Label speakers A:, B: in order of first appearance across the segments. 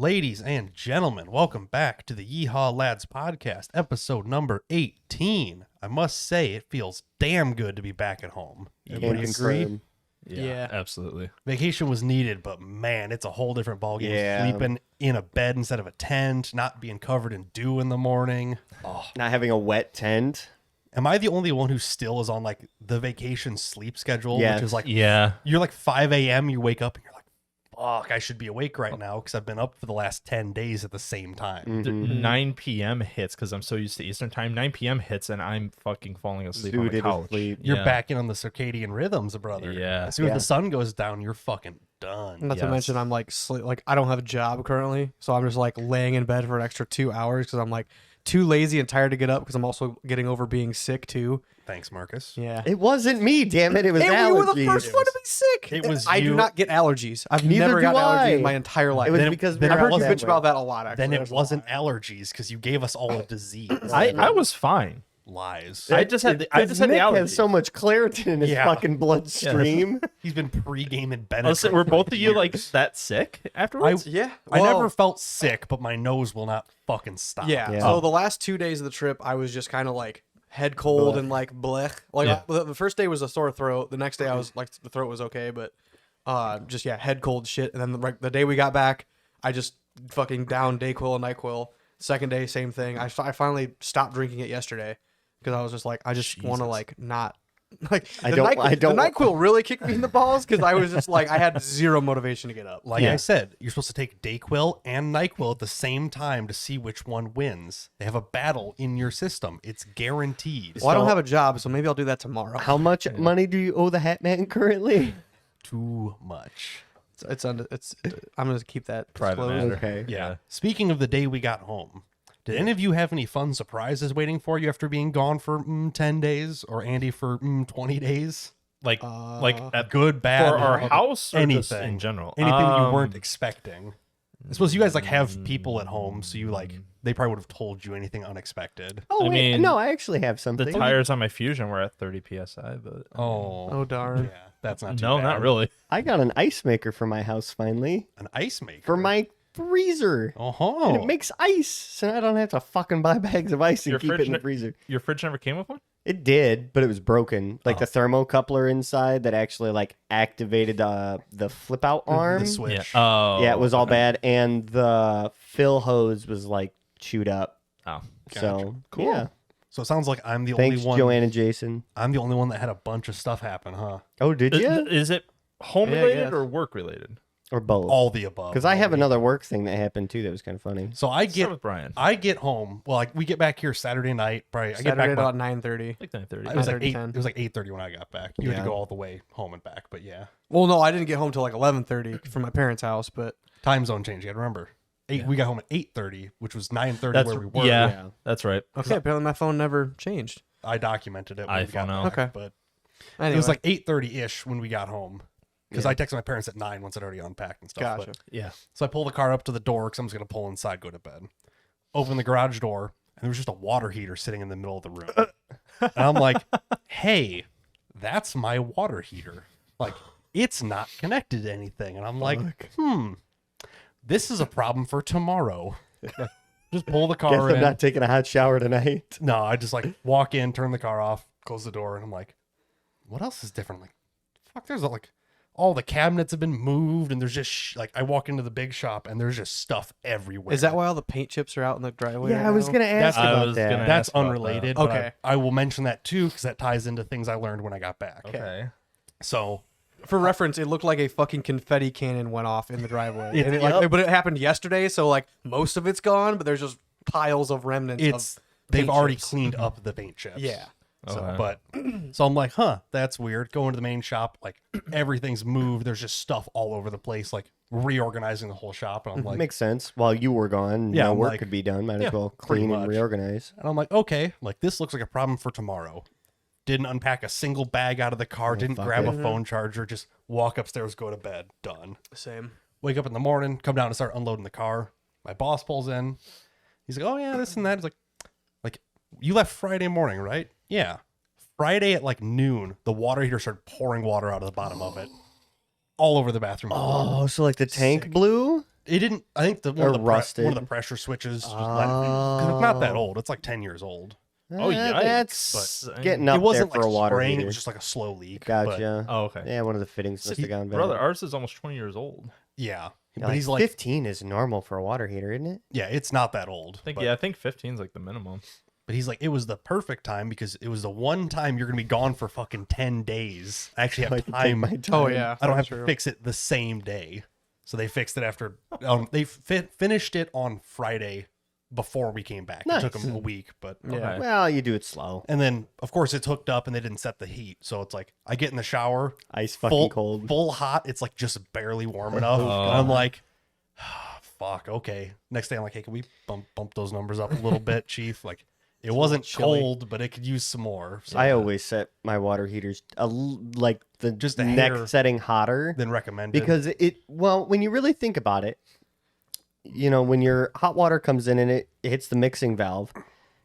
A: Ladies and gentlemen, welcome back to the Yeehaw Lads podcast, episode number 18. I must say, it feels damn good to be back at home. Everybody agree?
B: Yeah, absolutely.
A: Vacation was needed, but man, it's a whole different ballgame.
C: Yeah.
A: Sleeping in a bed instead of a tent, not being covered in dew in the morning. Oh.
C: Not having a wet tent.
A: Am I the only one who still is on like the vacation sleep schedule?
C: Yes.
A: Which is like,
B: Yeah.
A: you're like 5 a.m., you wake up and you're like, fuck, I should be awake right now because I've been up for the last 10 days at the same time.
C: Mhm.
B: 9 p.m. hits because I'm so used to Eastern time. 9 p.m. hits and I'm fucking falling asleep on the
C: Zooted
B: couch.
C: asleep.
A: You're
B: Yeah.
A: back in on the circadian rhythms, brother.
B: Yeah.
A: As soon as
C: Yeah.
A: the sun goes down, you're fucking done.
D: Not to mention, I'm like I don't have a job currently, so I'm just like laying in bed for an extra 2 hours because I'm like too lazy and tired to get up because I'm also getting over being sick too.
A: Thanks, Marcus.
D: Yeah.
C: It wasn't me, damn it. It was
D: Hey,
C: allergies.
D: you were the first one to be sick.
A: It was
D: I
A: you.
D: do not get allergies. I've
C: Neither
D: never got
C: do I.
D: allergies in my entire life.
C: It was
A: Then it-
C: because
A: then
C: we
D: I've
C: were
D: heard you
C: that
D: bitch
C: way.
D: about that a lot, actually.
A: Then it
D: There's a
A: wasn't
D: lot.
A: allergies because you gave us all a disease.
B: I was fine.
A: Lies.
B: I just had the
C: Nick
B: allergies.
C: has so much Claritin in his
A: Yeah.
C: fucking bloodstream.
A: He's been pre-gaming Benadryl.
B: Listen, were both
A: for
B: of you like
A: years.
B: that sick afterwards?
D: Yeah.
A: I
D: Well,
A: never felt sick, but my nose will not fucking stop.
D: Yeah.
C: Yeah.
D: So the last 2 days of the trip, I was just kind of like head cold
C: Blech.
D: and like blech. Like
B: Yeah.
D: the first day was a sore throat. The next day I was like the throat was okay, but just head cold shit. And then the day we got back, I just fucking down Dayquil and NyQuil. Second day, same thing. I finally stopped drinking it yesterday because I was just like, I just want to like not. Like
C: I
D: the
C: don't- I don't-
D: The NyQuil really kicked me in the balls because I was just like I had zero motivation to get up.
A: Like
C: Yeah.
A: I said, you're supposed to take Dayquil and NyQuil at the same time to see which one wins. They have a battle in your system. It's guaranteed.
D: Well, I don't have a job, so maybe I'll do that tomorrow.
C: How much money do you owe the Hat Man currently?
A: Too much.
D: I'm gonna keep that
B: Private
D: disclosed.
B: matter.
C: Okay.
A: Yeah. Speaking of the day we got home, did any of you have any fun surprises waiting for you after being gone for 10 days or Andy for 20 days?
B: Like at
A: Good, bad,
B: for our
A: or
B: house or just
A: anything
B: in general?
A: Anything you weren't expecting. I suppose you guys like have people at home, so you like they probably would have told you anything unexpected.
C: Oh,
B: I
C: wait.
B: mean,
C: No, I actually have
B: The
C: something.
B: tires on my Fusion were at 30 psi, but
D: Oh darn.
A: Yeah, that's not too
B: no,
A: bad.
B: not really.
C: I got an ice maker for my house finally.
A: An ice maker
C: For my freezer.
A: Oh,
C: And it makes ice, so I don't have to fucking buy bags of ice and
B: Your
C: keep it
B: fridge
C: in the
B: ne-
C: freezer.
B: Your fridge never came with one?
C: It did, but it was broken. Like the thermocoupler inside that actually like activated the flip out arm.
A: the switch.
B: Yeah. Oh.
C: Yeah, it was all bad, and the fill hose was like chewed up.
B: Oh.
C: So
A: Cool.
C: yeah.
A: So it sounds like I'm the
C: Thanks,
A: only one.
C: Joanne and Jason.
A: I'm the only one that had a bunch of stuff happen, huh?
C: Oh, did you?
B: Is it home
D: Yeah, I
B: related
D: guess.
B: or work related?
C: Or both?
A: All the above.
C: Because I have
A: All the
C: another
A: above.
C: work thing that happened too that was kind of funny.
A: So I
B: Start
A: get
B: with Brian.
A: I get home. Well, like we get back here Saturday night. Probably I get
D: Saturday
A: back
D: at
A: about
D: about 9:30.
B: Like 9:30.
A: it was like
D: 9:30,
A: 8.
D: 10.
A: It was like 8:30 when I got back. You had
C: Yeah.
A: to go all the way home and back, but yeah,
D: Well, no, I didn't get home till like 11:30 from my parents' house, but
A: time zone change. You got to remember. We got home at 8:30, which was 9:30
B: That's
A: where we were.
B: yeah, that's right.
D: okay, apparently my phone never changed.
A: I documented it when we got
B: iPhone
A: back,
D: Okay.
A: but
D: Anyway,
A: it was like 8:30 ish when we got home because
C: Yeah.
A: I texted my parents at 9 once I'd already unpacked and stuff.
D: gotcha.
A: But,
B: Yeah.
A: so I pull the car up to the door because I'm just gonna pull inside, go to bed. Open the garage door, and there was just a water heater sitting in the middle of the room. And I'm like, "Hey, that's my water heater. Like, it's not connected to anything." And I'm like, this is a problem for tomorrow." Just pull the
C: Guess
A: car
C: I'm
A: in.
C: not taking a hot shower tonight.
A: No, I just like walk in, turn the car off, close the door, and I'm like, what else is different? Like, fuck, there's like all the cabinets have been moved, and there's just like I walk into the big shop and there's just stuff everywhere.
D: Is that why all the paint chips are out in the driveway?
C: Yeah,
D: right
C: I was
D: now?
C: gonna ask
B: I
C: about
B: was
C: that.
B: gonna-
A: That's
B: ask about
A: unrelated.
D: that.
A: but
D: Okay.
A: I will mention that too because that ties into things I learned when I got back.
B: Okay.
A: So
D: For reference, it looked like a fucking confetti cannon went off in the driveway.
A: It-
D: And
A: yep.
D: but it happened yesterday, so like most of it's gone, but there's just piles of remnants.
A: it's
D: of
A: they've
D: paint
A: already
D: chips.
A: cleaned up the paint chips.
D: Yeah.
A: So,
B: Okay.
A: but so I'm like, that's weird. Going to the main shop, like everything's moved. There's just stuff all over the place, like reorganizing the whole shop. And I'm like,
C: Makes sense. While you were gone,
A: Yeah,
C: no
A: I'm
C: work
A: like-
C: could be done. Might
A: yeah,
C: as well
A: pretty
C: clean and
A: much.
C: reorganize.
A: And I'm like, okay, like this looks like a problem for tomorrow. Didn't unpack a single bag out of the car, didn't
C: fuck
A: grab
C: it.
A: a phone charger, just walk upstairs, go to bed, done.
D: Same.
A: Wake up in the morning, come down and start unloading the car. My boss pulls in. He's like, oh yeah, this and that. He's like, you left Friday morning, right? Yeah. Friday at like noon, the water heater started pouring water out of the bottom of it. All over the bathroom floor.
C: Oh, so like the tank
A: Sick.
C: blew?
A: It didn't. I think
C: Or
A: one of
C: rusted.
A: the pressure switches just let it, 'cause it's not that old. It's like 10 years old.
B: Oh, yikes.
C: That's
B: But,
C: getting
A: It
C: up there
A: wasn't
C: for
A: like
C: a water
A: spraying. It
C: heater.
A: was just like a slow leak.
C: Gotcha.
B: Oh, okay.
C: Yeah, one of the fittings must have gone bad.
B: Brother, ours is almost 20 years old.
A: But yeah,
C: Yeah,
A: but
C: like
A: he's like,
C: 15 is normal for a water heater, isn't it?
A: yeah, it's not that old.
B: I think
A: but,
B: I think 15 is like the minimum.
A: But he's like, it was the perfect time because it was the one time you're gonna be gone for fucking 10 days. I actually have
C: I can take
A: time.
C: my time.
D: Oh yeah,
A: I don't have
D: that's true.
A: to fix it the same day. So they fixed it after they finished it on Friday before we came back. It took
C: Nice.
A: them a week, but
D: Yeah.
B: Okay.
C: Well, you do it slow.
A: and then of course it's hooked up and they didn't set the heat. So it's like I get in the shower,
C: Ice fucking cold.
A: full hot. It's like just barely warm enough. And I'm like, fuck, okay. Next day I'm like, hey, can we bump those numbers up a little bit, Chief? Like it wasn't
D: chilly.
A: cold, but it could use some more. So
C: I always set my water heaters like the
A: Just a
C: neck
A: hair
C: setting hotter
A: then recommended
C: because well, when you really think about it, you know, when your hot water comes in and it hits the mixing valve,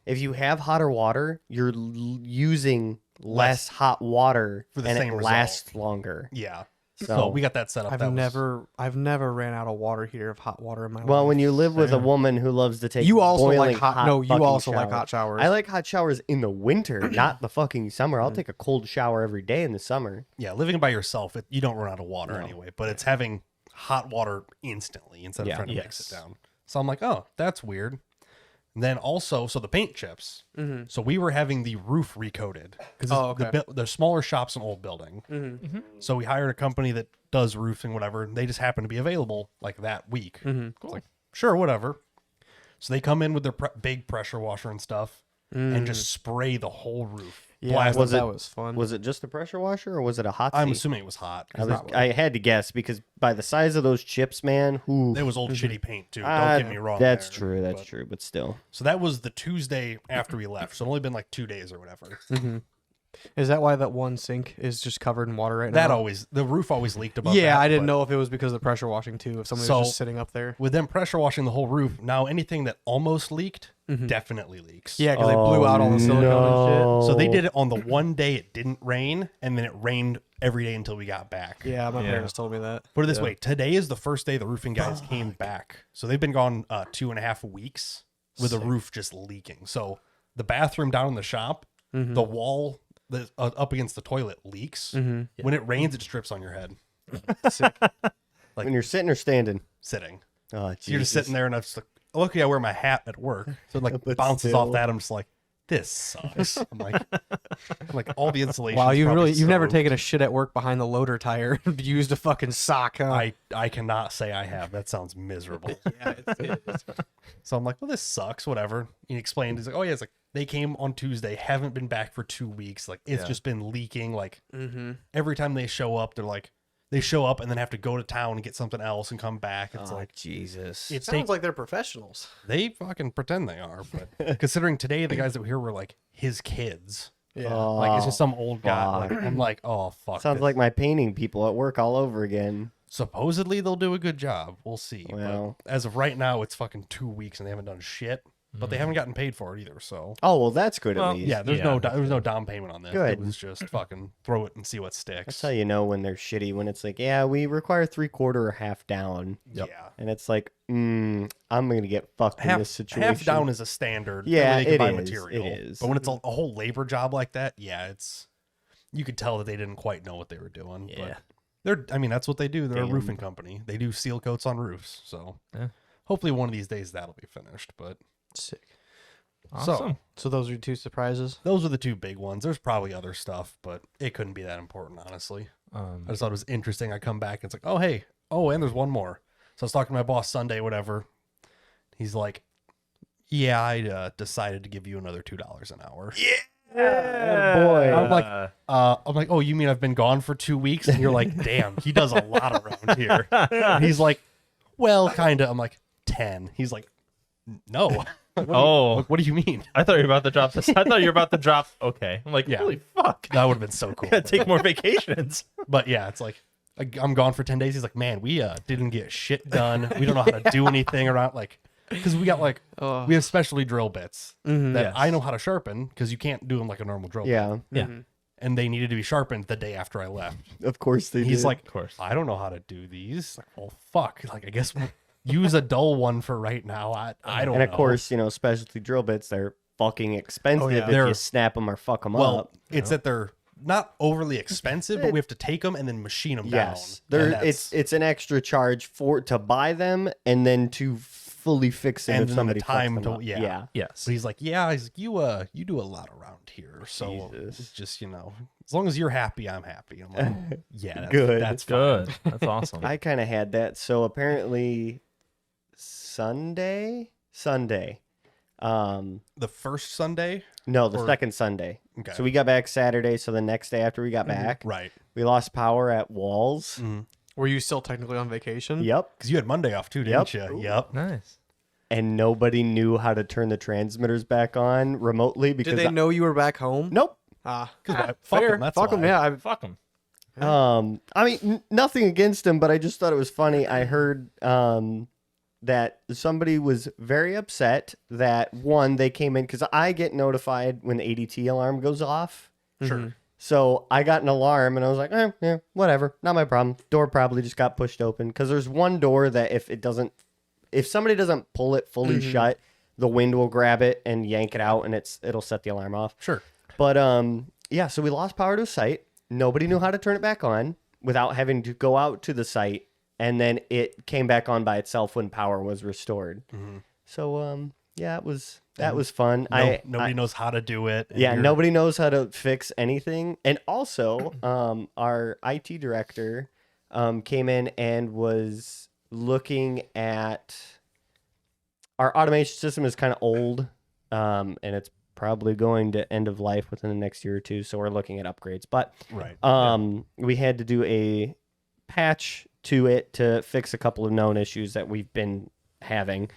C: if you have hotter water, you're using less hot water
A: For the
C: and
A: same
C: it
A: result.
C: lasts longer.
A: Yeah. So
C: So
A: we got that set up.
D: I've never ran out of water heater of hot water in my life.
C: well, when you live with a woman who loves to take
D: you also
C: boiling
D: like hot, no, you
C: fucking
D: also like
C: showers.
D: hot showers.
C: I like hot showers in the winter, not the fucking summer. I'll take a cold shower every day in the summer.
A: Yeah, living by yourself, you don't run out of water anyway, but it's having hot water instantly instead of
C: Yeah.
A: trying to mix it
B: Yes.
A: down. So I'm like, oh, that's weird. And then also, so the paint chips. So we were having the roof recoated because
D: Oh, okay.
A: the smaller shops in old building. So we hired a company that does roofing, whatever. And they just happened to be available like that week. It's like, sure, whatever. So they come in with their big pressure washer and stuff and just spray the whole roof.
D: yeah,
A: Blast
C: Was
A: it.
C: it-
D: that was fun.
C: Was it just a pressure washer or was it a hot
A: I'm
C: seat?
A: assuming it was hot. 'cause
C: I had to guess because by the size of those chips, man, who
A: it was old shitty paint too. Don't get me wrong.
C: That's
A: there,
C: true. That's
A: but-
C: true. But still,
A: So that was the Tuesday after we left. So it only been like 2 days or whatever.
D: Is that why that one sink is just covered in water right
A: That
D: now?
A: the roof always leaked above.
D: Yeah,
A: that,
D: I didn't
A: but
D: know if it was because of the pressure washing too. If somebody
A: So-
D: was just sitting up there.
A: With them pressure washing the whole roof, now anything that almost leaked definitely leaks.
D: Yeah, because they blew out all the silicone and
A: So they did it on the one day it didn't rain, and then it rained every day until we got back.
D: shit. Yeah, my
B: Yeah.
D: parents told me that.
A: Put it this way: today is the first day the roofing guys came back. So they've been gone 2.5 weeks with the roof just leaking. So the bathroom down in the shop, the wall that up against the toilet leaks. When it rains, it drips on your head.
C: when you're sitting or standing.
A: Sitting.
C: Oh,
A: So you're just sitting there, and I'm just like, luckily I wear my hat at work, so it like
C: But
A: bounces
C: still.
A: off that. I'm just like, this sucks. I'm like all the insulation.
D: Wow, you've never taken a shit at work behind the loader tire and used a fucking sock, huh?
A: I cannot say I have. That sounds miserable.
D: yeah, it's
A: So I'm like, well, this sucks. Whatever. He explained. He's like, oh yeah, it's like they came on Tuesday, haven't been back for 2 weeks. Like it's just been leaking. Like every time they show up, they're like, they show up and then have to go to town and get something else and come back. It's like
C: Jesus.
A: it
D: sounds like they're professionals.
A: they fucking pretend they are, but considering today the guys that were here were like his kids.
D: Yeah.
A: Like it's just some old guy.
C: fuck.
A: Like, I'm like, oh fuck.
C: Sounds
A: this.
C: like my painting people at work all over again.
A: Supposedly they'll do a good job. We'll see.
C: Well.
A: But as of right now, it's fucking 2 weeks and they haven't done shit. But they haven't gotten paid for it either. So
C: Oh well, that's good
B: Well,
C: at least.
A: yeah, there's no down payment on this.
C: Good.
A: It was just fucking throw it and see what
C: That's
A: sticks.
C: how you know when they're shitty. When it's like, yeah, we require 3/4 or half down,
A: Yeah,
C: and it's like, I'm gonna get fucked in this situation.
A: half down is a standard. That
C: Yeah,
A: way they can
C: it
A: buy
C: is,
A: material.
C: it is.
A: But when it's a whole labor job like that, yeah, it's you could tell that they didn't quite know what they were doing.
B: Yeah.
A: But I mean, that's what they do. They're
C: Damn.
A: a roofing company. They do seal coats on roofs. So
B: Yeah.
A: hopefully one of these days that'll be finished. But
D: Sick.
B: Awesome.
D: So those are your two surprises.
A: those are the two big ones. There's probably other stuff, but it couldn't be that important, honestly. I just thought it was interesting. I come back and it's like, oh, hey. Oh, and there's one more. So I was talking to my boss Sunday, whatever. He's like, yeah, I decided to give you another $2 an hour.
C: boy.
A: I'm like, oh, you mean I've been gone for 2 weeks? And you're like, damn, he does a lot around here. And he's like, well, kind of. I'm like, 10. He's like, no.
B: Oh,
A: What do you mean?
B: I thought you were about to drop this. I thought you were about to drop. Okay, I'm like,
A: Yeah.
B: holy fuck!
A: That would have been so cool.
B: Gotta take more vacations.
A: But yeah, it's like I'm gone for 10 days. He's like, man, we didn't get shit done. We don't know how to do anything around like because we got like we have specialty drill bits that
B: Yes.
A: I know how to sharpen because you can't do them like a normal drill bit.
C: Yeah,
B: Yeah,
A: And they needed to be sharpened the day after I left.
C: of course they
A: He's
C: did.
A: like,
B: of course.
A: I don't know how to do these. Like, well, fuck. Like, I guess use a dull one for right now. I don't know.
C: And of course, specialty drill bits, they're fucking expensive if
A: They're-
C: you snap them or fuck them
A: well,
C: up.
A: it's that they're not overly expensive, but we have to take them and then machine them
C: Yes,
A: down. And
C: it's an extra charge to buy them and then to fully fix it
A: And
C: if
A: then
C: somebody
A: the time
C: fucks them
A: to-
C: up.
A: yeah.
B: Yes.
A: So he's like, yeah, he's like, you do a lot around here. So
C: Jesus.
A: it's just, as long as you're happy, I'm happy. I'm like, yeah, that's,
C: Good.
A: That's fine.
B: Good. That's awesome.
C: I kind of had that. So apparently Sunday.
A: The first Sunday,
C: No, the
A: Or-
C: second Sunday.
A: Okay.
C: So we got back Saturday. So the next day after we got back,
A: right?
C: we lost power at Walls.
D: Were you still technically on vacation?
C: Yep.
A: Because you had Monday off too, didn't
C: Yep.
A: you? Yep.
B: Nice.
C: And nobody knew how to turn the transmitters back on remotely because
D: Did they know you were back home?
C: Nope.
D: Ah,
A: Fuck
D: fair.
A: 'em, that's
D: Fuck them.
A: why.
D: Yeah.
B: Fuck them.
C: I mean, nothing against him, but I just thought it was funny. I heard that somebody was very upset that one, they came in because I get notified when the ADT alarm goes off.
A: Sure.
C: So I got an alarm and I was like, yeah, whatever, not my problem. Door probably just got pushed open because there's one door that if somebody doesn't pull it fully shut, the wind will grab it and yank it out and it'll set the alarm off.
A: Sure.
C: But yeah, so we lost power to a site. Nobody knew how to turn it back on without having to go out to the site, and then it came back on by itself when power was restored. So yeah, that was fun.
A: Nobody knows how to do it. and
C: Yeah,
A: you're-
C: nobody knows how to fix anything. And also, our IT director came in and was looking at our automation system is kind of old, and it's probably going to end of life within the next year or two. So we're looking at upgrades. But
A: Right.
C: we had to do a patch to it to fix a couple of known issues that we've been having.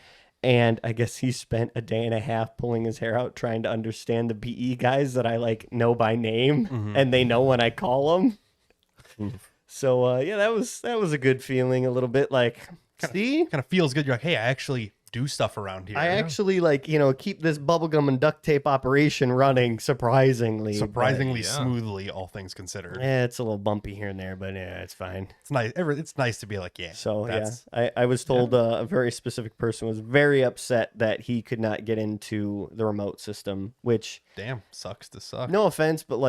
C: And I guess he spent a day and a half pulling his hair out trying to understand the BE guys that I know by name, and they know when I call them. So yeah, that was a good feeling. A little bit see,
A: Kind of feels good. You're like, hey, I actually do stuff around here.
C: I actually keep this bubblegum and duct tape operation running surprisingly.
A: surprisingly
B: yeah.
A: smoothly, all things considered.
C: But, yeah, it's a little bumpy here and there, but yeah, it's fine.
A: It's nice. It's nice to be like, yeah.
C: So
A: that's
C: yeah, I was told a very specific person was very upset that he could not get into the remote system, which
A: damn sucks to suck.
C: no offense, but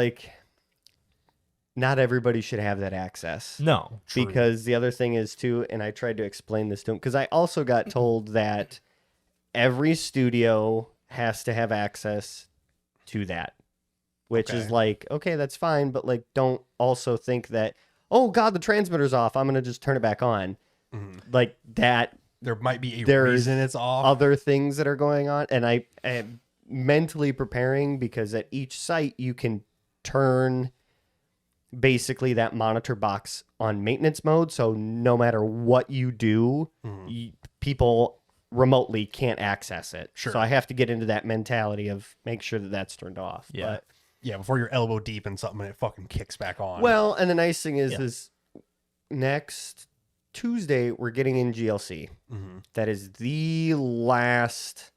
C: not everybody should have that access.
B: No.
A: True.
C: Because the other thing is too, and I tried to explain this to him, because I also got told that every studio has to have access to that, which is okay, that's fine, but don't also think that, oh God, the transmitter's off, I'm gonna just turn it back on. Like that,
A: There might be a
C: There's
A: reason it's off.
C: other things that are going on, and I am mentally preparing because at each site you can turn basically that monitor box on maintenance mode, so no matter what you do, people remotely can't access it.
A: Sure.
C: So I have to get into that mentality of make sure that that's turned off.
B: Yeah.
A: Yeah, before you're elbow deep in something and it fucking kicks back on.
C: Well, and the nice thing is,
B: Yeah.
C: is next Tuesday we're getting in GLC. That is the last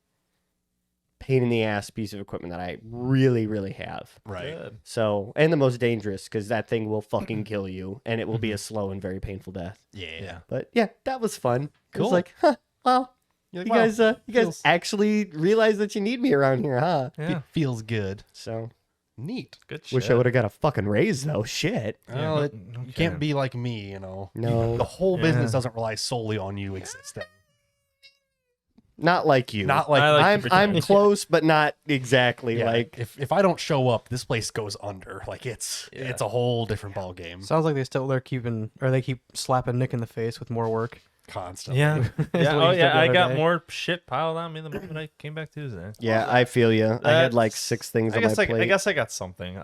C: pain in the ass piece of equipment that I really, really have.
A: right.
B: Good.
C: So, and the most dangerous because that thing will fucking kill you, and it will be a slow and very painful death.
A: Yeah.
B: Yeah.
C: But yeah, that was fun. It was
A: Cool.
C: like, well,
A: You're
C: you
A: like, wow,
C: guys
A: feels-
C: actually realize that you need me around here, huh?
B: Yeah.
A: feels good.
C: So,
A: Neat.
B: Good shit.
C: wish I would have got a fucking raise though. Shit.
A: Well,
B: no-
A: you
B: okay.
A: can't be like me,
C: No.
A: The whole business
B: Yeah.
A: doesn't rely solely on you existing.
C: Not like you.
A: Not like
B: I like to
C: I'm
B: pretend.
C: close, but not exactly.
A: yeah,
C: Like,
A: if I don't show up, this place goes under. Like it's a whole different ball game
D: Sounds like they keep slapping Nick in the face with more work.
A: constantly.
B: Yeah.
D: That's
B: Yeah.
D: what
B: Oh
D: you said
B: yeah.
D: the
B: I
D: other
B: got
D: day.
B: more shit piled on me the moment I came back Tuesday.
C: yeah, I feel you. I had like
B: That's-
C: 6 things
B: I
C: on my
B: guess
C: plate.
B: I guess I got something.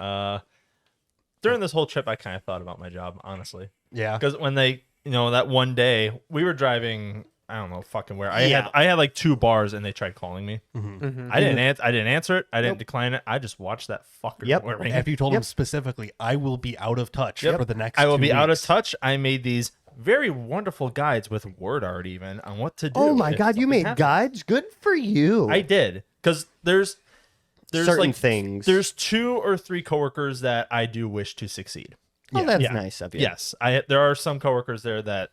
B: During this whole trip, I kind of thought about my job, honestly,
A: Yeah.
B: because when they, that one day we were driving, I don't know, fucking where.
C: Yeah.
B: I had like 2 bars, and they tried calling me.
D: Mm-hmm.
B: I didn't answer it. I didn't decline it. I just watched that fucker.
C: Yep.
B: ring.
A: If you told
C: Yep.
A: him specifically, I will be out of touch
B: Yep.
A: for the next
B: I will
A: 2
B: be out of
A: weeks.
B: touch. I made these very wonderful guides with word art even on what to do.
C: Oh my
B: if
C: god, you
B: something
C: made
B: happens.
C: guides? Good for you.
B: I did, because there's
C: Certain
B: like
C: things.
B: There's 2 or 3 coworkers that I do wish to succeed.
C: Oh, that's
B: Yeah.
C: nice of you.
B: Yes, there are some coworkers there that,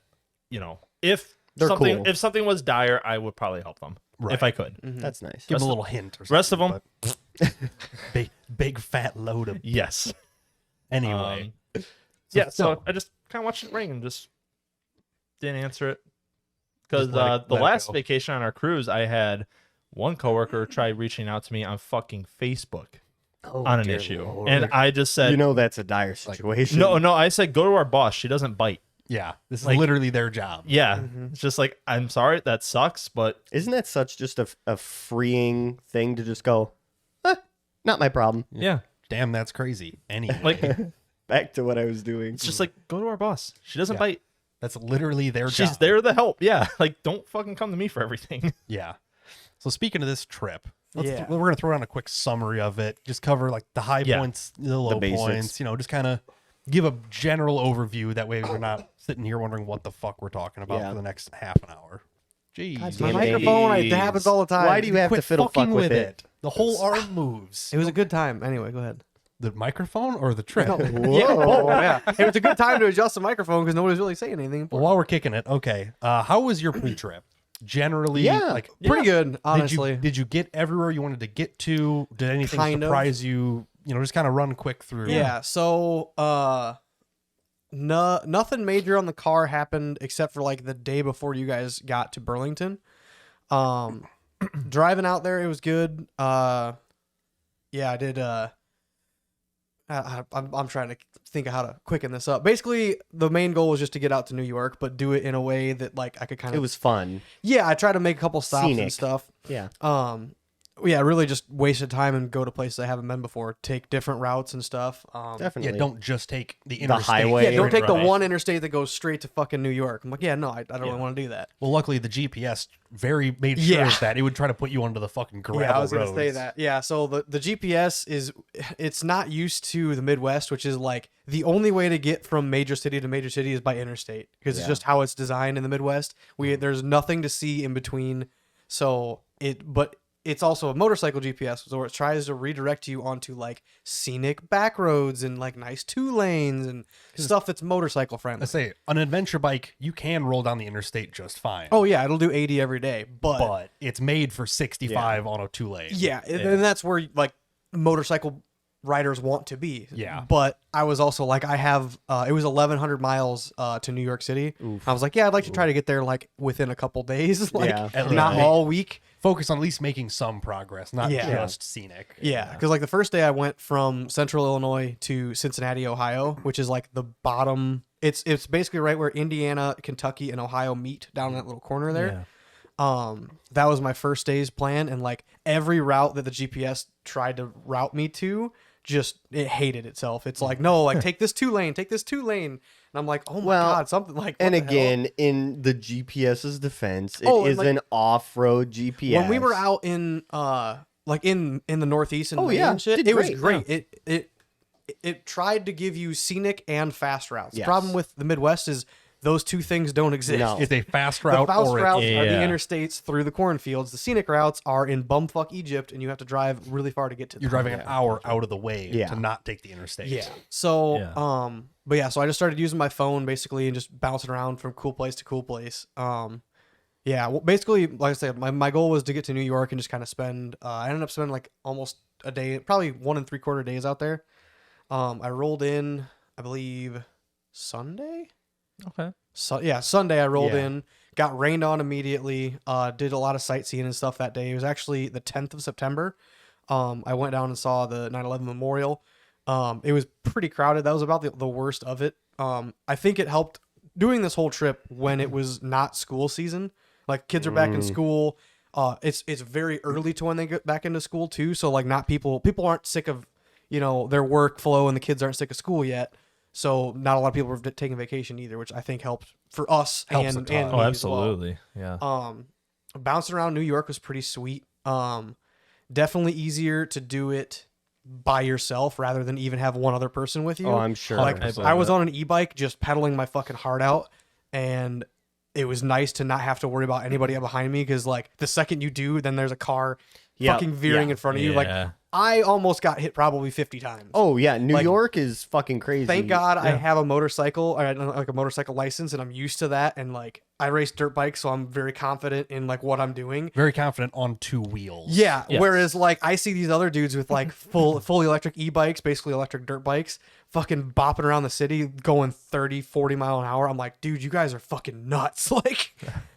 B: if
C: They're
B: something.
C: cool.
B: If something was dire, I would probably help them if I could.
C: That's nice.
A: Give them a little hint or something.
B: Rest of them,
A: big fat load of.
B: yes.
A: Anyway.
B: So I just kind of watched it ring and just didn't answer it because
A: Just let it
B: the last
A: go.
B: vacation on our cruise, I had one coworker try reaching out to me on fucking Facebook
C: Oh,
B: on an
C: dear
B: issue,
C: Lord.
B: and I just said,
C: you know that's a dire situation.
B: no. I said, go to our boss. She doesn't bite.
A: Yeah, this is
B: Like-
A: literally their job.
B: Yeah, it's just like, I'm sorry, that sucks, but
C: Isn't that such just a freeing thing to just go, not my problem.
B: yeah,
A: Damn, that's crazy. Anyway,
B: like
C: Back to what I was doing.
B: it's just like, go to our boss. She doesn't
A: Yeah.
B: bite.
A: that's literally their
B: She's
A: job.
B: there to help. Yeah, like don't fucking come to me for everything.
A: Yeah. So speaking of this trip,
D: Yeah.
A: we're gonna throw down a quick summary of it. Just cover like the high
B: Yeah.
A: points, the low
C: basics.
A: points. Just kind of give a general overview. That way we're not sitting here wondering what the fuck we're talking about
C: Yeah.
A: for the next half an hour. Jeez.
D: My
C: Damn
D: microphone, it
B: Jeez.
D: happens all the time.
C: Why do you have
A: Quit
C: to fiddle
A: fucking
C: fuck with it?
A: The whole arm moves.
D: It was a good time. Anyway, go ahead.
A: The microphone or the trip?
C: Whoa.
D: Yeah, it was a good time to adjust the microphone because nobody's really saying anything.
A: Well, while we're kicking it, okay. How was your pre-trip? Generally,
C: Yeah.
A: like
D: Pretty good, honestly.
A: Did you get everywhere you wanted to get to? Did anything
D: Kind of.
A: surprise you? Just kind of run quick through.
D: Yeah. So, nothing major on the car happened except for like the day before you guys got to Burlington. Driving out there, it was good. Yeah, I did. I'm trying to think of how to quicken this up. Basically, the main goal was just to get out to New York, but do it in a way that like I could kind of.
C: It was fun.
D: Yeah, I tried to make a couple stops and
C: Scenic.
D: stuff.
C: Yeah.
D: Yeah, really just wasted time and go to places I haven't been before. Take different routes and stuff.
C: Definitely.
A: Yeah, don't just take the interstate.
C: highway.
D: Yeah, don't take the
B: Right.
D: one interstate that goes straight to fucking New York. I'm like, yeah, no, I don't really want to do that.
A: Well, luckily the GPS made sure
D: Yeah.
A: that it would try to put you onto the fucking gravel
D: Yeah, I was gonna
A: roads.
D: say that. Yeah, so the GPS it's not used to the Midwest, which is like the only way to get from major city to major city is by interstate because it's
C: Yeah.
D: just how it's designed in the Midwest. There's nothing to see in between. So it's also a motorcycle GPS, so it tries to redirect you onto like scenic back roads and like nice 2 lanes and stuff that's motorcycle friendly.
A: Let's say on an adventure bike, you can roll down the interstate just fine.
D: Oh yeah, it'll do 80 every day,
A: but it's made for 65 on a 2-lane.
D: yeah, and that's where like motorcycle riders want to be.
A: Yeah.
D: But I was also like, I have it was 1,100 miles to New York City. I was like, yeah, I'd like to try to get there like within a couple days, like
C: Yeah.
A: At
D: not
A: least.
D: all week.
A: Focus on at least making some progress, not
D: Yeah.
A: just scenic.
D: Yeah, because like the first day I went from Central Illinois to Cincinnati, Ohio, which is like the bottom. It's basically right where Indiana, Kentucky, and Ohio meet down in that little corner there. That was my first day's plan, and like every route that the GPS tried to route me to, just it hated itself. It's like, no, like take this 2 lane, take this 2 lane, and I'm like, oh my
C: Well,
D: god, something like.
C: And
D: what the hell?
C: again, in the GPS's defense, it
D: Oh, and
C: is
D: like-
C: an off-road GPS.
D: when we were out in like in the Northeast and
C: Oh,
D: Maine
C: yeah,
D: and shit,
C: did
D: it was
C: great,
D: great. It tried to give you scenic and fast routes. The
C: Yes.
D: problem with the Midwest is those two things don't exist.
C: No.
A: It's a fast
D: The
A: route
D: fast
A: or
D: routes are the
B: Yeah.
D: interstates through the cornfields. The scenic routes are in bumfuck Egypt, and you have to drive really far to get to them.
A: you're driving an hour out of the way
C: Yeah.
A: to not take the interstate.
D: Yeah. So,
B: Yeah.
D: but yeah, so I just started using my phone basically and just bouncing around from cool place to cool place. Yeah, well, basically, like I said, my goal was to get to New York and just kind of spend. I ended up spending like almost a day, probably 1 3/4 days out there. I rolled in, I believe, Sunday.
B: Okay.
D: So yeah, Sunday I rolled
C: Yeah.
D: in, got rained on immediately. Did a lot of sightseeing and stuff that day. It was actually the 10th of September. I went down and saw the 9/11 memorial. It was pretty crowded. That was about the worst of it. I think it helped doing this whole trip when it was not school season. Like kids are back in school. It's very early to when they get back into school too. So like not people aren't sick of their workflow and the kids aren't sick of school yet. So not a lot of people were taking vacation either, which I think helped for us
A: Helps a
D: and
A: ton.
D: me
B: Oh,
D: as well.
B: absolutely. Yeah.
D: Bouncing around New York was pretty sweet. Definitely easier to do it by yourself rather than even have one other person with you.
C: Oh, I'm sure.
D: Like
B: 100%.
D: I was on an e-bike just pedaling my fucking heart out, and it was nice to not have to worry about anybody behind me because like the second you do, then there's a car fucking veering
C: yeah.
D: in front of you. Like
B: Yeah.
D: I almost got hit probably 50 times.
C: Oh yeah, New
D: Like,
C: York is fucking crazy.
D: Thank God I have a motorcycle, like a motorcycle license, and I'm used to that. And like I race dirt bikes, so I'm very confident in like what I'm doing.
A: Very confident on 2 wheels.
D: Yeah.
B: Yes.
D: Whereas like I see these other dudes with like fully electric e-bikes, basically electric dirt bikes, fucking bopping around the city, going 30, 40 mile an hour. I'm like, dude, you guys are fucking nuts. Like,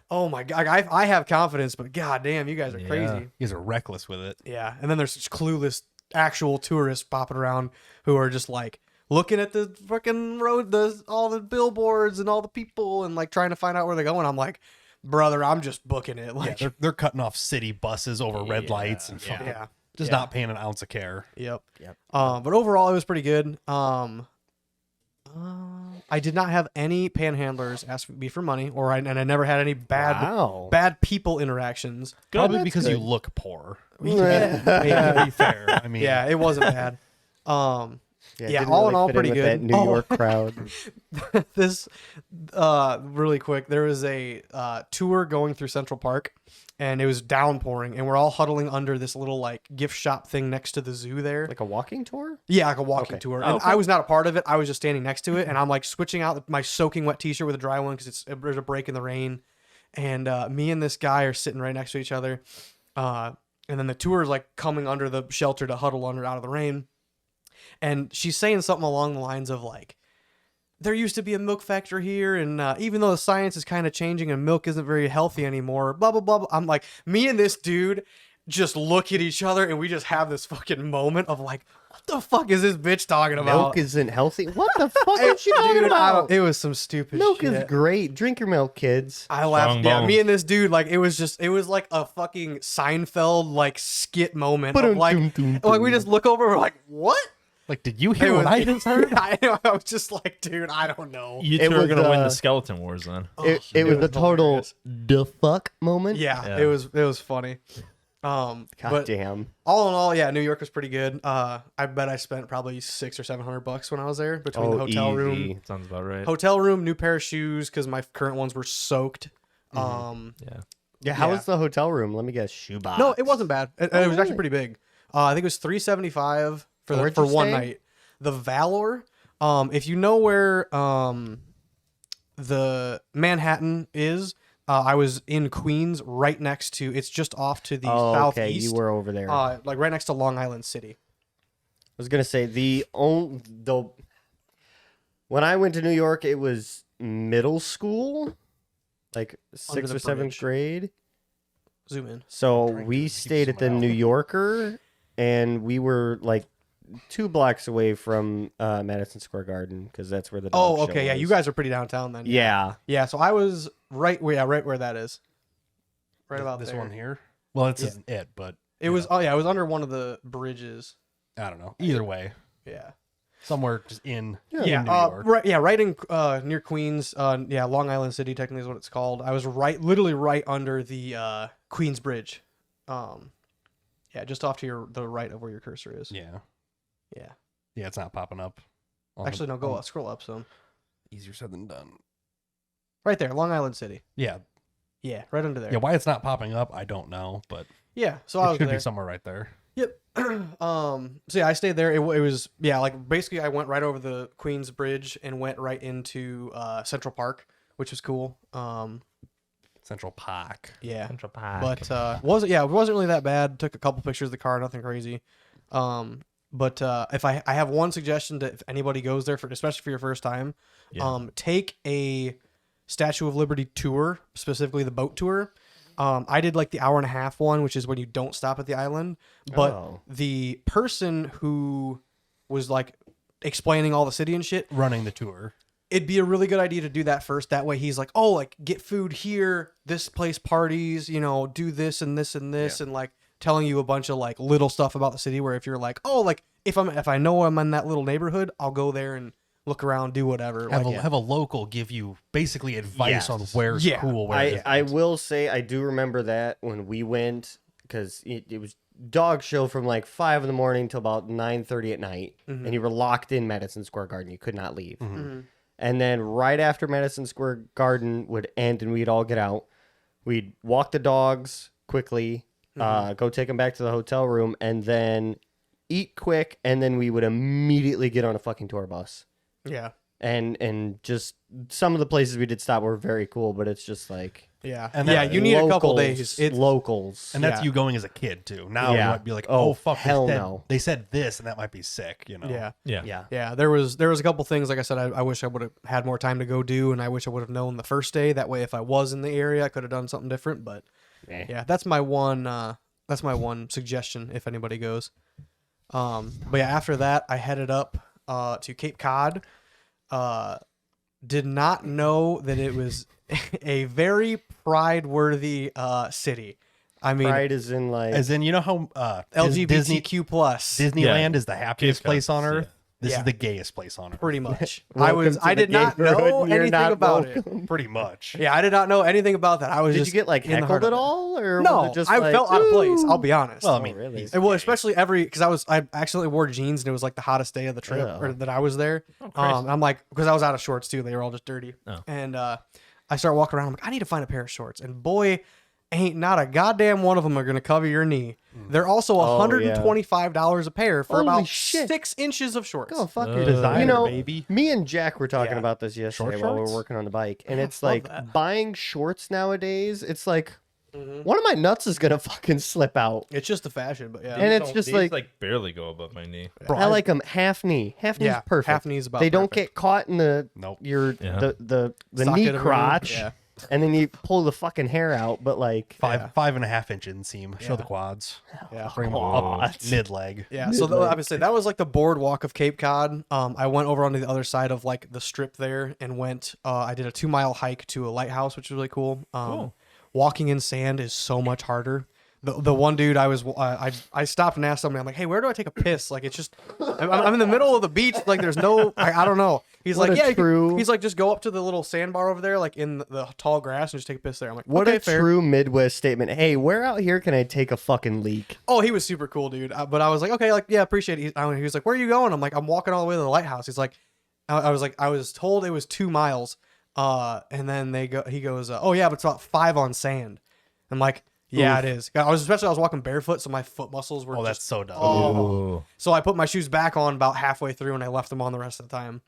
D: oh my God, I have confidence, but god damn, you guys are crazy.
A: You guys are reckless with it.
D: Yeah, and then there's such clueless actual tourists popping around who are just like looking at the fucking road, all the billboards and all the people, and like trying to find out where they're going. I'm like, brother, I'm just booking it.
A: Yeah,
D: Like,
A: they're cutting off city buses over red lights and fucking
D: yeah,
A: just
D: yeah.
A: not paying an ounce of care.
D: Yep.
C: Yep.
D: But overall, it was pretty good. I did not have any panhandlers ask me for money, and I never had any
C: Wow.
D: bad people interactions.
A: Probably
C: that's
A: because you
C: good.
A: look poor.
D: Yeah,
A: To be fair, I mean,
D: yeah, it wasn't bad. Yeah,
C: didn't
D: all in
C: really
D: all,
C: fit
D: pretty
C: with
D: good.
C: That New
D: Oh.
C: York crowd.
D: This really quick, there was a tour going through Central Park, and it was downpouring, and we're all huddling under this little like gift shop thing next to the zoo there.
C: Like a walking tour?
D: Yeah, like a walking
C: Okay.
D: tour.
C: Oh,
D: And
C: okay.
D: I was not a part of it. I was just standing next to it, and I'm like switching out my soaking wet t-shirt with a dry one because there's a break in the rain. And me and this guy are sitting right next to each other. And then the tour is like coming under the shelter to huddle under out of the rain. And she's saying something along the lines of like, there used to be a milk factory here, and even though the science is kind of changing and milk isn't very healthy anymore, blah, blah, blah, blah. I'm like, me and this dude just look at each other, and we just have this fucking moment of like, what the fuck is this bitch talking about?
C: Milk isn't healthy. What the fuck is she talking
D: Dude,
C: about?
D: it was some stupid
C: Milk
D: shit.
C: is great. Drink your milk, kids.
D: I laughed.
B: Strong
D: Yeah,
B: bones.
D: me and this dude, like, it was like a fucking Seinfeld, like, skit moment. Of, like, we just look over, we're like, what?
A: like, did you
D: It
A: hear
D: was,
A: what I just heard?
D: I was just like, dude, I don't know.
B: You
C: It
B: two are
C: was,
B: gonna win
C: uh,
B: the skeleton wars then.
C: It was
D: was
C: a total
D: hilarious.
C: the fuck moment.
D: Yeah,
B: Yeah.
D: it was funny.
C: God
D: But
C: damn.
D: all in all, yeah, New York was pretty good. I bet I spent probably $600 or $700 when I was there between the hotel room,
C: easy.
B: Sounds about right.
D: new pair of shoes because my current ones were soaked.
B: Yeah.
C: Yeah, how
D: Yeah.
C: was the hotel room? Let me guess. Shoebox.
D: No, it wasn't bad. It was
C: really?
D: actually pretty big. I think it was $375
C: Where'd
D: for
C: you
D: one
C: stay?
D: night. The Valor. If you know where the Manhattan is, I was in Queens, right next to. It's just off to the
C: Oh,
D: southeast.
C: okay. You were over there.
D: like right next to Long Island City.
C: I was gonna say when I went to New York, it was middle school, like
D: Under
C: 6th
D: the
C: or 7th
D: bridge.
C: grade.
D: Zoom in.
C: So
A: Trying to
C: we
A: keep
C: stayed at the
A: someone
C: New
A: out.
C: Yorker, and we were like 2 blocks away from Madison Square Garden because that's where the dog
D: Oh,
C: show
D: okay. Yeah,
C: was.
D: you guys are pretty downtown then.
C: Yeah,
D: Yeah. So I was right where that is. Right about
A: this
D: there.
A: one here. Well, it's
D: Yeah.
A: isn't it, but
D: It was. Oh yeah, it was under one of the bridges.
A: I don't know. Either way,
D: Yeah.
A: somewhere just in
D: Yeah,
A: New York.
D: right in near Queens. Yeah, Long Island City technically is what it's called. I was literally right under the Queens Bridge. Yeah, just off to the right of where your cursor is.
A: Yeah,
D: Yeah.
A: yeah, it's not popping up. on
D: Actually,
A: the-
D: no, go
A: on-
D: up, scroll up some.
A: Easier said than done.
D: Right there, Long Island City.
A: Yeah,
D: Yeah, right under there.
A: yeah. Why it's not popping up, I don't know, but
D: Yeah, so I
A: it
D: was
A: should
D: there.
A: be somewhere right there.
D: Yep. So yeah, I stayed there. It was like basically I went right over the Queens Bridge and went right into Central Park, which was cool.
A: Central Park.
D: Yeah.
B: Central Park.
D: But it wasn't really that bad. Took a couple pictures of the car, nothing crazy. But if I have one suggestion to if anybody goes there especially for your first time,
B: Yeah.
D: take a Statue of Liberty tour, specifically the boat tour. I did like the hour and a half one, which is when you don't stop at the island. But
C: Oh.
D: the person who was like explaining all the city and shit,
A: Running the tour.
D: it'd be a really good idea to do that first. That way he's like, oh, like get food here, this place parties, do this and this and this, and like telling you a bunch of like little stuff about the city where if you're like, oh, like if I know I'm in that little neighborhood, I'll go there and look around, do whatever.
A: Have a local give you basically advice
C: Yes.
A: on where's
D: Yeah.
A: cool. Where
C: I
A: isn't.
C: will say I do remember that when we went because it was dog show from like 5 in the morning till about 9:30 at night, and you were locked in Madison Square Garden. You could not leave. And then right after Madison Square Garden would end and we'd all get out, we'd walk the dogs quickly, go take them back to the hotel room, and then eat quick, and then we would immediately get on a fucking tour bus.
D: Yeah.
C: And just some of the places we did stop were very cool, but it's just like
D: Yeah.
A: And
D: yeah,
A: that-
D: you need a couple
C: locals-
D: days. It's
C: locals.
A: And that's
D: Yeah.
A: you going as a kid too. Now
C: Yeah.
A: you might be like,
C: Oh,
A: oh fuck,
C: hell
A: they said,
C: no.
A: they said this, and that might be sick.
D: yeah.
B: Yeah.
C: yeah.
D: Yeah, there was a couple things, like I said, I wish I would have had more time to go do, and I wish I would have known the first day. That way, if I was in the area, I could have done something different. But yeah, that's my one suggestion if anybody goes. But yeah, after that, I headed up to Cape Cod. Did not know that it was a very pride-worthy city. I mean,
C: Pride is in like
A: As in, you know how
D: LGBTQ
A: Disney
D: plus,
A: Disneyland is the happiest
B: Cape Cod,
A: place on earth. This
D: Yeah.
A: is the gayest place on earth.
D: pretty much.
C: welcome to
D: I
C: the
D: did not
C: neighborhood,
D: know
C: and you're
D: anything
C: not
D: about it.
C: welcome.
A: Pretty much.
D: Yeah, I did not know anything about that. I was
C: Did
D: just
C: you get like
D: in the heart
C: heckled
D: of
C: at
D: it.
C: all, or
D: No,
C: was it just
D: I
C: like,
D: felt out of place.
C: "Ooh"?
D: I'll be honest.
A: Well, I mean,
C: really?
A: he's
D: Well,
A: gay.
D: especially because I accidentally wore jeans and it was like the hottest day of the trip
C: Ugh.
D: or that I was there.
B: Christ.
D: I'm like, because I was out of shorts too. They were all just dirty.
B: Oh.
D: And I start walking around. I'm like, I need to find a pair of shorts. And boy, ain't not a goddamn one of them are gonna cover your knee. They're also $125 a pair for
C: Holy
D: about
C: shit.
D: 6 inches of shorts.
C: Go fuck
B: Uh,
C: your
A: Designer,
C: You know,
A: baby.
C: me and Jack were talking
D: Yeah.
C: about this yesterday
A: Short
C: while we
A: shorts?
C: were working on the bike, and it's
D: love
C: like
D: that.
C: buying shorts nowadays. It's like
D: Mhm.
C: one of my nuts is gonna fucking slip out.
D: It's just the fashion, but yeah.
C: And it's just
B: These,
C: like-
B: barely go above my knee.
A: Bro,
C: I like them half knee. Half knee's
D: yeah,
C: perfect.
D: half knee is about
C: they don't
D: perfect.
C: get caught in the
A: Nope.
C: your
B: Yeah.
C: the
D: Socket
C: knee
D: of your knee.
C: crotch,
D: Yeah.
C: and then you pull the fucking hair out. But like,
A: Five
D: Yeah.
A: 5.5 inch inseam. Show
D: Yeah.
A: the quads.
D: Yeah.
A: Bring them
C: Oh,
A: up mid leg.
D: Yeah, so
C: Midnight.
D: I would say that was like the boardwalk of Cape Cod. I went over onto the other side of like the strip there and went. I did a 2-mile hike to a lighthouse, which was really cool.
B: Cool.
D: Walking in sand is so much harder. The one dude I stopped and asked somebody, I'm like, hey, where do I take a piss? Like it's just I'm in the middle of the beach, like there's no I don't know. He's
C: What
D: like,
C: a
D: yeah,
C: true-
D: he's like, just go up to the little sandbar over there, like in the tall grass, and just take a piss there. I'm like,
C: what
D: okay,
C: a
D: fair.
C: true Midwest statement. Hey, where out here can I take a fucking leak?
D: Oh, he was super cool, dude. But I was like, okay, like, yeah, appreciate it. He was like, where are you going? I'm like, I'm walking all the way to the lighthouse. He's like, I was like, I was told it was 2 miles. And then he goes, oh yeah, but it's about 5 on sand. I'm like, yeah, it is. I was walking barefoot, so my foot muscles were
A: Oh,
D: just,
A: that's so dumb.
D: oh. So I put my shoes back on about halfway through, and I left them on the rest of the time.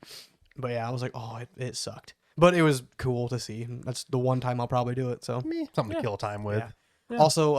D: But yeah, I was like, oh, it sucked. But it was cool to see. That's the one time I'll probably do it. So
A: Something to kill time with.
D: yeah. Also,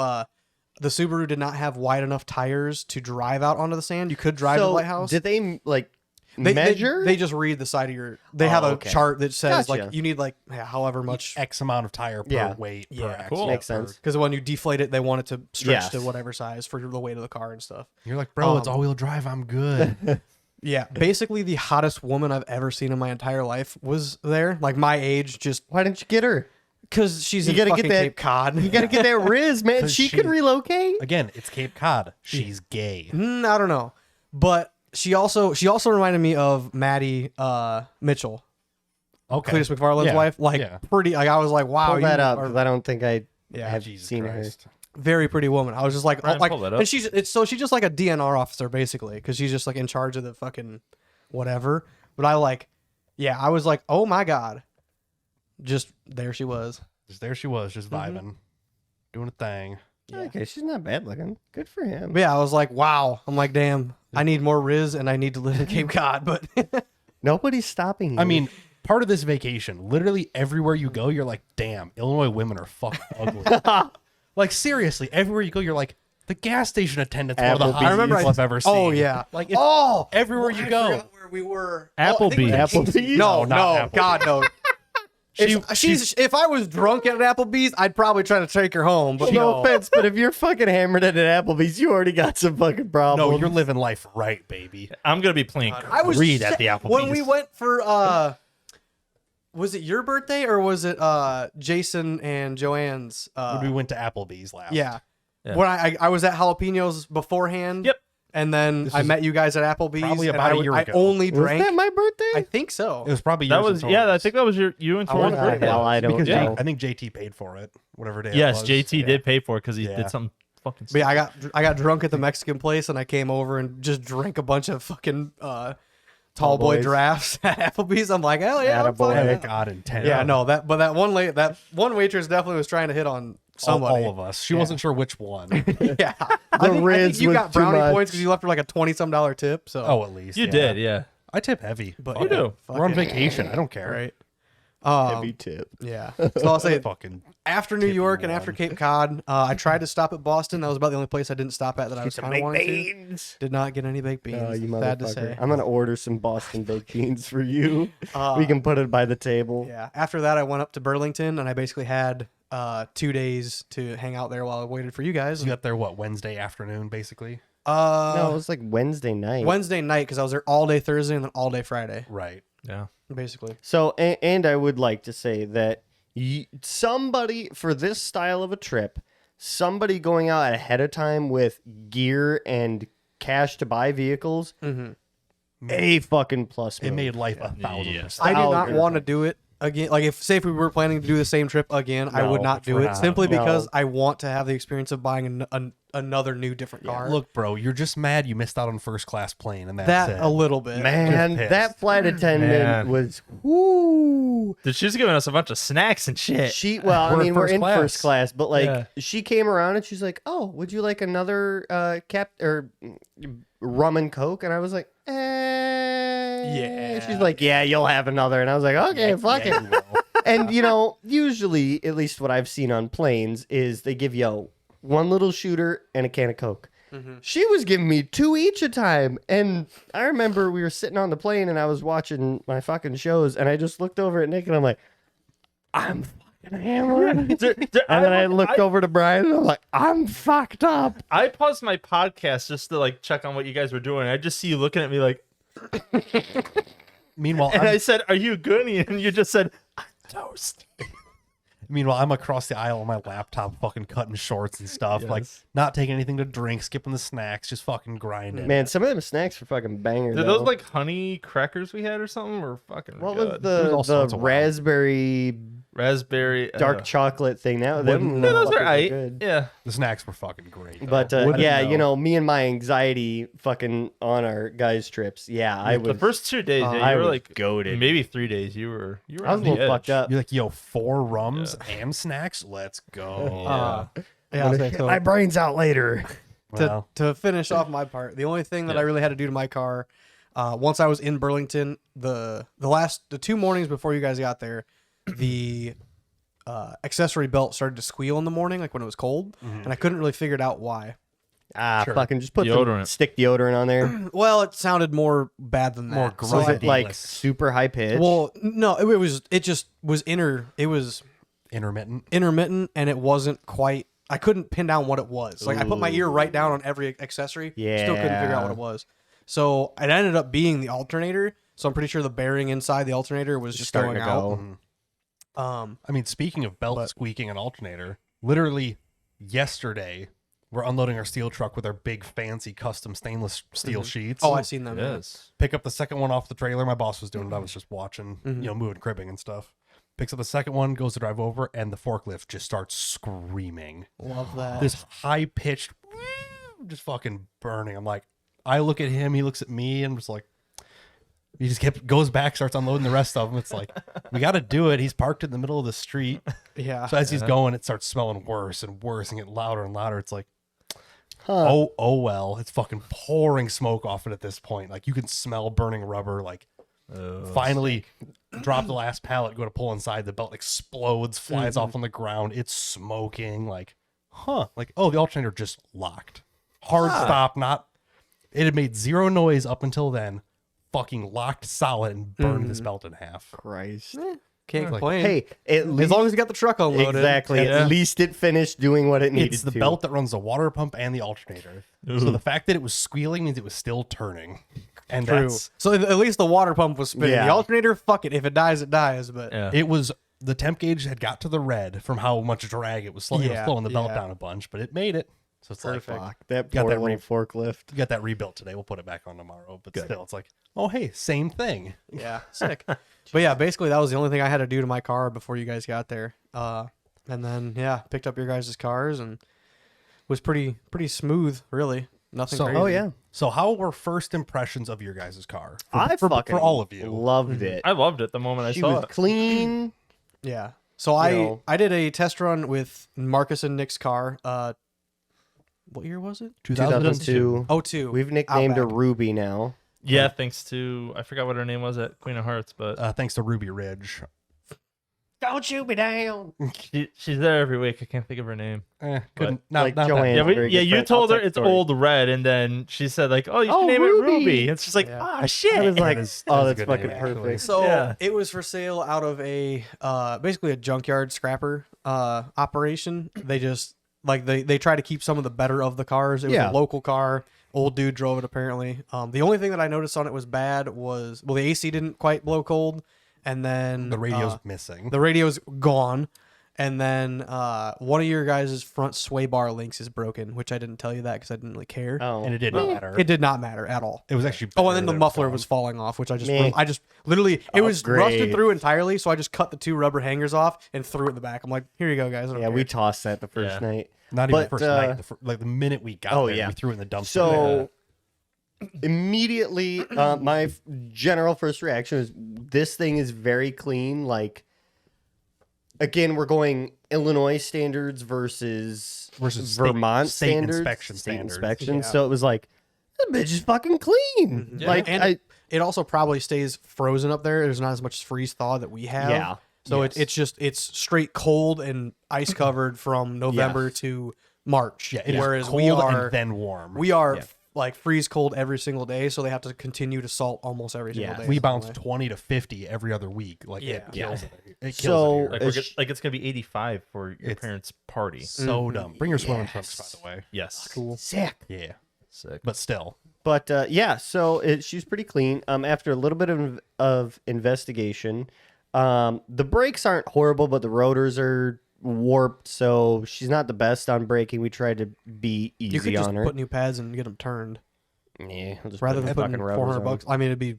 D: the Subaru did not have wide enough tires to drive out onto the sand. You could drive to the lighthouse.
C: Did they like
D: They
C: measure?
D: They just read the side of your. They
C: Oh,
D: have a
C: okay.
D: chart that says
C: Gotcha.
D: like you need like however much.
A: X amount of tire per
C: Yeah.
A: weight per
D: Yeah,
A: axle.
B: cool.
C: Makes
A: per-
C: sense.
D: Because when you deflate it, they want it to stretch
C: Yes.
D: to whatever size for the weight of the car and stuff.
A: You're like, bro, it's
D: Um,
A: all-wheel drive. I'm good.
D: Yeah, basically the hottest woman I've ever seen in my entire life was there. Like my age, just
C: Why didn't you get her?
D: because she's
C: You
D: in
C: gotta get
D: fucking
C: that-
D: Cape Cod.
C: You gotta get that Riz, man.
A: 'Cause
C: She
A: she-
C: could relocate.
A: Again, it's Cape Cod. She's gay.
D: I don't know, but she also reminded me of Maddie Mitchell,
A: Okay.
D: Cletus McFarland's
A: Yeah,
D: wife. Like
A: yeah.
D: pretty. Like I was like, wow,
C: Pull that
D: you
C: up
D: are
C: 'cause I don't think I
D: Yeah,
C: have
A: Jesus
C: seen
A: Christ.
D: very pretty woman. I was just like,
B: Brian,
D: like,
B: pull that up.
D: and she's just like a DNR officer basically, because she's just like in charge of the fucking whatever. But I I was like, oh my god, just there she was.
A: Just there she was, just
D: Mm-hmm.
A: vibing, doing a thing.
D: Yeah.
C: Okay, she's not bad looking. Good for him.
D: But yeah, I was like, wow. I'm like, damn, I need more Riz and I need to live in Cape Cod. But
C: Nobody's stopping you.
A: I mean, part of this vacation, literally everywhere you go, you're like, damn, Illinois women are fucking ugly. Like seriously, everywhere you go, you're like, the gas station attendants are the
C: Applebee's.
A: hottest
C: I remember
A: people I've ever seen.
D: oh yeah,
A: like it's
D: oh,
A: everywhere you
D: I
A: go.
D: forgot where we were. Oh, I think it was-
C: Applebee's.
D: No,
A: No, not
D: no,
A: Applebee's.
D: God no. If I was drunk at an Applebee's, I'd probably try to take her home. But
C: no offense, but if you're fucking hammered at an Applebee's, you already got some fucking problems.
A: No, you're living life right, baby.
B: I'm gonna be playing
D: I was
B: Creed at the Applebee's.
D: when we went for was it your birthday or was it Jason and Joanne's
A: When we went to Applebee's last.
D: yeah.
B: Yeah.
D: When I was at Jalapenos beforehand.
B: Yep.
D: And then I
A: was
D: met you guys at Applebee's.
A: probably
D: and
A: about a
D: I-
A: year
D: I
A: ago.
D: only
C: was
D: drank.
C: that my birthday?
D: I think so.
A: It was probably
B: that
A: yours
B: was
A: and
B: I
A: Tori's.
B: think that was you and
D: I
B: Tori's
D: wanna-
B: birthday.
C: hell, I don't
A: because
C: know.
A: I think JT paid for it, whatever day.
B: Yes,
A: it was.
B: JT
A: Yeah.
B: did pay for it because he
A: Yeah.
B: did something fucking.
D: But yeah, I got drunk at the Mexican place and I came over and just drank a bunch of fucking tall boy
C: boys.
D: drafts at Applebee's. I'm like, hell yeah, I'm
C: Attaboy.
D: fine.
A: Thank God, intense.
D: Yeah, no, that one waitress definitely was trying to hit on somebody.
A: all of us. She wasn't sure which one.
D: Yeah, I think
C: Riz
D: you
C: was
D: got
C: too
D: brownie
C: much.
D: points because you left her like a $20-some tip. So
A: Oh, at least
B: You
A: yeah.
B: did, yeah.
A: I tip heavy,
D: But
A: Fuck
B: you
A: it.
B: do.
A: We're on vacation. I don't care.
D: right.
C: Heavy tip.
D: Yeah. So I'll say
A: Fucking
D: after New
A: tip
D: York
A: you
D: and after
A: one.
D: Cape Cod, I tried to stop at Boston. That was about the only place I didn't stop at that I was kind of wanting to. Did not get any baked beans.
C: Oh, you
D: Sad to
C: motherfucker.
D: say.
C: I'm going to order some Boston baked beans for you.
D: Uh,
C: We can put it by the table.
D: Yeah. After that, I went up to Burlington and I basically had 2 days to hang out there while I waited for you guys.
A: You got there what, Wednesday afternoon, basically?
C: No, it was like Wednesday night.
D: Wednesday night because I was there all day Thursday and then all day Friday,
A: Right.
B: Yeah.
D: basically.
C: So, and I would like to say that somebody, for this style of a trip, somebody going out ahead of time with gear and cash to buy vehicles, a fucking plus
A: It
C: move.
A: made life 1,000%.
D: I do not
C: Oh,
D: want to do it again. Like if say if we were planning to do the same trip again, I would
A: No,
D: not do
A: we're
D: it
A: not.
D: simply
C: No.
D: because I want to have the experience of buying another new different car.
A: Look, bro, you're just mad you missed out on first class plane, and that's
D: that
A: it.
D: a little bit.
C: Man,
A: Just
C: that
A: pissed.
C: flight attendant
B: Man.
C: was woo.
B: Dude, she's giving us a bunch of snacks and shit.
C: She well, I
A: We're
C: mean, we're
A: first
C: in
A: class.
C: first class, but like
B: Yeah.
C: she came around and she's like, "Oh, would you like another cap or rum and coke?" And I was like,
D: Yeah.
C: She's like, "Yeah, you'll have another." And I was like, "Okay, fuck
A: Yeah,
C: it."
A: you will.
C: And you know, usually, at least what I've seen on planes is they give you one little shooter and a can of coke. She was giving me 2 each a time, and I remember we were sitting on the plane and I was watching my fucking shows, and I just looked over at Nick and I'm like, "I'm fucking hammered." And then I looked over to Brian and I'm like, "I'm fucked up."
B: I paused my podcast just to like check on what you guys were doing. I just see you looking at me like,
A: Meanwhile,
B: and I
A: I'm,
B: said, "Are you good?" And you just said, "I'm toast."
A: I'm across the aisle on my laptop, fucking cutting shorts and stuff, like
B: Yes.
A: not taking anything to drink, skipping the snacks, just fucking grinding.
C: Man, some of them snacks were fucking bangers.
B: Did
C: though.
B: those like honey crackers we had or something were fucking
C: What
B: good?
C: was
A: all sorts
C: the
A: of wild.
C: raspberry
B: Raspberry
C: dark chocolate thing? That them
B: Yeah, those
C: motherfuckers
B: are
C: were
B: aight.
C: good.
B: Yeah.
A: The snacks were fucking great. though.
C: But
A: Wouldn't
C: yeah,
A: know.
C: you know, me and my anxiety fucking on our guys' trips. Yeah, I
B: The
C: was.
B: first 2 days, yeah,
C: I
B: you were
C: was
B: like
C: goated.
B: maybe 3 days. You were
C: I was
B: on
C: a
B: the
C: little
B: edge.
C: fucked up.
A: You're like, yo, 4 rums and snacks? Let's go.
D: Yeah, I'll say so.
C: My brain's out later.
A: Well,
D: to finish off my part, the only thing that I really had to do to my car, once I was in Burlington, the 2 mornings before you guys got there, the accessory belt started to squeal in the morning, like when it was cold, and I couldn't really figure it out why.
C: Fucking just put some
B: Deodorant.
C: stick deodorant on there.
D: Well, it sounded more bad than that.
A: More
D: So
C: Was
D: I-
C: it like super high pitch?
D: well, no, it just was it was
A: intermittent.
D: intermittent, and it wasn't quite. I couldn't pin down what it was. Like I put my ear right down on every accessory, still couldn't figure out what it was. So it ended up being the alternator. So I'm pretty sure the bearing inside the alternator was just
C: starting
D: going
C: to
D: out.
C: go.
A: I mean, speaking of belt squeaking and alternator, literally yesterday, we're unloading our steel truck with our big fancy custom stainless steel sheets.
D: Oh, I've seen them.
B: Yes.
A: Pick up the second one off the trailer. My boss was doing it. I was just watching, moving cribbing and stuff. Picks up the second one, goes to drive over, and the forklift just starts screaming.
D: Love that.
A: This high pitched, just fucking burning. I'm like, I look at him, he looks at me, and was like, he just goes back, starts unloading the rest of them. It's like, we got to do it. He's parked in the middle of the street.
D: Yeah.
A: So as he's going, it starts smelling worse and worse and getting louder and louder. It's like,
C: Huh.
A: oh well, it's fucking pouring smoke off it at this point. Like you can smell burning rubber. Like finally drop the last pallet, go to pull inside, the belt explodes, flies off on the ground. It's smoking. Like, like, oh, the alternator just locked. Hard stop, not, it had made zero noise up until then. Fucking locked solid and burned this belt in half.
C: Christ.
D: Can't
A: Like,
D: complain.
C: Hey, at
D: as
C: least
D: long as you got the truck unloaded.
C: exactly.
B: Yeah.
C: At least it finished doing what it needed
A: It's the
C: to.
A: belt that runs the water pump and the alternator. So the fact that it was squealing means it was still turning. And
D: True.
A: that's,
D: So at least the water pump was spinning.
C: Yeah.
D: The alternator, fuck it. If it dies, it dies. But
B: Yeah.
A: it was, the temp gauge had got to the red from how much drag it was, it was slowing the belt
D: yeah.
A: down a bunch, but it made it. So it's
D: Perfect.
A: like,
C: Fuck, that
A: Got
C: poor
A: that
C: little forklift.
A: you got that rebuilt today. We'll put it back on tomorrow. But still, it's like, oh, hey, same thing.
D: yeah, sick. But yeah, basically that was the only thing I had to do to my car before you guys got there. And then yeah, picked up your guys' cars and was pretty smooth, really. Nothing
A: So-
D: crazy.
C: Oh yeah,
A: So how were first impressions of your guys' car?
C: I
A: for
C: fucking
A: all of you.
C: loved it.
B: I loved it the moment I
C: She
B: saw
C: was
B: it.
C: clean.
D: Yeah. So
C: know.
D: I did a test run with Marcus and Nick's car. What year was it?
C: 2002.
D: Oh, two.
C: We've nicknamed her
D: Outback.
C: Ruby now.
B: Yeah, thanks to I forgot what her name was at Queen of Hearts, but
A: Thanks to Ruby Ridge.
C: Don't shoot me down.
B: she's there every week. I can't think of her name.
A: Couldn't,
C: like
A: not
C: Joanne.
A: that.
B: Yeah,
C: very
B: yeah.
C: good
B: You
C: friend.
B: told
C: I'll
B: her
C: tell
B: it's
C: the story.
B: Old Red, and then she said like, "Oh, you should
C: Oh,
B: name it
C: Ruby.
B: Ruby." And she's like,
D: Yeah.
B: "Oh shit!"
C: I was like,
A: That is
C: oh,
A: a
C: that's
A: good
C: fucking
A: name, actually.
C: perfect.
D: So
B: Yeah.
D: it was for sale out of a basically a junkyard scrapper operation. They just like they try to keep some of the better of the cars. It was
C: Yeah.
D: a local car. Old dude drove it apparently. The only thing that I noticed on it was bad was the AC didn't quite blow cold, and then
A: The radio's missing.
D: the radio's gone. And then one of your guys' front sway bar links is broken, which I didn't tell you that because I didn't really care.
C: Oh,
A: And it didn't matter.
D: It did not matter at all.
A: It was actually.
D: Oh, and
A: better
D: then the
A: that it
D: muffler
A: gone.
D: was falling off, which I just
C: Meh.
D: literally it was rusted
C: Upgrade.
D: through entirely, so I just cut the two rubber hangers off and threw it in the back. I'm like, here you go, guys. I don't
C: yeah, we
D: care.
C: tossed that the first
B: Yeah.
C: night.
A: Not even the
C: But,
A: first night. Like the minute we got
C: oh,
A: there,
C: yeah.
A: we threw it in the dumpster.
C: So immediately, my general first reaction was this thing is very clean. Like, again, we're going Illinois standards versus Vermont
A: state
C: standards,
A: inspection
C: state
A: standards.
C: inspection.
D: Yeah.
C: So it was like, this bitch is fucking clean.
D: Yeah.
C: Like,
D: and it also probably stays frozen up there. There's not as much freeze thaw that we have.
C: Yeah.
D: So
A: Yes.
D: it's straight cold and ice covered from November to March.
A: Yeah, it is
D: whereas
A: cold
D: we are
A: and then warm.
D: we are
C: Yeah.
D: like freeze cold every single day, so they have to continue to salt almost every single
C: Yeah.
D: day.
A: we
D: some
A: bounce
D: way.
A: 20 to 50 every other week. Like
D: Yeah.
A: it kills it. It kills
C: So-
A: it here.
B: Like,
C: It's-
B: like it's gonna be 85 for your
A: It's-
B: parents' party.
A: So dumb. Bring your swimming trunks,
C: Yes.
A: by the way.
B: Yes,
D: Cool.
C: sick.
A: Yeah,
B: sick.
A: but still,
C: But yeah, so she's pretty clean. After a little bit of investigation, the brakes aren't horrible, but the rotors are warped, so she's not the best on braking. We tried to be
D: You could
C: easy
D: just
C: on her.
D: put new pads and get them turned
C: Yeah, we'll just
D: rather
C: put
D: than
C: fucking
D: putting
C: rubbers
D: $400
C: on.
D: bucks. I mean, it'd be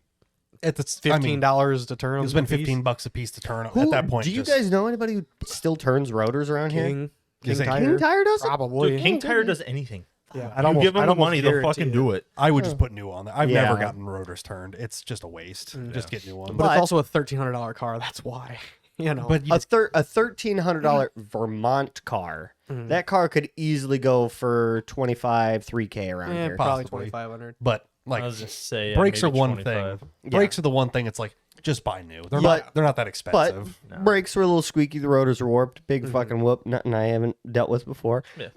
A: it's
D: $15 to turn them.
A: It's been $15 a piece to turn
C: Who-
A: at that point.
C: do you
A: just-
C: guys know anybody who still turns rotors around here?
D: King
A: Is it
D: Tire?
C: King Tire does it?
D: Probably.
B: Dude, King Tire does anything.
D: Yeah,
B: You give them the money, they'll fucking do it.
A: I would just put new on there. I've
C: Yeah.
A: never gotten rotors turned. It's just a waste. Just get new ones.
D: But
C: But-
D: it's also a $1,300 car. That's why. You know.
A: But you
C: A $1,300 Vermont car.
D: Mhm.
C: That car could easily go for 25, 3K around
D: yeah,
C: here.
D: probably
A: Possibly.
D: 2,500.
A: but
B: I
A: like
B: was just say
A: brakes are
B: maybe
A: one
B: 25.
A: thing.
C: Yeah.
A: Brakes are the one thing. It's like just buy new. They're
C: But-
A: not. They're not that
C: But
A: expensive.
B: No.
C: brakes were a little squeaky. The rotors are warped. Big fucking whoop. Nothing I haven't dealt with before.
B: Yeah.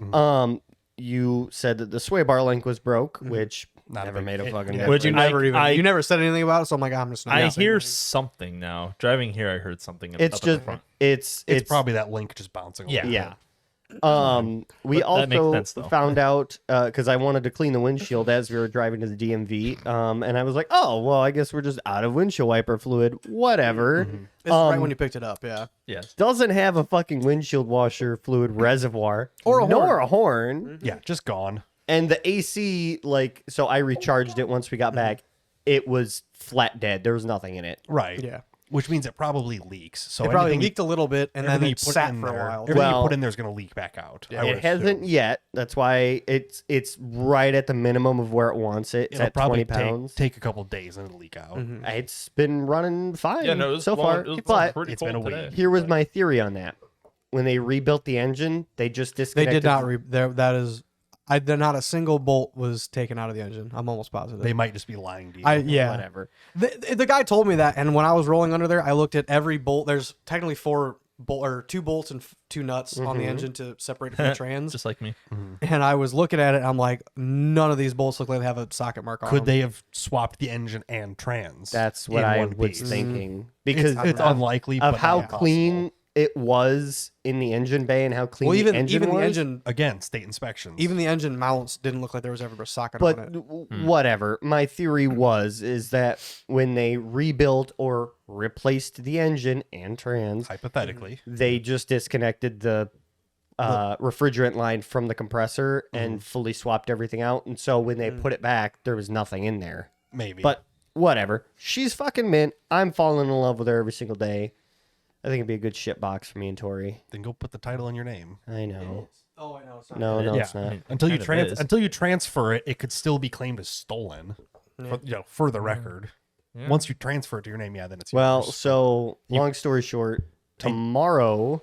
C: You said that the sway bar link was broke, which
A: Not a
C: never
A: big-
C: made a
A: it-
C: fucking
A: yeah.
C: difference.
D: But you never
B: I-
D: you never said anything about it, so I'm like, I'm just not
B: I
D: gonna say
B: hear
D: anything.
B: something now. Driving here, I heard something.
C: It's
B: up at
C: just
B: the front.
C: it's
A: it's probably that link just bouncing. a
B: Yeah.
A: little
C: yeah.
A: bit.
C: We
B: But that makes
C: also
B: sense, though.
C: found out because I wanted to clean the windshield as we were driving to the DMV, and I was like, "Oh, well, I guess we're just out of windshield wiper fluid. Whatever."
D: It's right when you picked it up, yeah.
B: Yes.
C: Doesn't have a fucking windshield washer fluid reservoir
D: Or a
C: nor
D: horn.
C: a horn,
A: Yeah, just gone.
C: and the AC so I recharged it once we got back. It was flat dead. There was nothing in it.
A: Right.
D: Yeah.
A: Which means it probably leaks. So
D: It probably
A: anything you-
D: leaked a little bit and then
A: everything you
D: it
A: put
D: sat
A: in
D: for a
A: there-
D: while.
A: Everything
C: Well-
A: you put in there is going to leak back out. I would
C: It hasn't
A: assume.
C: yet. That's why it's right at the minimum of where it wants it. It's
A: It'll
C: at
A: probably
C: 20 pounds.
A: take a couple days and it'll leak out.
C: It's been running fine
B: Yeah, no, it was,
C: so
B: well,
C: far.
B: it was
C: But
B: pretty
A: it's been
B: cold
A: a
B: today.
A: week.
C: here was my theory on that. When they rebuilt the engine, they just
D: They
C: disconnected.
D: did not that is not a single bolt was taken out of the engine. I'm almost positive.
A: They might just be lying to you.
D: yeah.
C: Whatever.
D: The guy told me that, and when I was rolling under there, I looked at every bolt. There's technically two bolts and two nuts on the engine to separate it from the trans.
B: Just like me.
D: And I was looking at it, and I'm like, none of these bolts look like they have a socket mark on
A: Could
D: them.
A: they have swapped the engine and trans?
C: That's what
A: in
C: I
A: one
C: was
A: piece?
C: thinking because
A: It's unlikely,
C: of
A: but
C: how
A: not
C: clean
A: impossible.
C: it was in the engine bay and how clean
D: Well,
C: the engine
D: even
C: was.
D: the engine,
A: Again, state inspections.
D: even the engine mounts didn't look like there was ever a socket
C: But
D: on it.
C: whatever. My theory is that when they rebuilt or replaced the engine and trans,
A: hypothetically,
C: they just disconnected the refrigerant line from the compressor and fully swapped everything out. And so when they put it back, there was nothing in there.
A: maybe.
C: But whatever. She's fucking mint. I'm falling in love with her every single day. I think it'd be a good shit box for me and Tori.
A: then go put the title in your name.
C: I know.
D: Oh, I know. It's not.
C: No, no,
A: yeah,
C: it's not.
A: until you
B: Kind of is.
A: until you transfer it, it could still be claimed as stolen. For the record, once you transfer it to your name, yeah, then it's
C: Well,
A: yours.
C: so long story short, tomorrow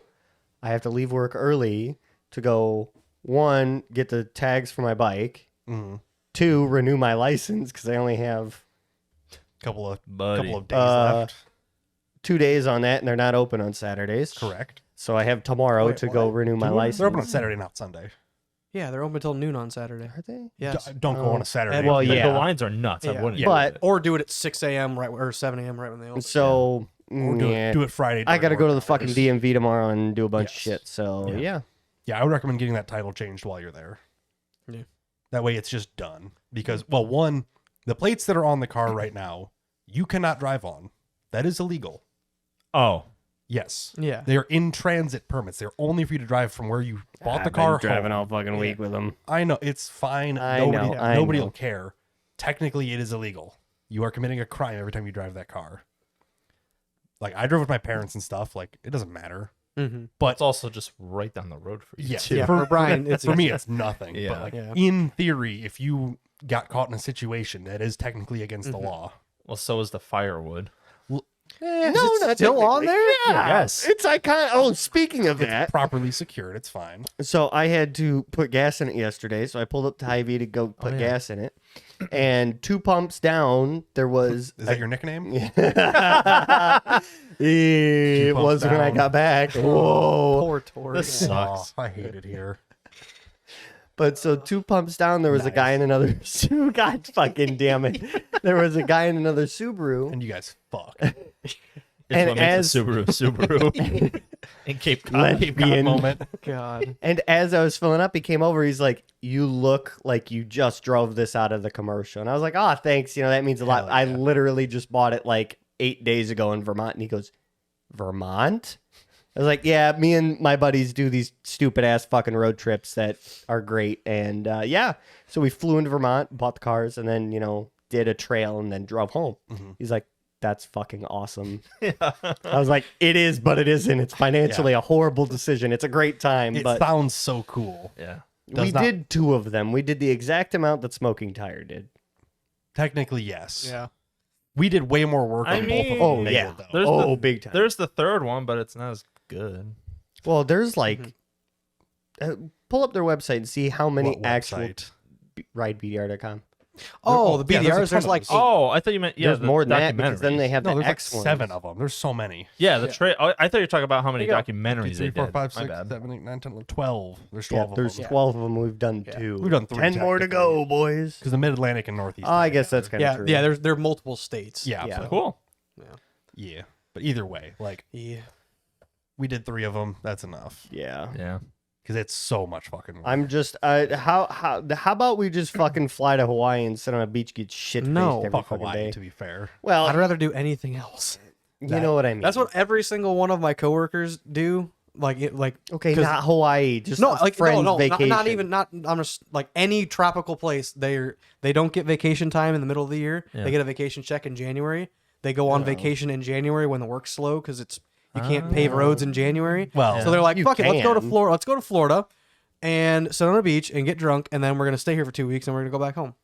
C: I have to leave work early to go, 1, get the tags for my bike,
A: Mhm.
C: 2, renew my license because I only have
A: couple of
B: Buddy.
A: days
C: Uh,
A: left.
C: 2 days on that, and they're not open on Saturdays.
A: Correct.
C: So I have tomorrow
D: Wait,
C: to go
D: what?
C: renew my license.
A: They're open on Saturday, not Sunday.
D: Yeah, they're open until noon on Saturday.
C: Are they?
D: Yes.
A: Don't go on a Saturday.
D: And-
C: Well,
B: The
C: yeah.
B: lines are nuts. I
D: Yeah.
B: wouldn't.
C: But-
B: do it.
D: Or do it at 6 a.m. right or 7 a.m. right when they open.
C: So
A: Or do it Friday.
C: I got to
A: during
C: go to the
A: work
C: fucking
A: hours.
C: DMV tomorrow and do a bunch of
A: Yes.
C: shit. So
B: Yeah.
C: yeah.
A: Yeah, I would recommend getting that title changed while you're there.
D: Yeah.
A: That way it's just done. Because, well, one, the plates that are on the car right now, you cannot drive on. That is illegal.
B: Oh,
A: Yes.
D: Yeah.
A: They are in transit permits. They're only for you to drive from where you bought the
C: I've
A: car
C: been driving
A: home.
C: all fucking week with them.
A: I know. It's fine.
C: I
A: Nobody,
C: know, I
A: nobody
C: know.
A: will care. Technically, it is illegal. You are committing a crime every time you drive that car. Like, I drove with my parents and stuff. Like, it doesn't matter.
D: Mm-hmm.
A: But
B: it's also just right down the road for you.
A: yeah,
B: too.
D: Yeah, for Brian, it's
A: for me, it's nothing.
B: Yeah.
A: But like
D: Yeah.
A: in theory, if you got caught in a situation that is technically against
C: Mm-hmm.
A: the law,
B: Well, so is the firewood.
C: No, not
D: still on
C: technically.
D: there?
C: Yeah.
B: Yes.
C: It's iconic. Oh, speaking of
A: it's
C: that,
A: properly secured. It's fine.
C: so I had to put gas in it yesterday. So I pulled up to Hy-Vee to go put
B: yeah.
C: gas in it, and 2 pumps down, there was.
A: Is that your nickname?
C: It
A: pumps
C: was when I
A: down.
C: got back. Whoa!
D: Poor Tori.
B: This sucks.
A: Oh, I hate it here.
C: But so 2 pumps down, there was a guy in another. God fucking damn it! There was a guy in another Subaru.
A: And you guys fuck.
B: It's
C: And
B: what makes a Subaru. In Cape Cod.
A: Cape Cod moment.
D: God.
C: And as I was filling up, he came over. He's like, "You look like you just drove this out of the commercial." And I was like, "Oh, thanks. You know that means a lot.
A: Hell
C: I
A: yeah.
C: literally just bought it like 8 days ago in Vermont." And he goes, "Vermont?" I was like, "Yeah, me and my buddies do these stupid ass fucking road trips that are great." And yeah, so we flew into Vermont, bought the cars, and then did a trail and then drove home.
A: Mhm.
C: He's like, "That's fucking awesome." I was like, "It is, but it isn't. It's financially a horrible decision. It's a great time,
A: It
C: but."
A: sounds so cool.
B: Yeah.
A: Does
C: We
A: not-
C: did 2 of them. We did the exact amount that Smoking Tire did.
A: Technically, yes.
D: Yeah.
A: We did way more work
B: I
A: on both of them.
B: mean-
C: Oh,
A: than they
C: yeah.
A: did, though.
B: There's
C: Oh,
B: the,
C: big time.
B: There's the third one, but it's not as good.
C: Well, there's like, pull up their website and see how many
A: What
C: actual
A: website?
C: ridebdr.com.
D: Oh, the
A: yeah, there's a
D: BDRs.
A: ton
D: There's
A: of
D: like
A: those.
B: Oh, I thought you meant
C: There's
B: the
C: more than that because then they
B: documentaries.
C: have
A: No,
C: the
A: there's like
C: X ones.
A: 7 of them. There's so many.
B: Yeah, the I thought you were talking about how many
D: There you
B: documentaries
A: 3,
B: they
A: 4,
B: did.
A: 5,
B: My
A: 6,
B: bad.
A: 7, 8, 9, 10, 12. There's
C: Yeah,
A: 12
C: there's
A: of them.
C: 12 of them. We've done
D: Yeah.
C: 2.
A: We've done 3
C: 10 more to go, boys.
A: Because the Mid-Atlantic and Northeast.
C: Oh, I guess that's kind of
D: yeah,
C: true.
D: yeah. There are multiple states.
A: Yeah,
C: Yeah.
A: so-
B: Cool.
A: yeah. But either way, like,
D: Yeah.
A: we did 3 of them. That's enough.
C: Yeah.
B: Yeah.
A: Because it's so much fucking work.
C: I'm just how about we just fucking fly to Hawaii and sit on a beach, get shit faced
D: No.
C: every
A: Fuck
C: fucking
A: Hawaii,
C: day.
A: to be fair.
C: Well,
D: I'd rather do anything else.
C: you know what I mean.
D: That's what every single one of my coworkers do.
C: Okay,
D: 'cause-
C: not Hawaii, just
D: no,
C: a
D: like
C: friend's
D: no,
C: vacation.
D: not even not. I'm just like any tropical place. They don't get vacation time in the middle of the year.
B: Yeah.
D: They get a vacation check in January. They go on vacation in January when the work's slow because you can't pave roads in January.
A: Well,
D: So they're like,
C: You
D: fuck it, let's go to
C: can.
D: Florida. Let's go to Florida and sit on a beach and get drunk, and then we're gonna stay here for 2 weeks and we're gonna go back home.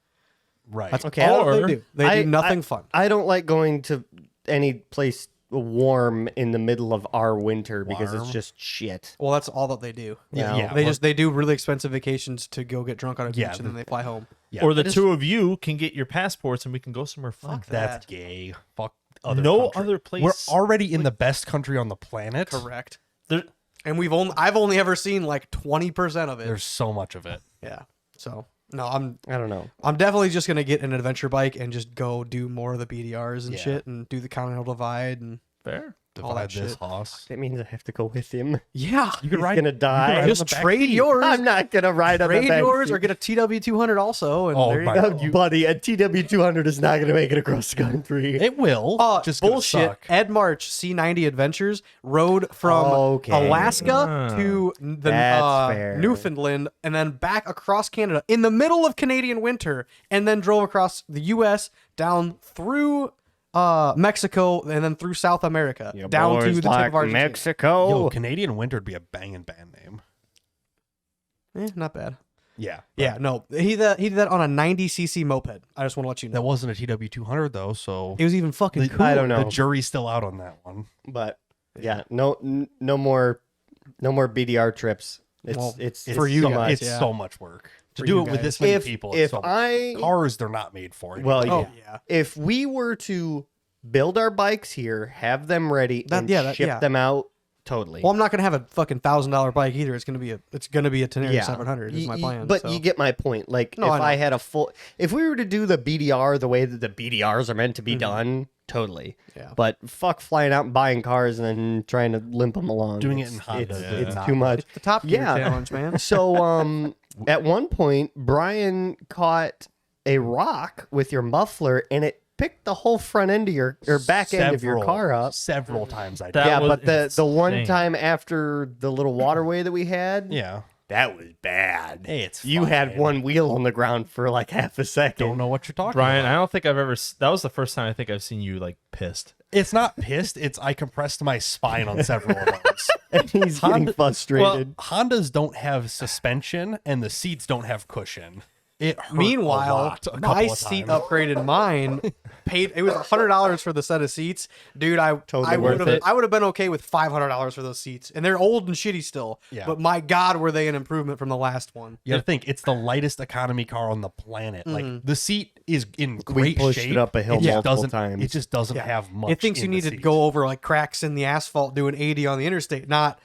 A: right.
D: That's
C: Okay,
D: all
B: or-
D: they do. They do nothing fun.
C: I don't like going to any place warm in the middle of our winter because it's
A: Warm?
C: just shit.
D: Well, that's all that they do.
A: Yeah,
C: No.
A: yeah.
D: They do really expensive vacations to go get drunk on a beach
A: Yeah.
D: and then they fly home.
A: Yeah.
B: Or the
C: just-
B: two of you can get your passports and we can go somewhere fun.
D: Fuck
A: That's
D: that.
A: gay. Fuck other
B: No
A: country.
B: other place.
A: We're already in the best country on the planet.
D: Correct.
B: There,
D: And I've only ever seen like 20% of it.
A: There's so much of it.
D: Yeah. So no, I'm
C: I don't know.
D: definitely just gonna get an adventure bike and just go do more of the BDRs and
A: Yeah.
D: shit and do the Continental Divide and
B: fair.
D: all that
A: Divide this
D: shit.
A: hoss.
C: That means I have to go with him.
D: yeah.
A: You could
C: He's
A: ride.
C: gonna
A: ride
C: die.
A: on
D: Just
A: the back
D: trade
A: seat.
D: yours.
C: I'm not gonna ride on the
D: Trade
C: back
D: yours
C: seat.
D: or get a TW200 also. And
A: Oh,
D: there you
A: by-
D: go.
C: Oh, buddy, a TW200 is not gonna make it across the country.
A: It will. just gonna
D: bullshit.
A: suck.
D: Ed March C90 Adventures rode from
C: Okay.
D: Alaska to the
C: That's fair.
D: Newfoundland and then back across Canada in the middle of Canadian winter and then drove across the U.S. down through Mexico and then through South America
C: You
D: down to
C: boys
D: the tip
C: like
D: of Argentina.
C: Mexico.
A: Yo, Canadian Winter would be a banging band name.
D: Not bad.
A: Yeah.
D: Yeah, no, he did that on a 90cc moped. I just want to let you know.
A: That wasn't a TW200 though, so
D: It was even fucking
A: the,
D: cool.
C: I don't know.
A: the jury's still out on that one.
C: But Yeah, no more BDR trips. It's
A: For you
C: so
A: guys,
C: much.
A: it's
D: yeah.
A: so much work to
D: For
A: do
D: you
A: it with
D: guys.
A: this many
C: If
A: people.
C: if
A: it's so
C: I
A: cars, they're not made for. Anymore.
C: well,
D: Oh
C: yeah.
D: yeah.
C: If we were to build our bikes here, have them ready, and ship them out, totally.
D: Well, I'm not gonna have a fucking $1,000 bike either. It's gonna be a Tenere 700. Is my plan.
C: But
D: so.
C: you get my point. Like
D: No,
C: if
D: I know.
C: I had if we were to do the BDR the way that the BDRs are meant to be done, totally.
D: Yeah.
C: But fuck flying out and buying cars and then trying to limp them along.
A: Doing it
C: It's-
A: in Honda
C: It's,
A: is not
C: too much.
D: the Top Gear
C: Yeah.
D: challenge, man.
C: So at one point Brian caught a rock with your muffler and it picked the whole front end of your or back end of your car up.
A: several times. I did.
B: That
C: Yeah,
B: was
C: but the one
B: insane.
C: time after the little waterway that we had,
A: Yeah.
C: that was bad.
A: Hey, it's
C: You had
A: fine.
C: one wheel on the ground for like half a second.
A: Don't know what you're talking
B: Brian,
A: about.
B: I don't think I've ever. That was the first time I think I've seen you like pissed.
A: It's not pissed. It's I compressed my spine on several of those.
C: And he's getting
A: Honda-
C: frustrated.
A: Hondas don't have suspension and the seats don't have cushion. It hurt a
D: Meanwhile,
A: lot, a
D: my
A: couple of
D: seat
A: times.
D: upgraded mine. It was $100 for the set of seats, dude. I
C: Totally
D: would
C: worth
D: have
C: it.
D: been okay with $500 for those seats, and they're old and shitty still.
A: Yeah.
D: But my God, were they an improvement from the last one?
A: You gotta think it's the lightest economy car on the planet. Like the seat is in great
C: pushed
A: shape.
C: it up a hill
A: just
C: multiple
A: doesn't,
C: times.
A: It just doesn't have much.
D: It thinks you
A: in the
D: need to
A: seat.
D: go over like cracks in the asphalt doing 80 on the interstate, not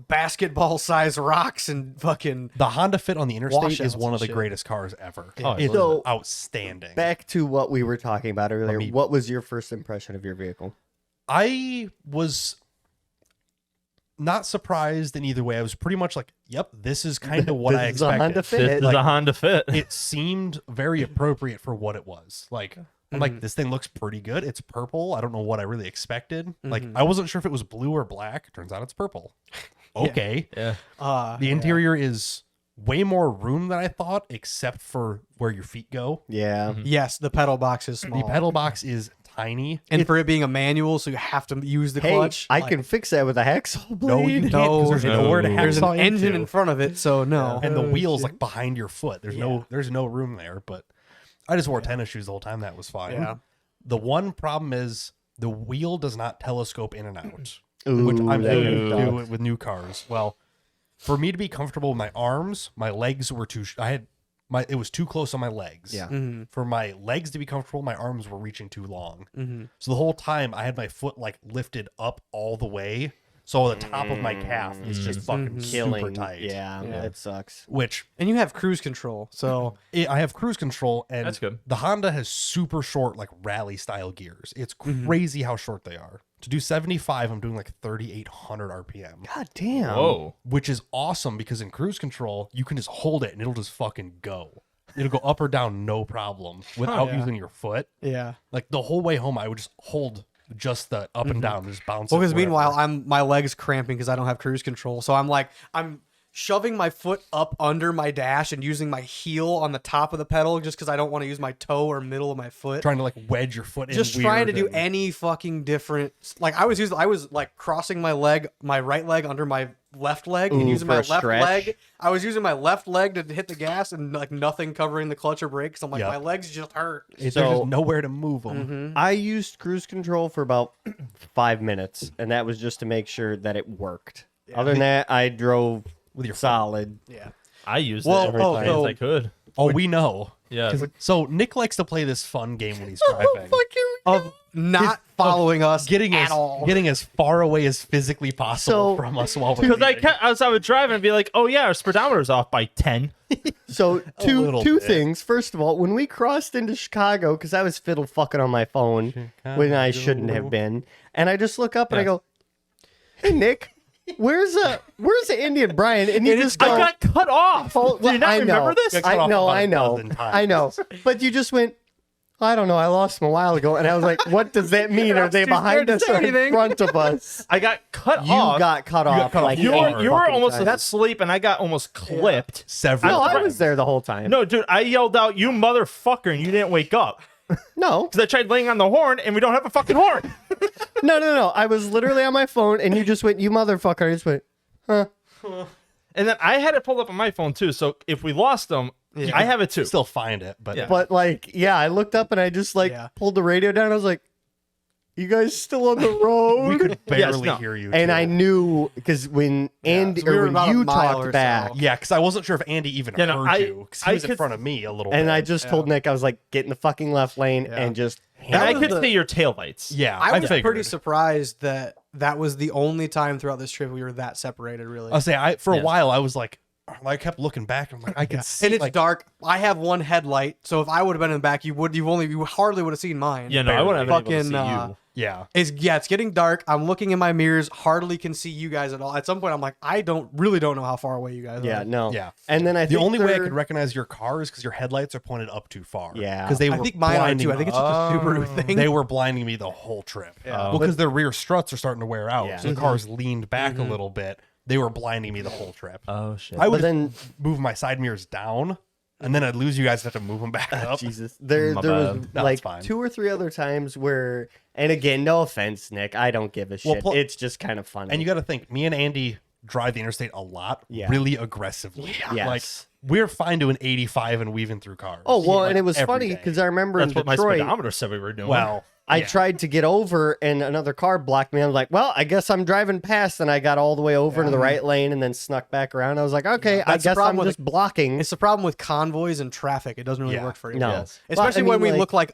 D: basketball-sized rocks and fucking.
A: The Honda Fit on the interstate
D: Washouts
A: is one of the
D: and shit.
A: greatest cars ever.
B: Oh,
A: It's
C: So-
A: outstanding.
C: Back to what we were talking about earlier.
A: me-
C: What was your first impression of your vehicle?
A: I was not surprised in either way. I was pretty much like, "Yep, this is kind of what I
C: This is a
A: expected."
C: Honda Fit.
B: This is
A: like-
B: a Honda Fit.
A: It seemed very appropriate for what it was. Like, I'm like, this thing looks pretty good. It's purple. I don't know what I really expected. Like, I wasn't sure if it was blue or black. Turns out it's purple. Okay.
B: Yeah.
A: The interior is way more room than I thought, except for where your feet go.
C: Yeah.
D: Yes, the pedal box is small.
A: The pedal box is tiny.
D: and for it being a manual, so you have to use the
C: Hey,
D: clutch.
C: I can fix that with a hacksaw blade.
A: No, you can't because there's
B: No.
A: nowhere to
D: There's
A: hacksaw
D: an engine
A: into.
D: in front of it, so no.
A: and the
C: Oh,
A: wheels
C: shit.
A: like behind your foot. There's no room there. But I just wore tennis shoes the whole time. That was fine.
D: Yeah.
A: The one problem is the wheel does not telescope in and out,
C: Ooh,
A: which I'm
C: that
A: doing
C: would
A: do it with new cars. Well, for me to be comfortable with my arms, my legs were too. It was too close on my legs.
C: Yeah.
A: For my legs to be comfortable, my arms were reaching too long.
D: Mm-hmm.
A: So the whole time I had my foot like lifted up all the way, so the top of my calf is just fucking
C: killing.
A: super tight.
C: Yeah,
D: Yeah.
C: that sucks.
A: Which
D: And you have cruise control, so
A: I have cruise control, and
B: That's good.
A: the Honda has super short, like rally style gears. It's crazy how short they are. To do 75, I'm doing like 3,800 RPM,
C: God damn.
B: Whoa.
A: which is awesome because in cruise control, you can just hold it and it'll just fucking go. It'll go up or down, no problem, without
D: yeah.
A: using your foot.
D: yeah.
A: Like the whole way home, I would just hold just the up and down, just bounce.
D: Well,
A: it
D: because meanwhile,
A: wherever.
D: my legs cramping because I don't have cruise control, so I'm shoving my foot up under my dash and using my heel on the top of the pedal just because I don't want to use my toe or middle of my foot.
A: trying to like wedge your foot in.
D: Just trying to
A: weird
D: do
A: and-
D: any fucking different. Like I was like crossing my right leg under my left leg and
C: Ooh,
D: using
C: for
D: my
C: a
D: left
C: stretch.
D: leg. I was using my left leg to hit the gas and like nothing covering the clutch or brakes. I'm like,
A: Yep.
D: my legs just hurt.
A: There's
C: So-
A: just nowhere to move them.
C: I used cruise control for about 5 minutes, and that was just to make sure that it worked. Other than that, I drove
A: With your
C: solid.
D: Yeah.
B: I used
D: Well,
B: it every
D: oh,
B: time
D: so-
B: I could.
A: Oh, we know.
B: Yeah.
A: So Nick likes to play this fun game when he's driving.
D: Of not following us
A: Getting
D: at
A: as
D: all.
A: getting as far away as physically possible
C: So-
A: from us while we're
B: Because I
A: leaving.
B: kept, as I would drive and be like, oh yeah, our speedometer's off by 10.
C: So
A: little
C: two
A: bit.
C: things. First of all, when we crossed into Chicago, because I was fiddle fucking on my phone when I shouldn't have been, and I just look up and I go, "Hey Nick, where's the Indian Brian?" And you just go,
B: I got cut off.
C: "Oh,
B: Do you not
C: I know.
B: remember this?
A: Got cut
C: I
A: off
C: know,
A: about
C: I
A: a
C: know,
A: dozen times.
C: I know." But you just went, "I don't know. I lost him a while ago," and I was like, "What does that mean? Are they
D: too scared
C: behind
D: to
C: us
D: say
C: or in
D: anything.
C: front of us?"
B: I got cut
C: You
B: off.
C: got cut off.
A: cut off
C: like
B: you
A: hard.
B: were, you were
C: fucking
B: almost
C: time.
B: asleep, and I got almost clipped.
A: several.
C: No, I
A: times.
C: was there the whole time.
B: No, dude, I yelled out, "You motherfucker!" and you didn't wake up
C: no,
B: because I tried laying on the horn, and we don't have a fucking horn.
C: no. I was literally on my phone, and you just went, "You motherfucker!" I just went, "Huh."
B: And then I had it pulled up on my phone too. So if we lost them, I have it too.
A: Still find it, but
B: Yeah.
C: But like, yeah, I looked up and I just like
D: Yeah.
C: pulled the radio down. I was like, You guys still on the road?
A: We could barely
B: no.
A: hear you.
C: And
A: too.
C: I knew because when Andy
D: so we
C: or
D: were
C: when
D: about a
C: you
D: mile
C: talked
D: or
C: back,
D: so.
A: Yeah, because I wasn't sure if Andy even
B: Yeah, no,
A: heard you because he
B: I
A: was in
B: could-
A: front of me a little
C: and
A: bit.
C: I just told Nick, I was like, get in the fucking left lane
D: Yeah.
C: and just.
B: And I
D: was
B: could
D: the-
B: see your taillights.
A: yeah,
D: I was
A: figured.
D: pretty surprised that that was the only time throughout this trip we were that separated. Really,
A: I'll say for a
B: Yes.
A: while I was like, I kept looking back. I'm like, I can see.
D: and it's
A: like,
D: dark. I have one headlight, so if I would have been in the back, you hardly would have seen mine.
B: Yeah, no, I wouldn't have been able to
D: Fucking,
B: see you.
A: yeah.
D: It's getting dark. I'm looking in my mirrors, hardly can see you guys at all. At some point, I'm like, I don't know how far away you guys
C: Yeah,
D: are.
C: no.
A: Yeah.
C: And then I
A: The
C: think
A: only way I
C: they're-
A: could recognize your car is because your headlights are pointed up too far.
C: Yeah.
A: because they were
D: I think mine are
A: blinding
D: too. I think
A: me.
D: it's just a Subaru thing.
A: They were blinding me the whole trip.
D: Yeah.
A: Well, because their rear struts are starting to wear out,
C: Yeah.
A: so the car's leaned back a little bit. They were blinding me the whole trip.
B: Oh shit.
A: I would
C: But then,
A: move my side mirrors down, and then I'd lose you guys. Have to move them back up.
C: Jesus, there
B: My
C: was
B: bad.
A: No,
C: like
A: it's fine.
C: 2 or 3 other times where, and again, no offense, Nick, I don't give a shit.
A: Well,
C: It's just kind of funny.
A: And you got to think, me and Andy drive the interstate a lot,
C: Yeah.
A: really aggressively.
C: Yes.
A: Like we're fine doing 85 and weaving through cars.
C: oh well,
A: Like,
C: and it was
A: every
C: funny
A: day.
C: because I remember
B: That's
C: in
B: what my
C: Detroit,
B: speedometer said we were doing.
A: well,
C: I
A: yeah.
C: tried to get over and another car blocked me. I was like, well, I guess I'm driving past, and I got all the way over into the right lane and then snuck back around. I was like, okay, I
D: That's the
C: guess
D: problem
C: I'm
D: with
C: just blocking.
D: It's the problem with convoys and traffic. It doesn't really
A: Yeah.
D: work for you.
C: No.
B: Yes.
D: Especially
C: Well, I
D: when we
C: mean,
D: look like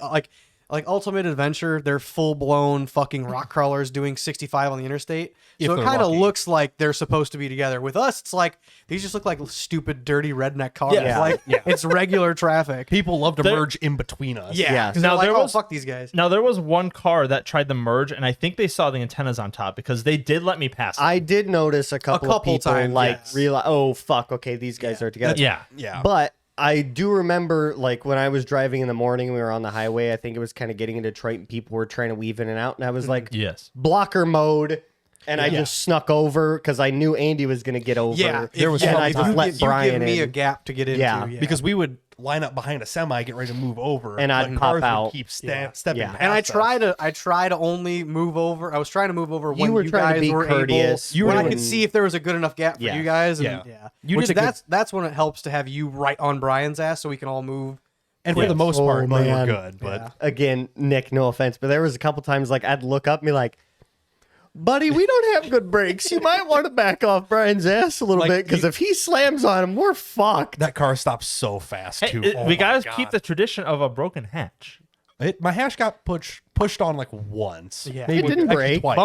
D: Ultimate Adventure, they're full blown fucking rock crawlers doing 65 on the interstate.
A: If
D: So it
A: they're
D: kind of
A: lucky.
D: looks like they're supposed to be together. With us, it's like these just look like stupid, dirty redneck cars.
B: Yeah.
D: Like
A: Yeah.
D: it's regular traffic.
A: people love to
B: There-
A: merge in between us.
C: Yeah.
D: 'Cause
B: Now,
D: they're like,
B: there
D: oh,
B: was-
D: fuck these guys.
B: Now there was one car that tried to merge, and I think they saw the antennas on top because they did let me pass.
C: I did notice a couple of
D: couple
C: people
D: times,
C: like
D: yes.
C: realize, oh fuck, okay, these guys are together.
B: yeah.
A: Yeah.
C: But I do remember, like, when I was driving in the morning and we were on the highway, I think it was kind of getting in Detroit and people were trying to weave in and out. And I was like,
B: Yes.
C: blocker mode. And I
A: Yeah.
C: just snuck over because I knew Andy was going to get over.
D: Yeah,
A: There was
C: and
A: some
C: I
A: time-
C: just let
D: you
C: Brian
D: give me
C: in.
D: a gap to get into.
C: Yeah.
A: Because we would line up behind a semi, get ready to move over,
C: And I'd
A: but
C: pop
A: cars would
C: out.
A: keep
D: Yeah.
A: stepping.
C: Yeah.
D: And I
A: past us.
D: try to only move over. I was trying to move over when
C: were
D: you
C: trying to
D: guys
C: be
D: were
C: courteous.
D: able.
A: You
D: When
A: were
D: I could
C: doing-
D: see if there was a good enough gap for
C: Yeah.
D: you guys. And,
A: Yeah.
D: yeah.
A: You
D: Which
A: did a good-
D: that's when it helps to have you right on Brian's ass so we can all move.
A: And for the most
C: Oh,
A: part, we were
C: man.
A: good. But
D: Yeah.
C: Again, Nick, no offense, but there was a couple times like I'd look up and be like, buddy, we don't have good brakes. You might want to back off Brian's ass a little
A: Like,
C: bit because if he slams on him, we're fucked.
A: that car stops so fast
B: Hey,
A: too. Oh
B: we
A: my
B: gotta
A: God.
B: keep the tradition of a broken hatch.
A: My hash got pushed on like once.
D: Yeah.
C: It didn't
A: Actually,
C: break.
A: twice.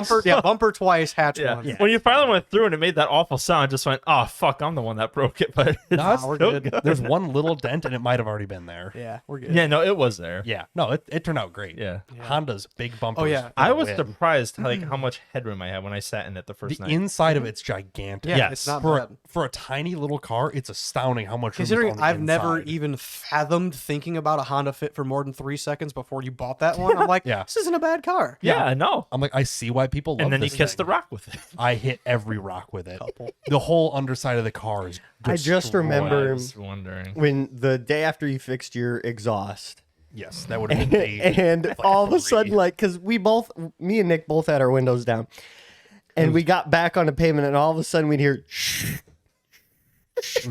D: Bumper twice, hatch
B: Yeah.
D: once.
B: When you finally went through and it made that awful sound, I just went, "Oh fuck, I'm the one that broke it." But
A: No, it's
D: we're
A: still
D: good.
A: There's one little dent, and it might have already been there.
D: Yeah, we're good.
B: yeah, no, it was there.
A: Yeah. No, it turned out great.
B: Yeah.
A: Honda's big bumpers.
D: Oh, yeah.
A: for
B: I
A: the
B: was
A: win.
B: surprised like how much headroom I had when I sat in it the first
A: The
B: night.
A: inside of it's gigantic.
D: Yeah,
B: Yes.
D: it's not
A: for
D: bad.
A: for a tiny little car, it's astounding how much room is
D: Considering
A: on the
D: I've never
A: inside.
D: even fathomed thinking about a Honda Fit for more than 3 seconds before you bought that one, I'm like,
A: Yeah.
D: this isn't a bad car.
B: yeah, I know.
A: I'm like, I see why people love
B: And then you
A: this
B: kissed the
A: thing.
B: rock with it.
A: I hit every rock with it. The whole underside of the car is.
C: I just
A: destroyed.
C: remember
B: I was wondering.
C: when the day after you fixed your exhaust.
A: Yes, that would have been day.
C: And all of a
A: 3.
C: sudden, like, because me and Nick both had our windows down, and we got back on the pavement, and all of a sudden we'd hear,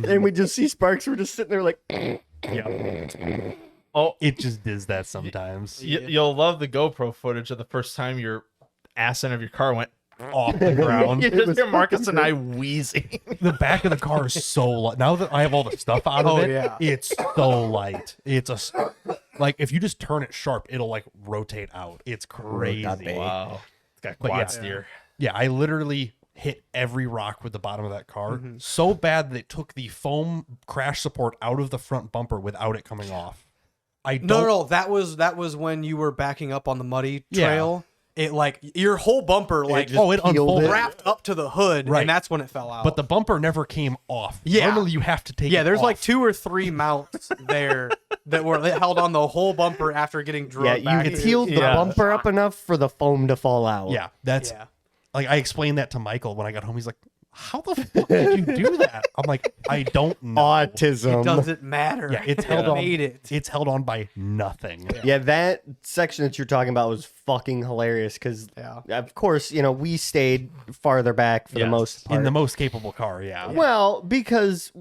C: and we just see Sparks. We're just sitting there like,
A: Yeah.
B: Oh,
A: It just does that sometimes.
B: you'll love the GoPro footage of the first time your ass end of your car went
A: Off the ground.
B: You
C: It
B: just
C: was
B: hear Marcus
C: fucking
B: and I wheezing.
A: The back of the car is so light. Now that I have all the stuff out of
D: Oh,
A: it,
D: yeah.
A: it's so light. Like if you just turn it sharp, it'll like rotate out. It's crazy.
B: Wow. It's got
A: But
B: quad
A: yeah.
B: steer.
A: Yeah, I literally hit every rock with the bottom of that car so bad that it took the foam crash support out of the front bumper without it coming off. I don't.
D: No, that was when you were backing up on the muddy
A: Yeah.
D: trail. It like your whole bumper like
C: just
A: Oh, it
C: peeled
A: unfolded.
C: it.
D: wrapped up to the hood,
A: Right.
D: and that's when it fell out.
A: But the bumper never came off.
D: Yeah.
A: Normally you have to take.
D: yeah,
A: it
D: there's like
A: off.
D: 2 or 3 mounts there that held on the whole bumper after getting
C: yeah,
D: drugged back.
C: you peeled the
B: Yeah.
C: bumper up enough for the foam to fall out.
A: Yeah, that's
D: Yeah.
A: like I explained that to Michael when I got home. He's like, "How the fuck did you do that?" I'm like, "I don't know."
C: Autism.
D: It doesn't matter.
A: Yeah, it's
D: I
A: held on.
D: made it.
A: It's held on by nothing.
C: Yeah, that section that you're talking about was fucking hilarious because,
D: Yeah.
C: of course, we stayed farther back for the
B: Yes.
C: most part.
A: In the most capable car, yeah.
C: Well, because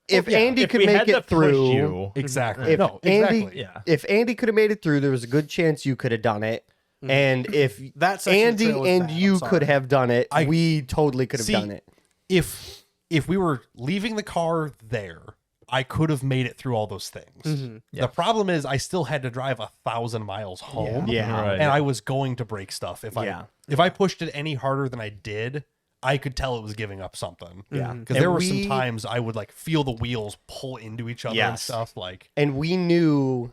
C: if
A: yeah,
C: Andy
B: If
C: could
B: we
C: make
B: had to
C: it
B: push
C: through,
B: you,
A: Exactly.
C: if
A: No,
C: Andy,
A: exactly.
B: yeah.
C: if Andy could have made it through, there was a good chance you could have done it. And if
D: That section of
C: Andy
D: trail was
C: and
D: bad,
C: you
D: I'm
C: could
D: sorry.
C: have done it,
A: I-
C: we totally could have
A: See,
C: done it.
A: If we were leaving the car there, I could have made it through all those things.
D: Mhm.
A: The problem is I still had to drive 1,000 miles home.
C: Yeah.
B: Right.
A: And I was going to break stuff. If I pushed it any harder than I did, I could tell it was giving up something.
C: Yeah.
A: Because
C: And
A: there were
C: we-
A: some times I would like feel the wheels pull into each other and
C: Yes.
A: stuff. Like,
C: And we knew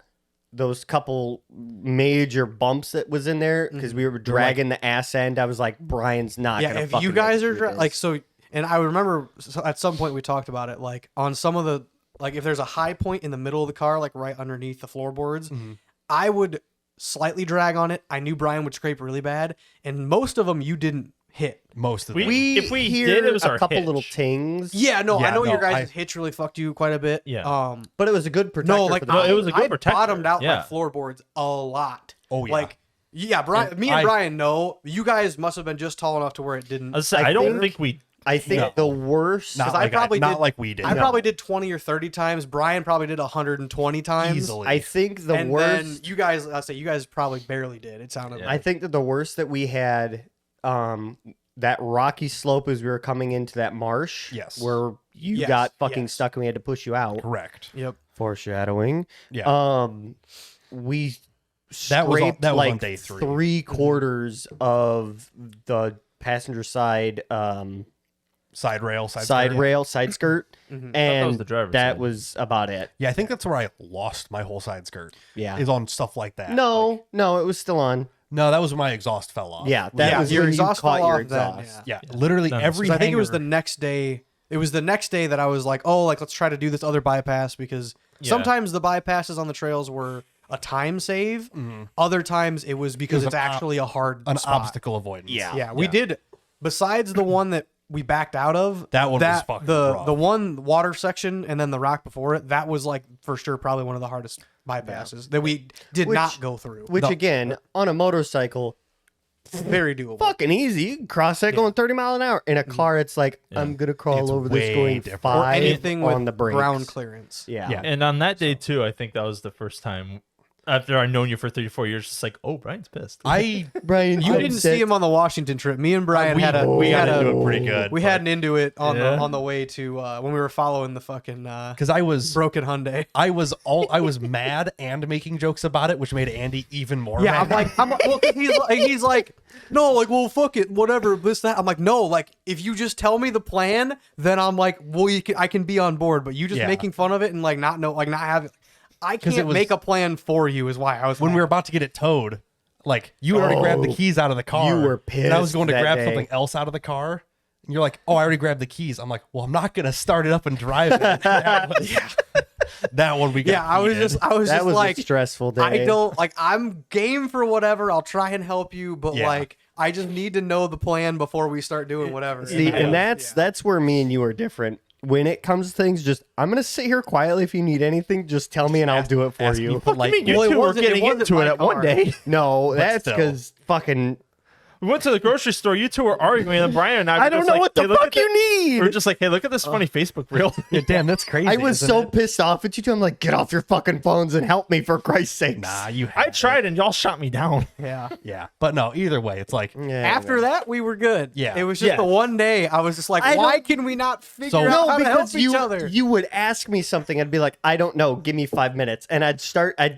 C: those couple major bumps that was in there because we were dragging the ass end. I was like, Brian's not
D: Yeah,
C: gonna
D: if
C: fucking
D: you
C: make
D: guys
C: it
D: are
C: through
D: like
C: this.
D: so, and I remember at some point we talked about it, like on some of the like if there's a high point in the middle of the car, like right underneath the floorboards, I would slightly drag on it. I knew Brian would scrape really bad, and most of them you didn't hit.
A: most of
B: We-
A: them.
B: If we
C: hear
B: did, it was
C: a
B: our
C: couple
B: hitch.
C: little tings.
D: Yeah, no, I
A: Yeah,
D: know
A: no,
D: your guys'
A: I-
D: hitch really fucked you quite a bit.
B: Yeah.
C: But it was a good protector.
D: No, like
C: for the
B: No, it was a good
D: I
B: protector.
D: bottomed out
B: Yeah.
D: my floorboards a lot.
A: Oh, yeah.
D: Like yeah, Brian, me and
A: I-
D: Brian know you guys must have been just tall enough to where it didn't.
B: I don't
C: think-
B: think we.
C: I think
A: No.
C: the worst.
A: Not,
D: 'cause I
A: like,
D: probably
A: not
D: did-
A: like we did.
D: I probably did 20 or 30 times. Brian probably did 120 times.
A: Easily.
C: I think the
D: and
C: worst.
D: then you guys, I say you guys probably barely did. It sounded
B: Yeah.
C: I
D: like
C: think that the worst that we had, that rocky slope as we were coming into that marsh.
A: Yes.
C: Where you
D: Yes,
C: got fucking
D: yes.
C: stuck and we had to push you out.
A: Correct.
D: yep.
C: Foreshadowing.
A: Yeah.
C: We
A: That was on-
C: scraped
A: that was on
C: like
A: day 3.
C: 3/4 of the passenger side
A: Side rail,
C: side
A: skirt.
C: rail, side skirt,
D: Mhm.
C: and
B: was the driver's
C: that
B: side.
C: was about it.
A: Yeah, I think that's where I lost my whole side skirt.
C: Yeah.
A: Is on stuff like that.
C: No,
A: Like,
C: no, it was still on.
A: no, that was when my exhaust fell off.
C: Yeah, that
D: Yeah,
C: was
D: your
C: when
D: exhaust
C: you caught
D: fell
C: your
D: off then,
C: exhaust.
A: Yeah, literally
B: Then-
A: every.
D: So I think it was
A: hanger-
D: the next day. It was the next day that I was like, oh, like let's try to do this other bypass because
B: Yeah.
D: sometimes the bypasses on the trails were a time save. Other times it was because
A: was
D: it's
A: an ob-
D: actually a hard
A: an
D: spot.
A: obstacle avoidance.
C: Yeah.
D: Yeah, we did. Besides the one that we backed out of,
A: That one was fucking
D: the
A: rough.
D: the one water section and then the rock before it. That was like for sure probably one of the hardest bypasses that we did
C: Which-
D: not go through.
C: Which again, on a motorcycle,
D: Very doable.
C: fucking easy. You can cross that going 30 mile an hour. In a car, it's like I'm gonna crawl
A: It's
C: over
A: way
C: this going
A: different.
D: Or
C: 5
D: anything
C: on
D: with
C: the brakes.
D: ground clearance.
C: Yeah.
A: Yeah.
B: And on that day too, I think that was the first time after I'd known you for 34 years. Just like, oh, Brian's pissed.
C: Brian,
D: You didn't see him on the Washington trip. Me and Brian
A: we
D: had a
A: we
D: had
A: got
D: a
A: into it pretty good.
D: we had an into it on
B: Yeah.
D: the on the way to when we were following the fucking
A: because I was
D: broken Hyundai.
A: I was mad and making jokes about it, which made Andy even more.
D: Yeah,
A: mad.
D: I'm like, well, 'cause he's like, no, like, well, fuck it, whatever, this, that. I'm like, no, like, if you just tell me the plan, then I'm like, well, I can be on board, but you just
A: Yeah.
D: making fun of it and like not have it. I
A: 'Cause
D: can't
A: it was-
D: make a plan for you is why I was
A: when
D: mad.
A: we were about to get it towed, like you had already grabbed the
C: Oh,
A: keys out of the car.
C: you were
A: And I was
C: pissed
A: going to
C: that
A: grab
C: day.
A: something else out of the car. And you're like, oh, I already grabbed the keys. I'm like, well, I'm not gonna start it up and drive it. That one we got.
D: yeah, I was
A: heated.
C: That
D: just
C: was
D: like,
C: a stressful day.
D: I don't like. I'm game for whatever. I'll try and help you, but
A: Yeah.
D: like, I just need to know the plan before we start doing whatever.
C: See, and that's where me and you are different. When it comes to things, just I'm gonna sit here quietly. If you need anything, just tell me and I'll do it for
A: ask me
C: you.
A: politely.
B: You
D: Well, it
B: two were
D: wasn't- it
B: getting
D: wasn't
B: into
D: my
B: it at one
D: car.
B: day.
C: No, that's
A: still.
C: because fucking.
B: We went to the grocery store. You two were arguing, and Brian and I.
C: I
B: were
C: don't
B: just
C: know
B: like,
C: what the
B: "Hey, look
C: fuck
B: at that-"
C: you need.
B: We were just like, hey, look at this funny Facebook reel.
A: Yeah, damn, that's crazy.
C: I was
A: isn't
C: so
A: it?
C: pissed off at you two. I'm like, get off your fucking phones and help me for Christ's sake.
A: Nah, you.
B: I
A: had it.
B: tried, and y'all shot me down.
D: yeah.
A: Yeah, but no. Either way, it's like
C: Yeah,
D: After that, we were good.
A: Yeah.
D: It was just
B: Yeah.
D: the one day I was just like,
C: I
D: why
C: don't-
D: can we not figure
A: So-
D: out
C: No,
D: how to help
C: because
D: each other?
C: you would ask me something. I'd be like, I don't know. Give me 5 minutes. And I'd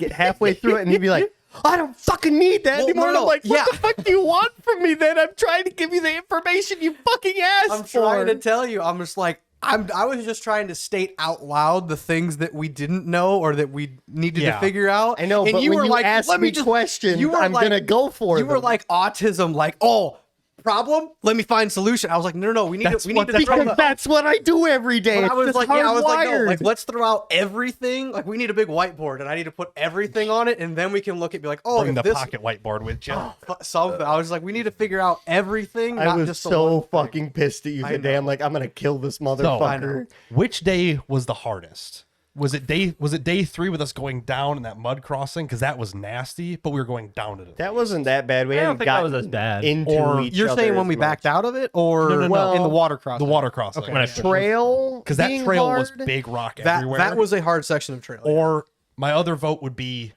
C: get halfway through it and you'd be like, I don't fucking need that
D: Well,
C: anymore.
D: no,
C: And I'm
D: no,
C: like, what
D: yeah.
C: the fuck do you want from me then? I'm trying to give you the information you fucking asked
D: I'm
C: for.
D: trying to tell you. I'm just like, I was just trying to state out loud the things that we didn't know or that we needed
A: Yeah.
D: to figure out.
C: I know,
D: and
C: but
D: you
C: when
D: were
C: you
D: like,
C: ask
D: let
C: me
D: just
C: questions,
D: you were
C: I'm
D: like-
C: gonna go for
D: You were
C: them.
D: like autism, like, oh, problem? Let me find solution. I was like, no, we need
A: That's
D: to, we
A: what-
D: need to
A: that's
D: throw
C: because
D: the,
C: that's what I do every day.
D: but
C: It's
D: I was
C: just
D: like, yeah, I was like, no,
C: hardwired.
D: like, let's throw out everything. Like, we need a big whiteboard, and I need to put everything on it, and then we can look at, be like, oh,
A: bring
D: if
A: the
D: this
A: pocket whiteboard with you.
D: something. I was like, we need to figure out everything.
C: I
D: not
C: was
D: just the
C: so
D: one thing.
C: fucking pissed at you
D: I
C: today.
D: know.
C: I'm like, I'm gonna kill this
A: So,
C: motherfucker.
A: which day was the hardest? Was it day 3 with us going down in that mud crossing? Because that was nasty, but we were going down it.
C: That wasn't that bad. We
B: I don't
C: hadn't
B: think that was
C: gotten
B: as bad.
C: into
A: Or-
C: each
D: You're
C: other
D: saying when
C: as
D: we
C: much.
D: backed out of it, or
A: No, no, no.
D: in the water crossing?
A: The water crossing.
D: Okay.
B: When I
C: trail
A: Because that
C: being
A: trail was
C: hard?
A: big rock
D: That
A: everywhere.
D: that was a hard section of trail.
A: Or my other vote would be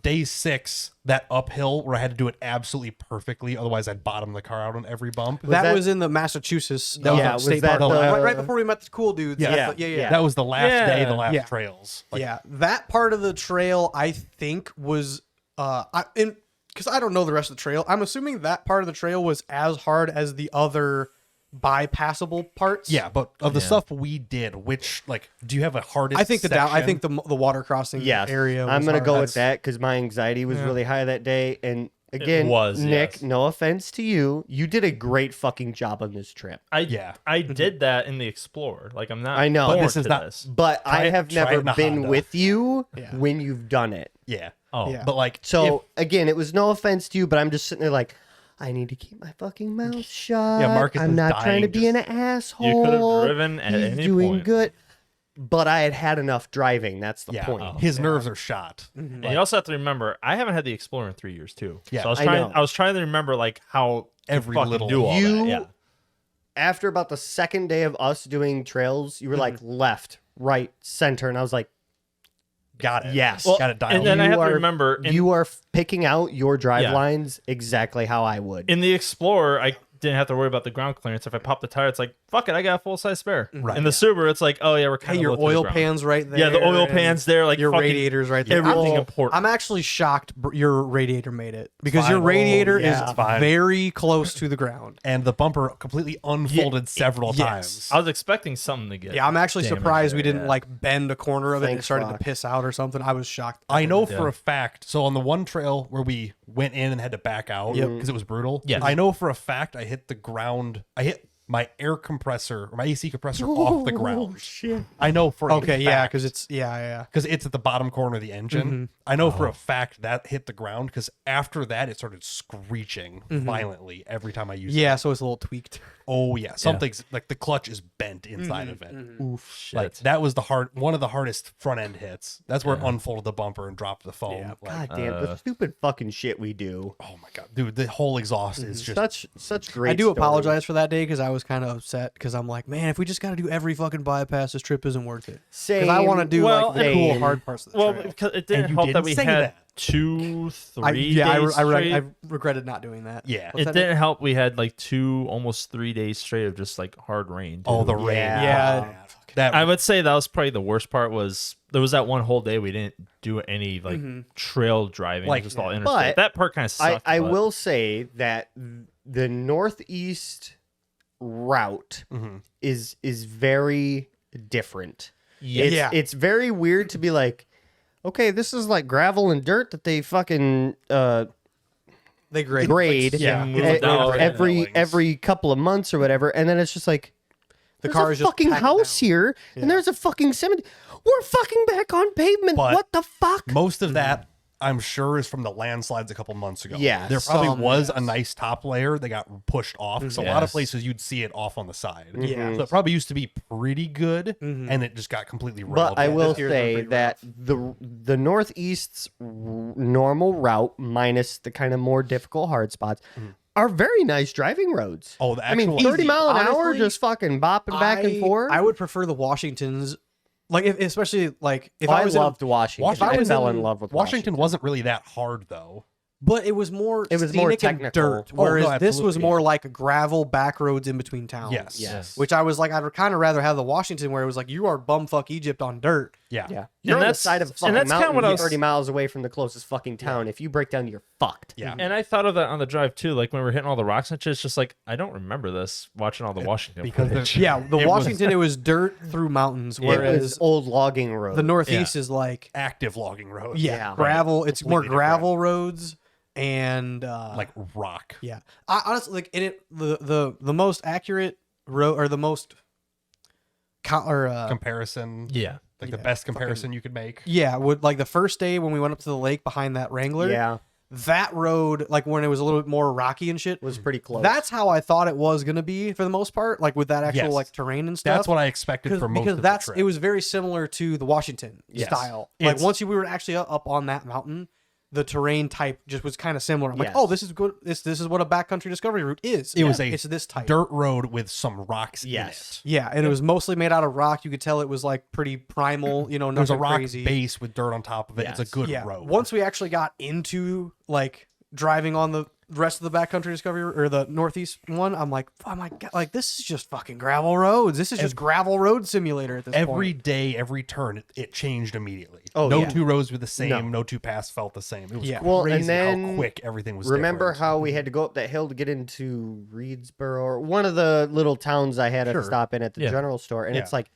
A: day 6, that uphill where I had to do it absolutely perfectly, otherwise I'd bottom the car out on every bump.
C: that-
D: was in the Massachusetts. That
C: Yeah,
D: was
C: was
D: state
C: that
D: park.
C: the-
D: right before we met the cool dudes.
A: Yeah.
D: yeah.
A: That was the last day, the last
D: Yeah.
A: trails. Like,
D: Yeah, that part of the trail I think was because I don't know the rest of the trail. I'm assuming that part of the trail was as hard as the other bypassable parts.
A: Yeah, but of the
B: Yeah.
A: stuff we did, which like, do you have a hardest?
D: I think the down. I
A: section?
D: think the water crossing
C: Yes,
D: area.
C: I'm
D: was
C: gonna
D: hard.
C: go
D: That's-
C: with that because my anxiety was really high that day. And again,
B: was,
C: Nick,
B: yes.
C: no offense to you, you did a great fucking job on this trip.
A: Yeah.
B: I did that in the Explorer. Like I'm not.
C: I know.
B: born
C: But
A: this is
B: to
A: not-
B: this.
C: But
A: Try
C: I
A: it-
C: have
A: try it
C: never
A: in a
C: been
A: Honda.
C: with you
D: Yeah.
C: when you've done it.
A: Yeah.
B: Oh,
D: Yeah.
A: But like,
C: So again, it was no offense to you, but I'm just sitting there like, I need to keep my fucking mouth shut.
A: Marcus
C: I'm
A: is
C: not trying to
A: dying
C: be an
A: just-
C: asshole.
B: You could have driven at
C: He's
B: any
C: doing
B: point.
C: good. But I had had enough driving. That's the
A: yeah,
C: point.
A: his nerves are shot.
B: And you also have to remember, I haven't had the Explorer in 3 years too.
A: Yeah,
B: so
C: I know.
B: I was trying to remember like how to
A: Every
B: fucking
A: little-
B: do all
C: You-
B: that. Yeah.
C: After about the second day of us doing trails, you were like left, right, center, and I was like,
A: Got it.
C: Yes.
A: Got it dialed.
B: And then I
C: You
B: have to
C: are-
B: remember in,
C: you are picking out your drive
B: Yeah.
C: lines exactly how I would.
B: in the Explorer, I didn't have to worry about the ground clearance. If I pop the tire, it's like, fuck it, I got a full size spare.
A: Right.
B: In the Subaru, it's like, oh yeah, we're
D: Hey,
B: kind of
D: your oil pan's right there.
B: Yeah, the oil
D: and
B: pan's there, like
D: your
B: fucking
D: radiator's right there.
B: everything
D: I'm-
B: important.
D: I'm actually shocked your radiator made it because your
A: Fine.
D: radiator
A: Oh, yeah.
D: is
A: It's fine.
D: very close to the ground.
A: and the bumper completely unfolded several
D: yes.
A: times.
B: I was expecting something to get.
D: Yeah, I'm actually
B: damaged
D: surprised we
B: there,
D: didn't
B: yeah.
D: like bend a corner of it and it
C: Thanks,
D: started
C: Rock.
D: to piss out or something. I was shocked.
A: I know
B: Yeah.
A: for a fact. So on the one trail where we went in and had to back out
D: Yep.
A: because it was brutal.
B: Yes.
A: I know for a fact I hit the ground. I hit my air compressor or my AC compressor off the ground.
C: Shit.
A: I know for a
D: Okay, yeah,
A: fact.
D: because it's yeah.
A: Because it's at the bottom corner of the engine. I know for a fact that hit the ground because after that it started screeching violently every time I used it.
D: Yeah, so it's a little tweaked.
A: Oh yeah, something's like the clutch is bent inside of it.
B: Oof, shit.
A: Like that was one of the hardest front end hits. That's where it unfolded the bumper and dropped the foam.
D: Yeah.
A: Like,
C: God damn, the stupid fucking shit we do.
A: oh my god, dude, the whole exhaust is just
C: Such great.
D: I do
C: stories.
D: apologize for that day because I was kind of upset because I'm like, man, if we just got to do every fucking bypass, this trip isn't worth it. Because I want to do
B: Well,
D: like the cool
C: same.
D: hard parts of the
B: Well,
D: trail.
B: because it didn't
A: And you
B: help that
A: didn't
B: we
A: say
B: had
A: that.
B: 2-3
D: I
B: days
D: I
B: straight.
D: regretted not doing that.
A: yeah.
D: What's
B: It
D: that
B: didn't help. We had like 2, almost 3 days straight of just like hard rain.
A: Oh,
B: too.
A: the rain.
C: Yeah.
A: That
B: I would say that was probably the worst part. Was there was that one whole day we didn't do any like trail driving,
A: Like,
B: just all interstate.
C: but
B: That part kind of sucked.
C: I
B: but-
C: will say that the northeast route is very different.
B: Yeah.
C: It's very weird to be like, okay, this is like gravel and dirt that they fucking
D: They grade.
C: grade
A: Yeah.
B: Move
C: e-
B: it down.
C: every couple of months or whatever, and then it's just like
D: The
C: there's
D: car
C: a
D: is just
C: fucking
D: packed
C: house
D: down.
C: here, and there's a fucking cemetery. We're fucking back on pavement.
A: But
C: What the fuck?
A: most of that I'm sure is from the landslides a couple months ago.
C: Yeah,
A: there probably
D: some,
A: was
D: yes.
A: a nice top layer that got pushed off because a lot of
B: Yes.
A: places you'd see it off on the side.
D: Yeah.
A: so it probably used to be pretty good, and it just got completely rolled.
C: But I will
D: this year's been
C: say
D: pretty
C: that the northeast's normal route minus the kind of more difficult hard spots are very nice driving roads.
A: Oh, the
C: I mean,
A: actual-
C: 30 mile an hour
D: Honestly,
C: just fucking bopping back and forth.
D: I would prefer the Washingtons, like especially like if
C: I
D: I was
C: loved Washington.
A: Washington-
C: I fell in love with
A: Washington wasn't really that hard though.
D: but it was more
C: It was more
D: scenic and
C: technical.
D: dirt,
A: Oh, no,
D: whereas this was
A: absolutely.
D: more like gravel back roads in between towns.
A: Yes.
C: Yes.
D: Which I was like, I'd kind of rather have the Washington where it was like you are bumfuck Egypt on dirt.
A: Yeah.
C: Yeah. You're on the
B: that's-
C: side of a
B: and
C: fucking
B: that's kinda
C: mountain
B: what I was-
C: 30 miles away from the closest fucking town. If you break down, you're fucked.
A: Yeah.
B: And I thought of that on the drive too. Like when we were hitting all the rocks and shit, it's just like I don't remember this watching all the Washington
A: Because
B: footage.
D: Yeah, the
A: It was-
D: Washington it was dirt through mountains,
C: It was
D: whereas
C: old logging road.
D: the Northeast is like
A: Active logging roads.
C: Yeah.
D: gravel. It's more
A: Completely
D: gravel roads and
A: Like rock.
D: yeah. I honestly like in it the most accurate road or the most
A: Comparison.
B: Yeah.
A: Like the best comparison you could make.
D: yeah, would like the first day when we went up to the lake behind that Wrangler.
C: yeah,
D: That road, like when it was a little bit more rocky and shit,
C: was pretty close.
D: that's how I thought it was gonna be for the most part, like with that actual
A: Yes.
D: like terrain and stuff.
A: That's what I expected for most
D: because
A: of
D: that's
A: the trip.
D: it was very similar to the Washington
A: Yes.
D: style. Like
A: It's-
D: once we were actually up on that mountain, the terrain type just was kind of similar. I'm like,
C: Yes.
D: oh, this is good. This is what a backcountry discovery route is.
A: It was
D: it's this type.
A: dirt road with some rocks
C: Yes.
D: Yeah, and it was mostly made out of rock. You could tell it was like pretty primal. You know,
A: in it. There's a
D: nothing
A: rock
D: crazy.
A: base with dirt on top of it. It's a
C: Yes.
A: good
D: Yeah.
A: road.
D: Once we actually got into like driving on the rest of the backcountry discovery or the northeast one, I'm like, oh my god, like this is just fucking gravel roads. This is just gravel road simulator at this
A: every
D: point.
A: day, every turn, it changed immediately.
C: Oh,
A: no
C: yeah.
A: two roads were the same.
C: No.
A: No two paths felt the same. It was
D: Yeah.
C: Well,
A: crazy
C: and then
A: how quick everything was.
C: Remember
A: different.
C: how we had to go up that hill to get into Reedsboro or one of the little towns I had
A: Sure.
C: to stop in at the
B: Yeah.
C: general store, and
A: Yeah.
C: it's like,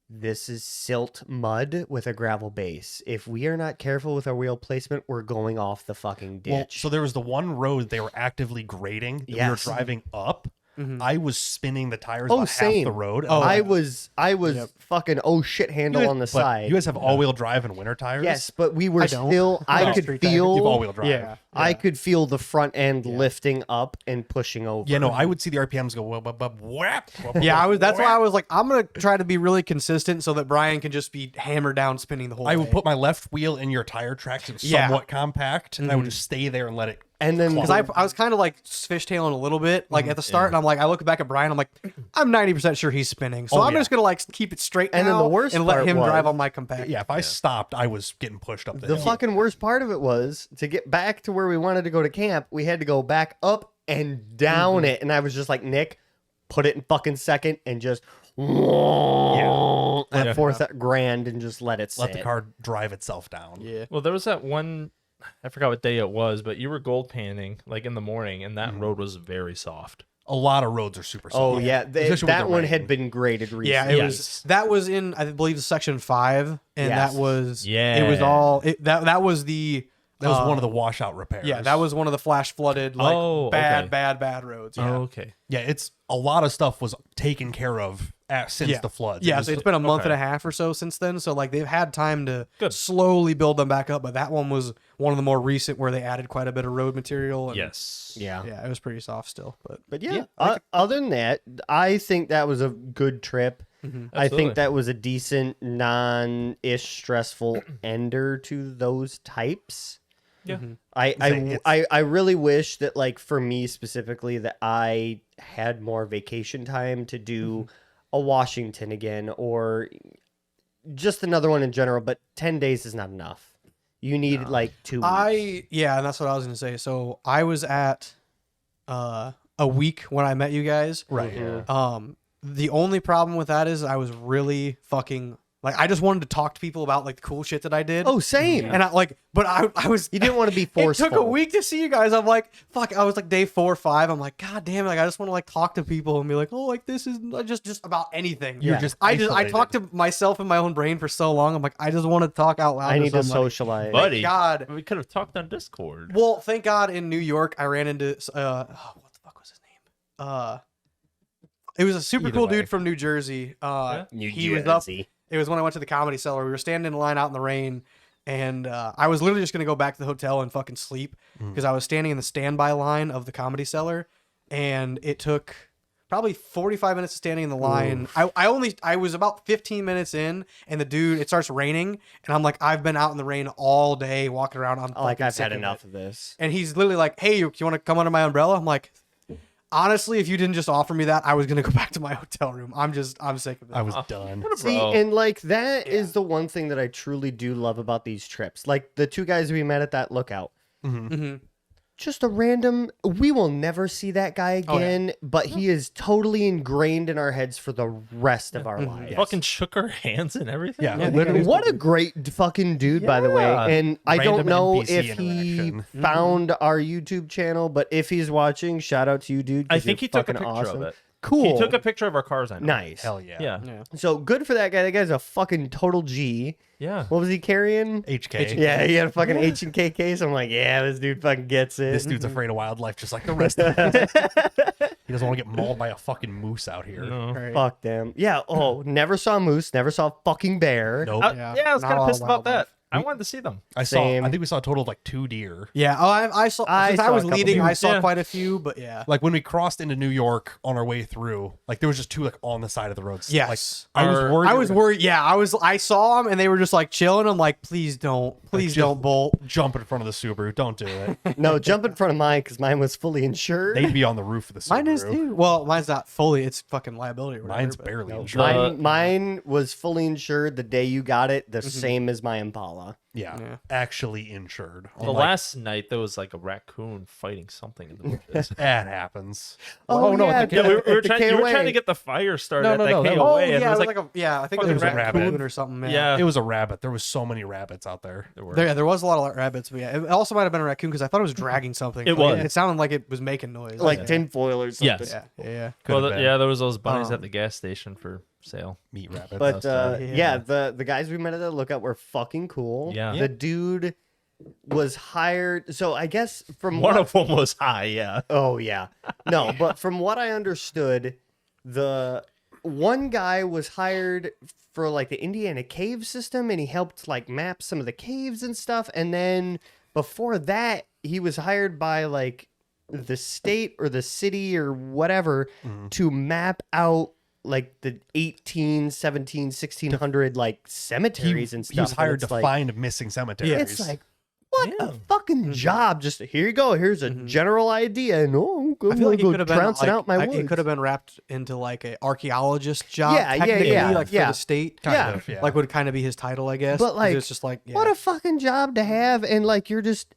C: this is silt mud with a gravel base. If we are not careful with our wheel placement, we're going off the fucking ditch.
A: Well, so there was the one road they were actively grading. That we were
C: Yes.
A: driving up.
D: Mhm.
A: I was spinning the tires
C: Oh,
A: about
C: same.
A: half the road.
D: Oh,
C: I was
D: Yep.
C: fucking oh shit handle on the
A: but
C: side.
A: You guys have all-wheel drive and winter tires.
C: Yes, but we were
D: I don't.
C: still. I
D: No.
C: could
D: Street tire.
A: you have
C: feel.
A: all-wheel drive.
D: Yeah.
C: I could feel the front end lifting up and pushing over.
A: Yeah, no, I would see the RPMs go whap, whap, whap, whap, whap,
D: Yeah, I was. That's why I
A: whap.
D: was like, I'm gonna try to be really consistent so that Brian can just be hammered down spinning the whole.
A: I would
D: way.
A: put my left wheel in your tire tracks. It was
D: Yeah.
A: somewhat compact, and I would just stay there and let it.
C: And then
D: because I was kind of like fishtailing a little bit, like at the start, and I'm like, I look back at Brian, I'm like, I'm 90% sure he's spinning, so
A: Oh,
D: I'm
A: yeah.
D: just gonna like keep it straight
C: And then
D: now
C: the worst
D: and let
C: part
D: him
C: was-
D: drive on my compact.
A: Yeah, if I stopped, I was getting pushed up the
C: the
A: hill.
C: fucking worst part of it was to get back to where we wanted to go to camp. We had to go back up and down it, and I was just like, Nick, put it in fucking second and just at fourth at grand and just let it sit.
A: Let the car drive itself down.
D: Yeah.
B: Well, there was that one. I forgot what day it was, but you were gold panning like in the morning, and that road was very soft.
A: A lot of roads are super soft.
C: Oh yeah,
A: Especially with
C: that
A: the
C: one
A: rain.
C: had been graded recently.
D: Yeah, it
B: Yes.
D: was. That was in, I believe, section 5, and
C: Yes.
D: that was.
B: Yeah.
D: It was all. That was the.
A: That was one of the washout repairs.
D: Yeah, that was one of the flash flooded, like
B: Oh,
D: bad,
B: okay.
D: bad roads. Yeah.
B: Oh, okay.
A: Yeah, it's a lot of stuff was taken care of since
D: Yeah.
A: the floods.
D: Yeah,
A: It was-
D: so it's been a month
B: okay.
D: and a half or so since then. So like they've had time to
B: Good.
D: slowly build them back up. But that one was one of the more recent where they added quite a bit of road material. And
B: Yes.
C: yeah.
D: Yeah, it was pretty soft still. But
C: Yeah, other than that, I think that was a good trip. I
B: Absolutely.
C: think that was a decent, non-ish stressful ender to those types.
B: Yeah.
C: I really wish that, like, for me specifically, that I had more vacation time to do a Washington again or just another one in general, but 10 days is not enough. You need like 2 weeks.
D: Yeah, and that's what I was gonna say. So I was at a week when I met you guys.
A: right.
C: Mhm.
D: The only problem with that is I was really fucking like I just wanted to talk to people about like the cool shit that I did.
C: Oh, same.
D: And I was
C: You didn't want to be
D: it
C: forceful.
D: took a week to see you guys. I'm like, fuck. I was like day 4 or 5. I'm like, god damn it. Like I just want to like talk to people and be like, oh, like this is just about anything.
C: You're
A: just
D: I
A: isolated.
D: talked to myself in my own brain for so long. I'm like, I just want to talk out loud.
C: I need to
D: somebody.
C: socialize.
B: Buddy,
D: God.
B: we could have talked on Discord.
D: Well, thank God in New York I ran into what the fuck was his name? It was a super
A: Either
D: cool
A: way.
D: dude from New Jersey.
C: New
D: he was up.
C: Jersey.
D: It was when I went to the Comedy Cellar. We were standing in line out in the rain, and I was literally just gonna go back to the hotel and fucking sleep because I was standing in the standby line of the Comedy Cellar, and it took probably 45 minutes of standing in the line. I was about 15 minutes in, and the dude, it starts raining, and I'm like, I've been out in the rain all day walking around. I'm
C: Like,
D: fucking
C: I've
D: sick
C: had
D: of
C: enough
D: it.
C: of this.
D: And he's literally like, hey, you want to come under my umbrella? I'm like, honestly, if you didn't just offer me that, I was gonna go back to my hotel room. I'm sick of it.
A: I was done.
B: What a
C: See,
B: bro.
C: and like that is the one thing that I truly do love about these trips. Like the 2 guys we met at that lookout.
D: Mhm.
C: Just a random. We will never see that guy
D: Oh, yeah.
C: again, but he is totally ingrained in our heads for the rest of our lives.
B: Fucking shook our hands and everything.
A: Yeah,
C: Yeah,
A: literally.
C: what a great fucking dude, by the way.
B: Yeah.
C: And I don't
A: Random
C: know
A: NPC
C: if he
A: interaction.
C: found our YouTube channel, but if he's watching, shout out to you, dude. 'cause
B: I think
C: you're
B: he took a
C: fucking
B: picture
C: awesome.
B: of it.
C: Cool.
B: He took a picture of our cars. I know.
C: Nice.
A: Hell yeah.
B: Yeah.
D: Yeah.
C: So good for that guy. That guy's a fucking total G.
B: Yeah.
C: What was he carrying?
A: HK.
C: Yeah, he had a fucking H and K case. I'm like, yeah, this dude fucking gets it.
A: This dude's afraid of wildlife just like the rest of us. He doesn't want to get mauled by a fucking moose out here.
B: No.
D: Right.
C: Fuck them. Yeah. Oh, never saw a moose. Never saw a fucking bear.
A: Nope.
B: Yeah, I was
D: not
B: kind of
D: all
B: pissed about that. I wanted to see them.
A: I
C: Same.
A: think we saw a total of like 2 deer.
D: Yeah. Oh, I saw.
C: I
D: Since I
C: saw a
D: was
C: couple
D: leading, I
C: deer.
D: saw
B: Yeah.
D: quite a few. But yeah.
A: Like when we crossed into New York on our way through, like there was just 2 like on the side of the roads.
D: Yes.
A: Like, I was worried.
D: I
A: they
D: was
A: were
D: worried. Yeah, I saw them and they were just like chilling. I'm like, please don't bolt.
A: gonna jump in front of the Subaru. Don't do it.
C: No, jump in front of mine because mine was fully insured.
A: They'd be on the roof of the Subaru.
D: Mine is too. Well, mine's not fully. It's fucking liability. Or whatever,
A: Mine's
D: but-
A: barely
C: No,
A: insured.
C: mine was fully insured the day you got it, the same as my Impala.
A: Yeah,
D: Yeah.
A: actually insured.
B: The last night there was like a raccoon fighting something in the bushes.
A: that happens.
C: Oh,
A: no,
C: yeah,
A: at the
B: Yeah,
C: the-
B: we
C: at
B: were
C: the
B: trying. You were
C: KOA.
B: trying to get the fire started
A: No,
B: at
A: no,
B: that
A: no, that
B: KOA.
A: was-
D: Oh
B: and
D: yeah,
B: it
D: it
B: was
D: was
B: like,
D: like a, I think
A: fucking
D: it was a
A: rabbit.
D: raccoon or something. Yeah.
B: yeah,
A: It was a rabbit. There was so many rabbits out there.
B: there were.
D: There was a lot of rabbits, but yeah, it also might have been a raccoon because I thought it was dragging something.
B: It
D: Like,
B: was.
D: It sounded like it was making noise.
C: Like
D: yeah.
C: tinfoil or something.
B: Yes.
D: Yeah.
A: Could
B: Well,
A: have been
B: yeah, there was those bunnies
D: Um,
B: at the gas station for sale.
A: meat rabbits.
C: But
B: Yeah.
C: yeah, the guys we met at the lookout were fucking cool.
B: Yeah.
C: The dude was hired. So I guess from
B: One
C: what,
B: of them was high. Yeah.
C: oh yeah, no, but from what I understood, the one guy was hired for like the Indiana cave system, and he helped like map some of the caves and stuff. And then before that, he was hired by like the state or the city or whatever to map out like the 18, 17, 1600 like cemeteries and stuff.
A: He was
C: And
A: hired
C: it's
A: to
C: like,
A: find missing cemeteries.
C: it's like, what
B: Yeah.
C: a fucking job! Just here you go. Here's a general idea, and I'm
D: I feel like it
C: go
D: could have been
C: trouncing
D: like,
C: out my woods.
D: it could have been wrapped into like a archaeologist job.
C: Yeah, yeah,
D: technically,
C: yeah,
D: like
C: yeah.
D: for the state.
A: Kind
C: yeah.
A: of, yeah.
D: Like would kind of be his title, I guess.
C: But,
D: 'cause
C: like,
D: it's just like
C: What a fucking job to have, and like you're just,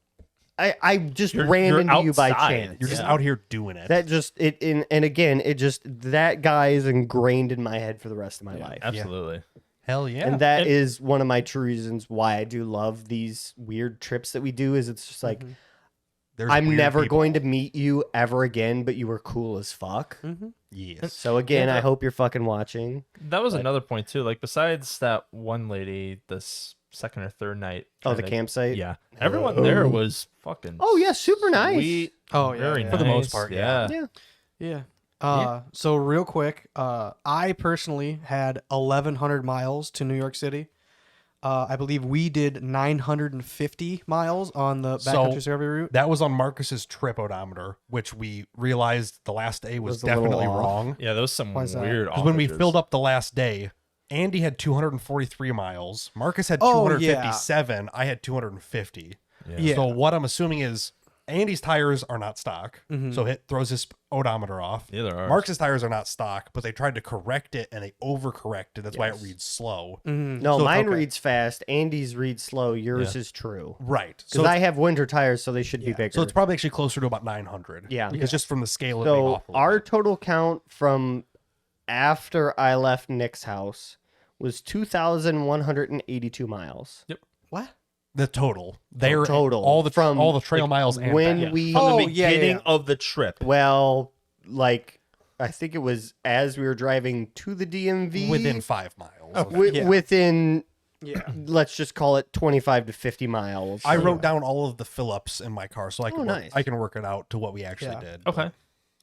C: I just
B: You're-
C: ran
B: you're
C: into you by
B: outside.
C: chance.
A: You're just
B: Yeah.
A: out here doing it.
C: That just and again, it just that guy is ingrained in my head for the rest of my life.
B: Absolutely.
A: Hell yeah.
C: And that
B: And-
C: is one of my true reasons why I do love these weird trips that we do. Is it's just like
A: There's
C: I'm
A: weird
C: never
A: people.
C: going to meet you ever again, but you were cool as fuck.
A: Yes.
C: So again,
B: Yeah.
C: I hope you're fucking watching.
B: That was another point too. Like besides that one lady, this second or third night.
C: Oh, the
B: trying to-
C: campsite.
B: Yeah, everyone there was fucking.
C: Oh yeah, super nice.
B: sweet,
D: Oh, yeah,
B: very
D: yeah.
A: For the most
B: nice,
A: part,
B: Yeah.
C: Yeah.
D: Yeah. So real quick, I personally had 1,100 miles to New York City. I believe we did 950 miles on the backcountry survey route.
A: That was on Marcus's trip odometer, which we realized the last day was
C: Was a little
A: definitely
C: off.
A: wrong.
B: Yeah, there was some
D: Why is that?
B: weird.
A: Because when we
B: offers.
A: filled up the last day, Andy had 243 miles. Marcus had
D: Oh, yeah.
A: 257. I had 250.
D: Yeah.
A: So what I'm assuming is Andy's tires are not stock,
D: Mm-hmm.
A: so it throws his odometer off.
B: Neither are
A: Marcus's tires are not stock, but they tried to correct it and they overcorrected. That's why it reads slow.
D: Mm-hmm.
C: No,
A: So it's
C: mine
A: okay.
C: reads fast. Andy's reads slow. Yours is true.
A: Right.
C: Because
A: So,
C: I have winter tires, so they should be bigger.
A: so it's probably actually closer to about 900.
C: Yeah.
A: Because just from the scale, it being
C: So
A: off a little
C: our
A: bit.
C: total count from after I left Nick's house was 2,182 miles.
D: What?
A: The total. They're
C: total.
A: all the
C: From,
A: all the trail
C: like,
A: miles and
C: when
A: back.
C: we
B: from
D: Oh,
B: the
D: yeah,
B: beginning
D: yeah.
B: of the trip.
C: well, like I think it was as we were driving to the DMV
A: within 5 miles.
D: Yeah.
C: within
D: Yeah.
C: let's just call it 25 to 50 miles.
A: I wrote down all of the fill-ups in my car, so I can
C: nice.
A: I can work it out to what we actually
D: Yeah.
A: did.
B: Okay.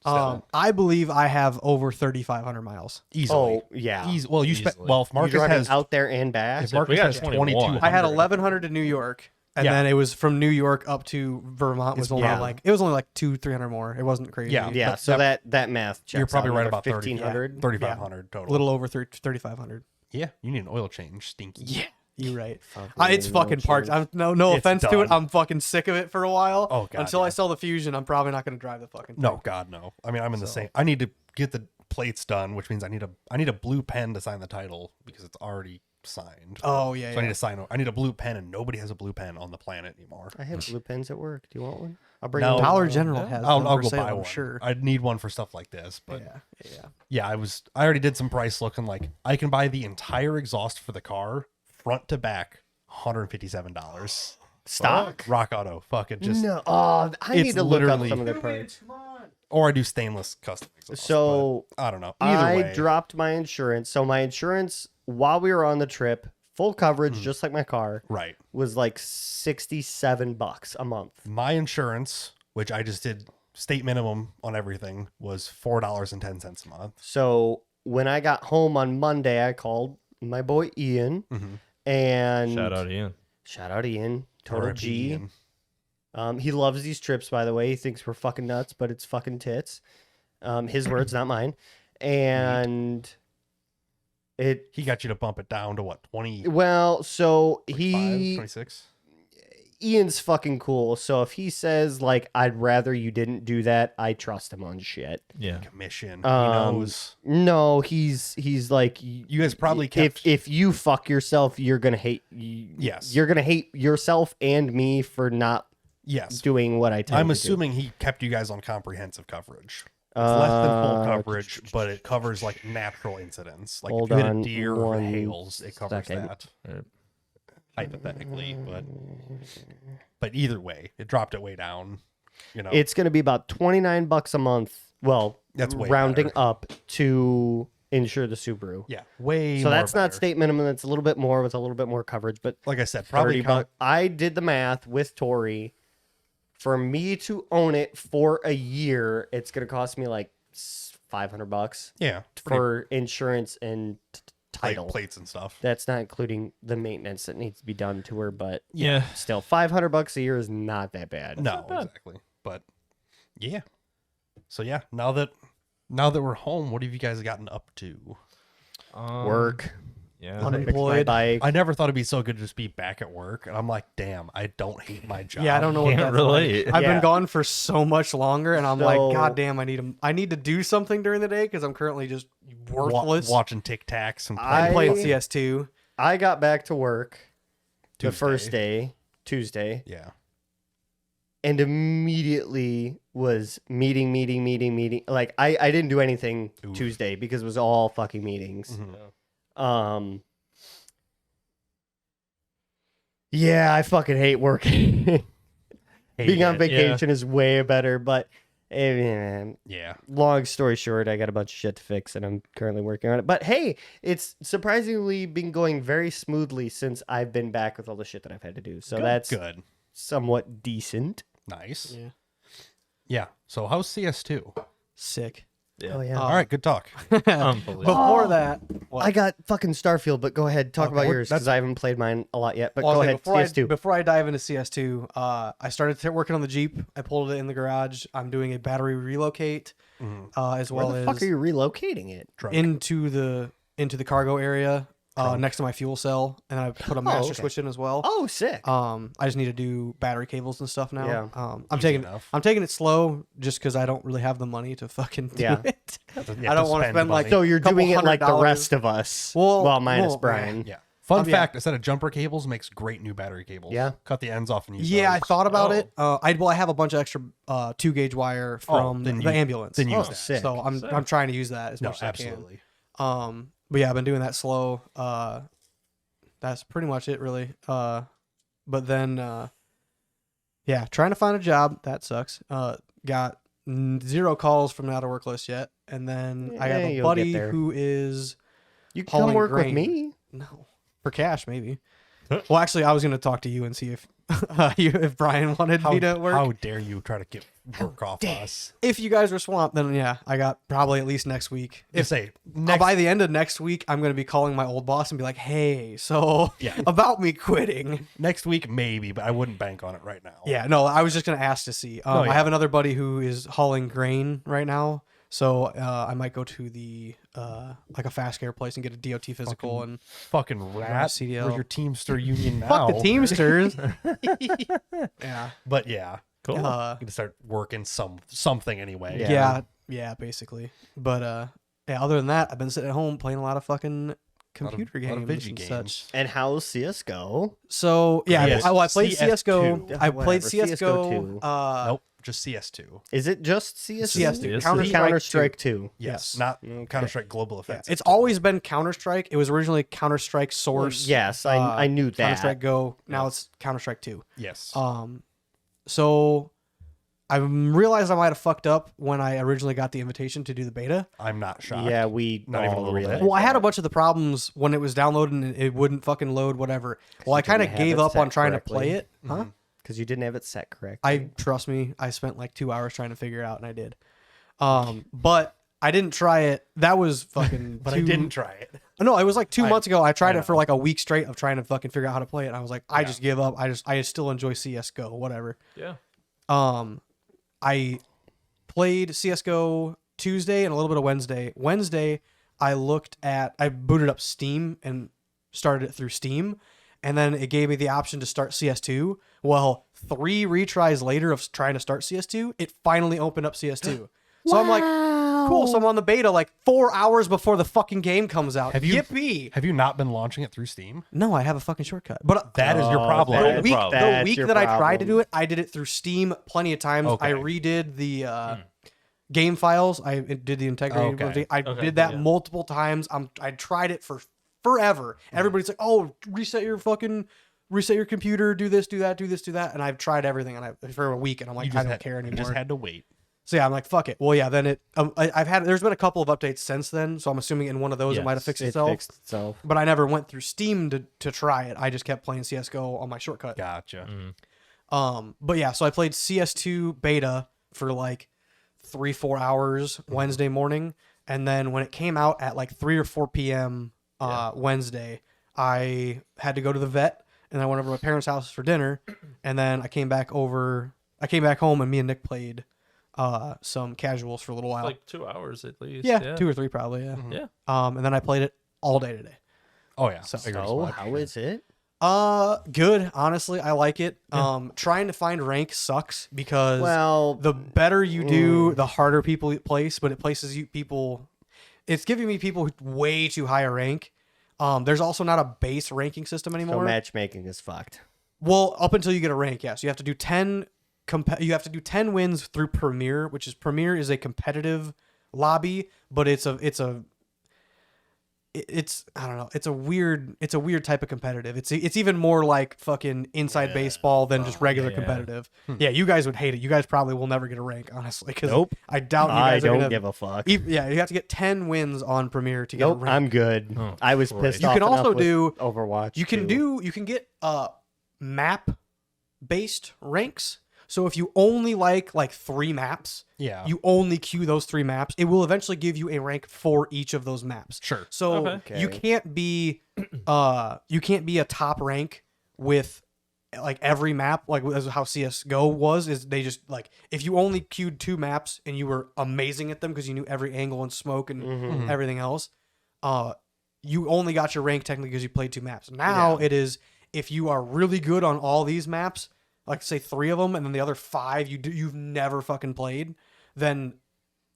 D: I believe I have over 3,500 miles.
A: Easily.
C: Oh yeah.
A: Well, you spent
B: Easily.
A: well. If
C: You're
A: Marcus
C: driving
A: has
C: out there and back.
A: if Marcus
B: we got
A: has
B: 21.
A: 2200,
D: I had 1,100 to New York, and
A: Yeah.
D: then it was from New York up to Vermont was only
C: yeah.
D: like it was only like 200-300 more. It wasn't crazy.
A: Yeah.
C: Yeah,
A: But
C: so that math checks
A: You're probably
C: out,
A: right
C: another
A: about 30,
C: 1,500.
A: 3,500 total.
D: a little over 3,500.
A: Yeah, you need an oil change, stinky.
D: Yeah, you're right.
C: Fucking
D: It's fucking
C: oil
D: parked.
C: change.
D: No
A: It's
D: offense to it.
A: done.
D: I'm fucking sick of it for a while.
A: Oh, God,
D: until I
A: yeah.
D: sell the Fusion, I'm probably not going to drive the fucking thing.
A: No, God, no. I mean, I'm in the same. I need to get the plates done, which means I need a blue pen to sign the title because it's already signed.
D: Oh yeah.
A: So I need to sign. I need a blue pen, and nobody has a blue pen on the planet anymore.
C: I have blue pens at work. Do you want one? I'll bring
A: No.
C: one.
D: Dollar General has.
A: I'll
D: them for
A: go
D: sale,
A: buy
D: I'm
A: one.
D: Sure.
A: I need one for stuff like this, but
D: Yeah.
A: I already did some price looking. Like I can buy the entire exhaust for the car, front to back, $157.
C: Stock?
A: Rock Auto. Fuck it. Just
C: No. Oh, I
A: it's
C: need to look up
A: literally-
C: some of their parts.
A: or I do stainless custom exhaust.
C: So
A: but I don't know. Either
C: I
A: way,
C: dropped my insurance. So my insurance while we were on the trip, full coverage, just like my car,
A: right.
C: was like $67 a month.
A: My insurance, which I just did state minimum on everything, was $4.10 a month.
C: So when I got home on Monday, I called my boy Ian,
A: Mhm.
C: and
B: Shout out Ian.
C: Shout out Ian, total
A: R.I.P.
C: G.
A: Ian.
C: He loves these trips, by the way. He thinks we're fucking nuts, but it's fucking tits. His words, not mine. And
A: He got you to bump it down to what, 20,
C: well, so
A: 25, 26?
C: Ian's fucking cool. So if he says like, I'd rather you didn't do that, I trust him on shit.
B: Yeah.
A: Commission. He
C: Um,
A: knows.
C: No, he's like,
A: You guys probably kept.
C: if you fuck yourself, you're gonna hate.
A: Yes.
C: You're gonna hate yourself and me for not
A: Yes.
C: doing what I tell you
A: I'm
C: to
A: assuming he kept you guys on comprehensive coverage. It's less than full coverage, but it covers like natural incidents. Like
C: Hold
A: if you hit
C: on
A: a deer or
C: one
A: hails, it covers
C: second.
A: that. Hypothetically, but either way, it dropped it way down. You know,
C: It's gonna be about $29 a month. Well,
A: That's way
C: rounding
A: better.
C: up to insure the Subaru.
A: yeah, way.
C: So
A: more
C: that's not
A: better.
C: state minimum. That's a little bit more with a little bit more coverage, but
A: Like I said, probably
C: $30. I did the math with Tori. For me to own it for a year, it's gonna cost me like $500
A: yeah
C: for insurance and title.
A: plates and stuff.
C: That's not including the maintenance that needs to be done to her, but
B: Yeah.
C: still, $500 a year is not that bad.
A: No, exactly. But yeah. So yeah, now that we're home, what have you guys gotten up to?
C: Work,
B: Yeah.
C: fix my
D: Unemployed.
C: bike.
A: I never thought it'd be so good to just be back at work, and I'm like, damn, I don't hate my job.
D: Yeah, I don't know what
B: Can't
D: that's
B: relate.
D: like. I've
C: Yeah.
D: been gone for so much longer, and I'm
C: So-
D: like, God damn, I need to do something during the day because I'm currently just worthless.
A: Watching Tic Tacs and
C: I-
D: Playing CS2.
C: I got back to work the
A: Tuesday.
C: first day, Tuesday,
A: yeah.
C: and immediately was meeting. Like I didn't do anything
A: Oof.
C: Tuesday because it was all fucking meetings.
A: Mhm.
C: Yeah, I fucking hate working. Being on
A: it.
C: vacation is way better, but
A: Yeah.
C: long story short, I got a bunch of shit to fix and I'm currently working on it. But hey, it's surprisingly been going very smoothly since I've been back with all the shit that I've had to do. So that's
A: good.
C: somewhat decent.
A: Nice.
D: Yeah.
A: Yeah. So how's CS2?
D: Sick.
B: Yeah.
C: Oh yeah.
A: All right, good talk.
B: Unbelievable.
D: Before that,
C: I got fucking Starfield, but go ahead, talk
A: Okay.
C: about
A: What-
C: yours because I haven't played mine a lot yet. But
D: Well,
C: go
D: okay,
C: ahead,
D: before
C: CS2.
D: before I dive into CS2, I started working on the Jeep. I pulled it in the garage. I'm doing a battery relocate, as
C: Where
D: well
C: the
D: as
C: fuck are you relocating it?
A: Trunk.
D: into the cargo area next to my fuel cell, and I put a master
C: okay.
D: switch in as well.
C: Oh, sick.
D: I just need to do battery cables and stuff now.
C: Yeah.
D: I'm
A: Easy
D: taking
A: enough.
D: I'm taking it slow just because I don't really have the money to fucking do
C: Yeah.
D: it.
A: You have
D: I don't want to
A: spend
D: spend like
A: money.
C: So you're
D: couple
C: doing it like the
D: $100.
C: rest of us.
D: Well,
C: minus
D: well,
C: Brian.
A: Yeah. Fun
D: Yeah.
A: fact: a set of jumper cables makes great new battery cables.
C: Yeah.
A: Cut the ends off and use
D: Yeah, I
A: those.
D: thought about
B: Oh.
D: it. I have a bunch of extra 2-gauge wire from
A: then
D: the
A: you-
D: ambulance.
A: then use
C: Oh,
A: that.
C: sick.
D: So I'm trying to use that as
A: No,
D: much as
A: absolutely.
D: I can. But yeah, I've been doing that slow. That's pretty much it, really. But then, yeah, trying to find a job that sucks. Got 0 calls from the out of work list yet, and then I have
C: Yeah,
D: a
C: you'll
D: buddy
C: get there.
D: who is
C: You can come
D: hauling
C: work with
D: grain.
C: me.
D: no for cash maybe. Well, actually, I was gonna talk to you and see if if Brian wanted me to work.
A: How dare you try to get work off us?
D: If you guys are swamped, then yeah, I got probably at least next week.
A: If say
D: By the end of next week, I'm going to be calling my old boss and be like, hey, so
A: Yeah.
D: about me quitting.
A: next week maybe, but I wouldn't bank on it right now.
D: Yeah, no, I was just going to ask to see.
A: Oh, yeah.
D: I have another buddy who is hauling grain right now. So I might go to the like a fast care place and get a DOT physical and
A: Fucking rat.
D: CDL.
A: Where's your Teamster union now?
D: fuck the Teamsters. Yeah.
A: But yeah,
B: Cool.
A: I'm gonna start working something anyway.
C: Yeah.
D: Yeah, basically. But yeah, other than that, I've been sitting at home playing a lot of fucking computer
A: lot of
D: games
A: video
D: and
A: games.
D: such.
C: And how's CS:GO?
D: So yeah,
A: Yes.
D: I played CS:GO.
A: CS2.
D: I played
C: Whatever,
D: CS:GO.
C: CS:GO
A: Nope, just CS2.
C: Is it just CS?
D: CS2.
B: Counter-Strike
C: Counter Strike 2.
A: Yes,
D: Yes.
A: not
C: Okay.
A: Counter Strike Global
D: Yeah,
A: Offensive.
D: it's always been Counter Strike. It was originally Counter Strike Source.
C: Yes, I knew that.
D: Counter Strike Go. Now it's Counter Strike 2.
A: Yes.
D: So I realized I might have fucked up when I originally got the invitation to do the beta.
A: I'm not shocked.
C: Yeah, we
A: Not even a
C: all
A: little bit.
C: realized
D: Well, I had a
C: that.
D: bunch of the problems when it was downloading and it wouldn't fucking load, whatever. Well, I kind of
C: didn't have
D: gave
C: it
D: up on
C: set
D: trying
C: correctly.
D: to play it. Huh?
A: Mm-hmm.
C: because you didn't have it set correct.
D: Trust me, I spent like 2 hours trying to figure it out, and I did. But I didn't try it. That was fucking.
A: But I didn't try it.
D: No, it was like 2
A: I-
D: months ago. I tried
A: I
D: it for
A: know.
D: like a week straight of trying to fucking figure out how to play it. And I was like, I just give up. I still enjoy CS:GO, whatever.
B: Yeah.
D: I played CS:GO Tuesday and a little bit of Wednesday. Wednesday, I booted up Steam and started it through Steam, and then it gave me the option to start CS2. Well, 3 retries later of trying to start CS2, it finally opened up CS2. So I'm like, cool. So I'm on the beta like 4 hours before the fucking game comes out. Yippee!
A: Have you not been launching it through Steam?
D: No, I have a fucking shortcut. But
A: That is your problem.
B: that-
D: the week,
B: problem.
D: the
C: That's
D: week
C: your
D: that I tried to
C: problem.
D: do it, I did it through Steam plenty of times.
A: Okay.
D: I redid the game files. I did the integrity.
A: Okay.
D: I
B: Okay,
D: did that
B: yeah.
D: multiple times. I tried it for forever. Everybody's like, "Oh, reset your computer. Do this, do that, do this, do that." And I've tried everything, and for a week, and I'm like, I don't care
A: You
D: anymore.
A: just had to wait.
D: So yeah, I'm like, fuck it. Well, yeah. Then there's been a couple of updates since then. So I'm assuming in one of those it might have
B: Yes,
D: fixed
C: It
D: itself.
C: fixed itself.
D: But I never went through Steam to try it. I just kept playing CS:GO on my shortcut.
A: Gotcha.
D: But yeah, so I played CS2 beta for like 3-4 hours Wednesday morning, and then when it came out at like 3 or 4 p.m. Wednesday, I had to go to the vet, and I went over to my parents' house for dinner, and then I came back home, and me and Nick played some casuals for a little while.
B: Like 2 hours at least.
D: yeah, 2 or 3 probably. Yeah.
B: Yeah.
D: And then I played it all day today.
A: Oh yeah.
D: So-
A: Figures
C: So
A: much.
C: how is it?
D: Good. Honestly, I like it. Trying to find rank sucks because
C: Well,
D: the better you do, the harder people place, but it places people. It's giving me people way too high a rank. There's also not a base ranking system
C: so
D: anymore.
C: matchmaking is fucked.
D: Well, up until you get a rank, yes, you have to do 10. You have to do 10 wins through Premier, which is Premier is a competitive lobby, but it's I don't know. It's a weird type of competitive. It's even more like fucking inside baseball than just regular
B: yeah.
D: competitive. Yeah, you guys would hate it. You guys probably will never get a rank, honestly. Cause
C: Nope.
D: I doubt you
C: I
D: guys are
C: don't
D: gonna.
C: give a fuck.
D: Yeah, you have to get 10 wins on Premier to get a
C: Nope,
D: rank.
C: I'm good.
B: Oh,
C: I was
B: Christ.
C: pissed
D: You
C: off.
D: can also
C: enough with
D: do-
C: Overwatch.
D: You can
C: too.
D: get map based ranks. So if you only like 3 maps,
A: Yeah.
D: you only queue those 3 maps, it will eventually give you a rank for each of those maps.
A: Sure.
D: So
B: Okay.
D: you can't be a top rank with like every map, like as how CS:GO was. Is they just like if you only queued 2 maps and you were amazing at them because you knew every angle and smoke and
C: Mm-hmm.
D: everything else, you only got your rank technically because you played 2 maps. Now it is if you are really good on all these maps, like say 3 of them, and then the other 5 you've never fucking played, then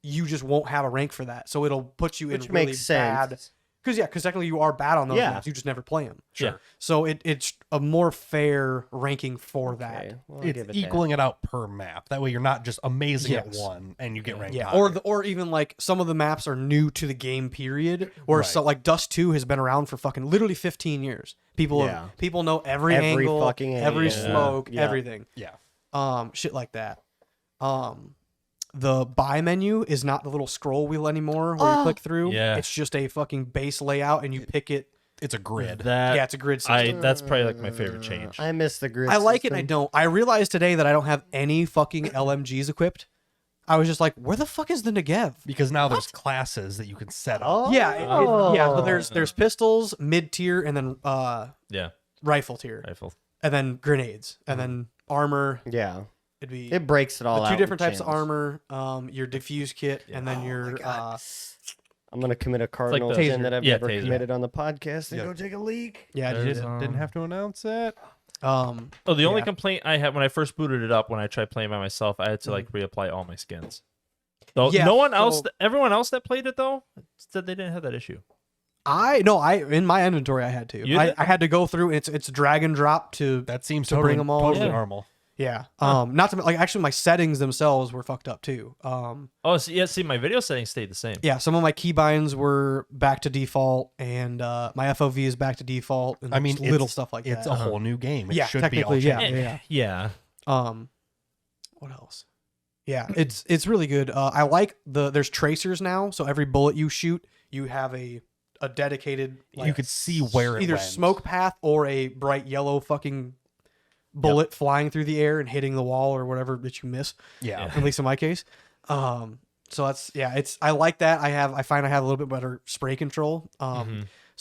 D: you just won't have a rank for that. So it'll put you
C: Which
D: in really
C: makes
D: bad.
C: sense.
D: Because technically you are bad on those
C: Yeah.
D: maps. You just never play them.
B: Sure.
D: So it's a more fair ranking for
C: Okay,
D: that.
C: well, I'll give
A: It's
C: it
A: equaling it out per map. That way you're not just amazing
D: Yes.
A: at one and you get ranked
D: Yeah,
A: higher.
D: or even like some of the maps are new to the game period, where so
A: Right.
D: like Dust 2 has been around for fucking literally 15 years. People know every
C: Every
D: angle,
C: fucking
D: every
C: angle.
D: smoke,
C: Yeah.
D: everything.
A: yeah.
D: Shit like that. The buy menu is not the little scroll wheel anymore where you click through.
B: Yeah.
D: It's just a fucking base layout and you pick it.
A: It's a grid.
B: That
D: Yeah, it's a grid system.
B: that's probably like my favorite change.
C: I miss the grid.
D: I like it and I
C: system.
D: don't. I realized today that I don't have any fucking LMGs equipped. I was just like, where the fuck is the Negev?
A: Because now there's classes that you can set up.
C: Oh,
D: Yeah, yeah. So there's pistols, mid tier, and then
B: Yeah.
D: rifle tier,
B: Rifle.
D: and then grenades, and then armor.
C: yeah.
D: It'd be
C: It breaks it all
D: the
C: out.
D: 2
C: in
D: different types of
C: channels.
D: armor, your diffuse kit, and then your
C: I'm gonna commit a cardinal
B: the-
C: sin that I've
B: Yeah,
C: never
B: taser.
C: committed on the podcast and
A: Yeah.
C: go take a leak.
D: yeah.
B: There's,
A: Didn't have to announce it.
B: Oh, the only
D: Yeah.
B: complaint I had when I first booted it up, when I tried playing by myself, I had to like reapply all my skins. Though
D: Yeah,
B: no one else,
D: so-
B: everyone else that played it though, said they didn't have that issue.
D: I in my inventory I had to.
B: You did?
D: I had to go through. It's drag and drop to
A: That seems
D: To bring 'em all
A: totally
B: in.
A: normal.
D: yeah. Not to like actually my settings themselves were fucked up too.
B: Oh, so, yeah. See, my video settings stayed the same.
D: Yeah, some of my keybinds were back to default, and my FOV is back to default, and
A: I mean,
D: just little
A: it's-
D: stuff like
A: It's
D: that.
A: a whole new game. It
D: Yeah,
A: should be all
D: technically, yeah.
A: changed.
B: Yeah.
D: What else? Yeah, it's really good. I like there's tracers now, so every bullet you shoot, you have a dedicated. Like,
A: You could see where it
D: either
A: went.
D: smoke path or a bright yellow fucking bullet flying through the air and hitting the wall or whatever that you miss.
A: Yeah.
D: At least in my case. So that's I like that. I find I have a little bit better spray control.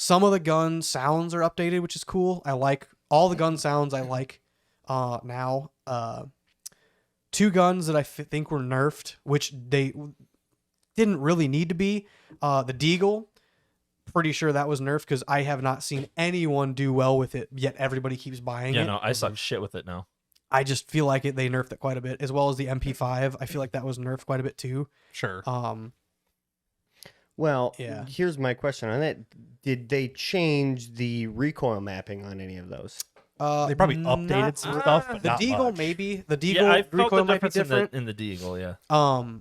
D: Some of the gun sounds are updated, which is cool. I like all the gun sounds. I like now. Two guns that I think were nerfed, which they didn't really need to be. The Deagle, pretty sure that was nerfed because I have not seen anyone do well with it, yet everybody keeps buying
B: Yeah,
D: it.
B: no, I suck shit with it now.
D: I just feel like they nerfed it quite a bit, as well as the MP5. I feel like that was nerfed quite a bit too.
A: Sure.
C: Well,
D: Yeah.
C: here's my question on that. Did they change the recoil mapping on any of those?
A: They probably updated some stuff, but
D: The
A: not
D: Deagle,
A: much.
D: maybe. The Deagle
B: Yeah, I felt the
D: recoil might be
B: difference in
D: different.
B: the Deagle, yeah.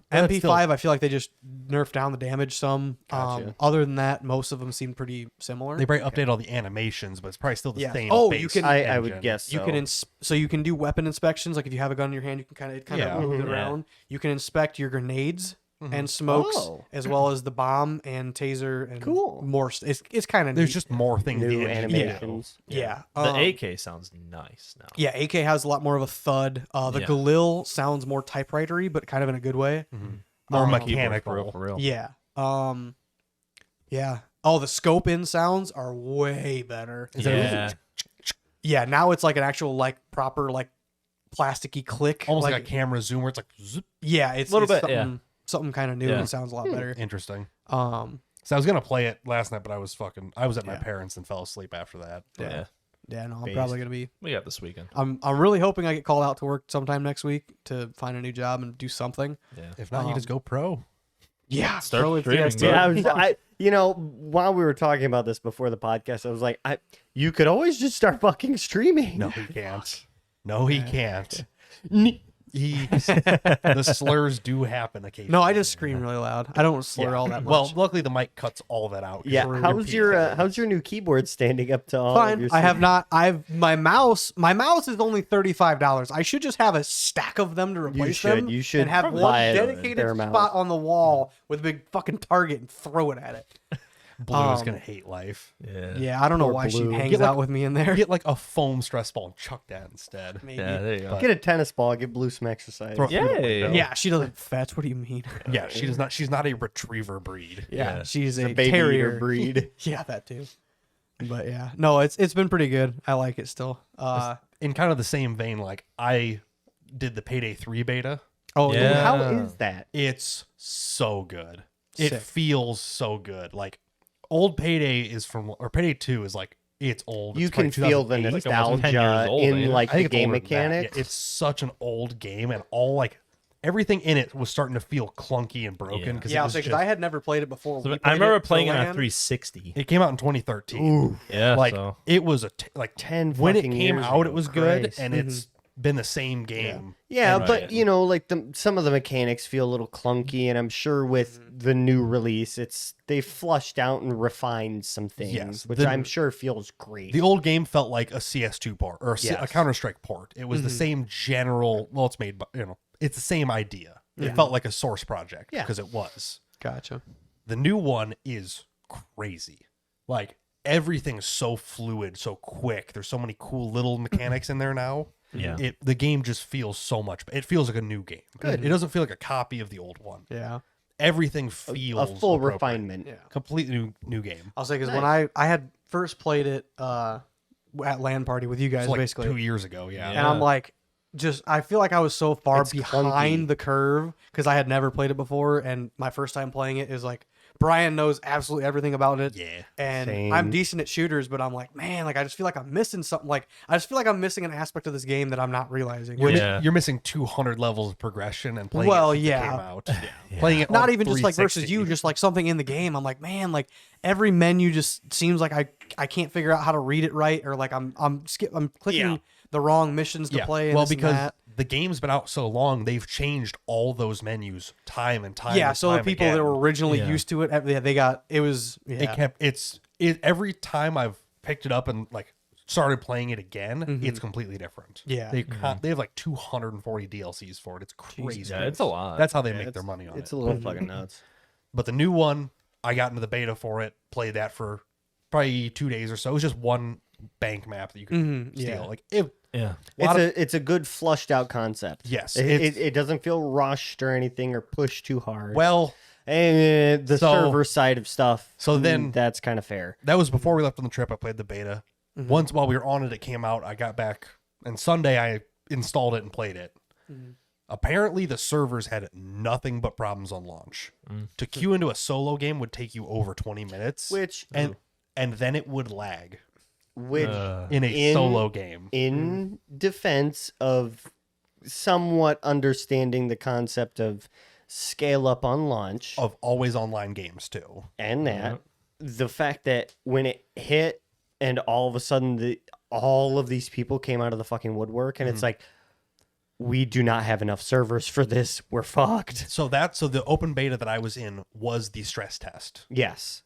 A: That's
D: MP5,
A: still-
D: I feel like they just nerfed down the damage some.
C: Gotcha.
D: Other than that, most of them seem pretty similar.
A: They probably update all the animations, but it's probably still the
D: Yeah.
A: same.
D: Oh,
A: base
D: you can-
C: I would
A: engine.
C: guess
D: You
C: so.
D: can so you can do weapon inspections. Like if you have a gun in your hand, you can kind of
A: Yeah.
D: move it
B: Mhm.
D: around. You can inspect your grenades
A: Mhm.
D: and smokes,
C: Oh.
D: as well as the bomb and taser and
C: Cool.
D: more. It's kind of
A: There's just more things.
C: New
A: the engine can do.
C: animations.
D: yeah.
B: The AK sounds nice now.
D: Yeah, AK has a lot more of a thud. The
B: Yeah.
D: Galil sounds more typewritery, but kind of in a good way.
A: More
D: Um,
A: mechanical.
B: For real.
D: Yeah. Yeah. Oh, the scope in sounds are way better.
A: Is that
B: Yeah.
D: Yeah, now it's like an actual like proper like plasticky click.
A: almost like a camera zoom where it's like zip.
D: yeah, it's
B: Little
D: it's
B: bit, yeah.
D: something kind of new
B: Yeah.
D: and sounds a lot better.
A: Interesting.
D: Um,
A: So I was gonna play it last night, but I was at my
D: Yeah.
A: parents and fell asleep after that.
B: Yeah.
D: yeah, no, I'm
C: Based.
D: probably gonna be.
B: We got this weekend.
D: I'm really hoping I get called out to work sometime next week to find a new job and do something.
B: Yeah.
A: If not, you just go pro.
D: Yeah,
B: Start
D: throw it-
B: streaming,
D: start-
C: Yeah, while we were talking about this before the podcast, I was like, you could always just start fucking streaming.
A: No, he can't. No, he can't. The slurs do happen occasionally.
D: No, I just scream really loud. I don't slur all that much.
A: Well, luckily the mic cuts all that out.
C: Yeah,
A: You're
C: how's your new keyboard standing up to all of
D: fine.
C: your
D: I have
C: stream-
D: not. My mouse is only $35. I should just have a stack of them to replace
C: should.
D: them.
C: You should
D: and have
C: probably
D: one
C: buy a
D: dedicated
C: fair
D: spot
C: amount.
D: on the wall with a big fucking target and throw it at it.
A: Blue is gonna hate life.
B: Yeah.
D: Yeah, I don't know
C: Poor
D: why
C: Blue.
D: she hangs
A: Get, like-
D: out with me in there.
A: Get like a foam stress ball and chuck that instead.
D: Maybe.
B: Yeah, there you go.
C: Get a tennis ball, give Blue some exercise.
A: Throw it through the
B: Yay.
A: window.
D: Yeah, she doesn't fetch. What do you mean?
A: Yeah, she does not. She's not a retriever breed.
D: Yeah,
B: Yeah.
D: she's
C: a
D: a
C: baby
D: terrier
C: eater breed.
D: Yeah, that too. But yeah, no, it's been pretty good. I like it still.
A: In kind of the same vein, like I did the Payday 3 beta.
D: Oh
B: Yeah.
D: yeah.
C: How is that?
A: It's so good. It
D: Sick.
A: feels so good. Like old Payday is from, or Payday 2 is like, it's old.
C: You
A: It's
C: can
A: probably
C: feel the
A: 2008.
B: It's like almost 10 years
C: nostalgia
B: old, ain't
C: in
B: it?
C: like
A: I think
C: the
A: it's
C: game
A: older than that. Yeah,
C: mechanics.
A: it's such an old game, and all like everything in it was starting to feel clunky and broken
B: Yeah.
A: because
D: Yeah,
A: it
D: I'll
A: was
D: say
A: just,
D: because I had never played it before.
B: So
D: We
B: I
D: played
B: remember
D: it
B: playing it
D: for
B: on
D: LAN.
B: 360.
A: it came out in 2013.
B: Yeah.
A: Like
B: so.
A: it was like
C: 10
A: when it
C: fucking
A: came
C: years
A: out,
C: ago.
A: it was good,
C: Christ.
A: and it's been the same game.
C: Yeah,
B: Right.
C: but like some of the mechanics feel a little clunky, and I'm sure with the new release, they flushed out and refined some things,
A: Yes,
C: which
A: the-
C: I'm sure feels great.
A: The old game felt like a CS2 port or a
C: Yes.
A: Counter Strike port. It was the same general. Well, it's made, by, it's the same idea. It felt like a source project
C: Yeah.
A: because it was.
D: Gotcha.
A: The new one is crazy. Like everything's so fluid, so quick. There's so many cool little mechanics in there now.
B: Yeah.
A: The game just feels so much. It feels like a new game.
C: Good.
A: It doesn't feel like a copy of the old one.
D: Yeah.
A: Everything
C: a
A: feels
C: full
A: appropriate.
C: refinement.
D: Yeah.
A: Completely new game.
D: I'll say because when I had first played it at LAN party with you guys,
A: It's like
D: basically,
A: 2 years ago. Yeah.
D: and I'm like, I feel like I was so far
C: It's
D: behind
C: clunky.
D: the curve because I had never played it before, and my first time playing it is like Brian knows absolutely everything about it.
A: Yeah.
D: And
C: Same.
D: I'm decent at shooters, but I'm like, man, like I just feel like I'm missing something. Like I just feel like I'm missing an aspect of this game that I'm not realizing.
A: You're,
D: Which-
B: Yeah.
A: you're missing 200 levels of progression and playing
D: Well,
A: it since it
D: yeah.
A: came out. Playing it
D: not
A: on
D: even just like versus
A: 360.
D: you, just like something in the game. I'm like, man, like every menu just seems like I can't figure out how to read it right, or like I'm clicking
A: Yeah.
D: the wrong missions to play. And
A: well,
D: this and
A: because
D: that.
A: the game's been out so long, they've changed all those menus time and time.
D: Yeah,
A: and
D: so the
A: time
D: people
A: again.
D: that were originally
B: Yeah.
D: used to it, they got it was
A: it kept every time I've picked it up and like started playing it again, it's completely different.
D: Yeah.
A: They have like 240 DLCs for it. It's crazy.
B: Yeah, it's a lot.
A: That's how they make their money on
C: It's
A: it.
C: a little fucking nuts.
A: But the new one, I got into the beta for it, played that for probably 2 days or so. It was just one bank map that you could steal.
D: yeah.
A: Like it,
B: yeah.
C: It's a good flushed out concept.
A: Yes,
C: it,
A: it's-
C: it doesn't feel rushed or anything or pushed too hard.
A: well,
C: And the
A: So-
C: server side of stuff.
A: So then-
C: that's kind of fair.
A: That was before we left on the trip. I played the beta.
D: Mm-hmm.
A: Once while we were on it, it came out. I got back, and Sunday I installed it and played it.
D: Mm-hmm.
A: Apparently, the servers had nothing but problems on launch. To queue into a solo game would take you over 20 minutes,
C: Which
A: and then it would lag
C: which
A: in a solo game.
C: in defense of somewhat understanding the concept of scale up on launch
A: Of always online games too.
C: and that the fact that when it hit and all of a sudden all of these people came out of the fucking woodwork and it's like we do not have enough servers for this, we're fucked.
A: So the open beta that I was in was the stress test.
C: Yes,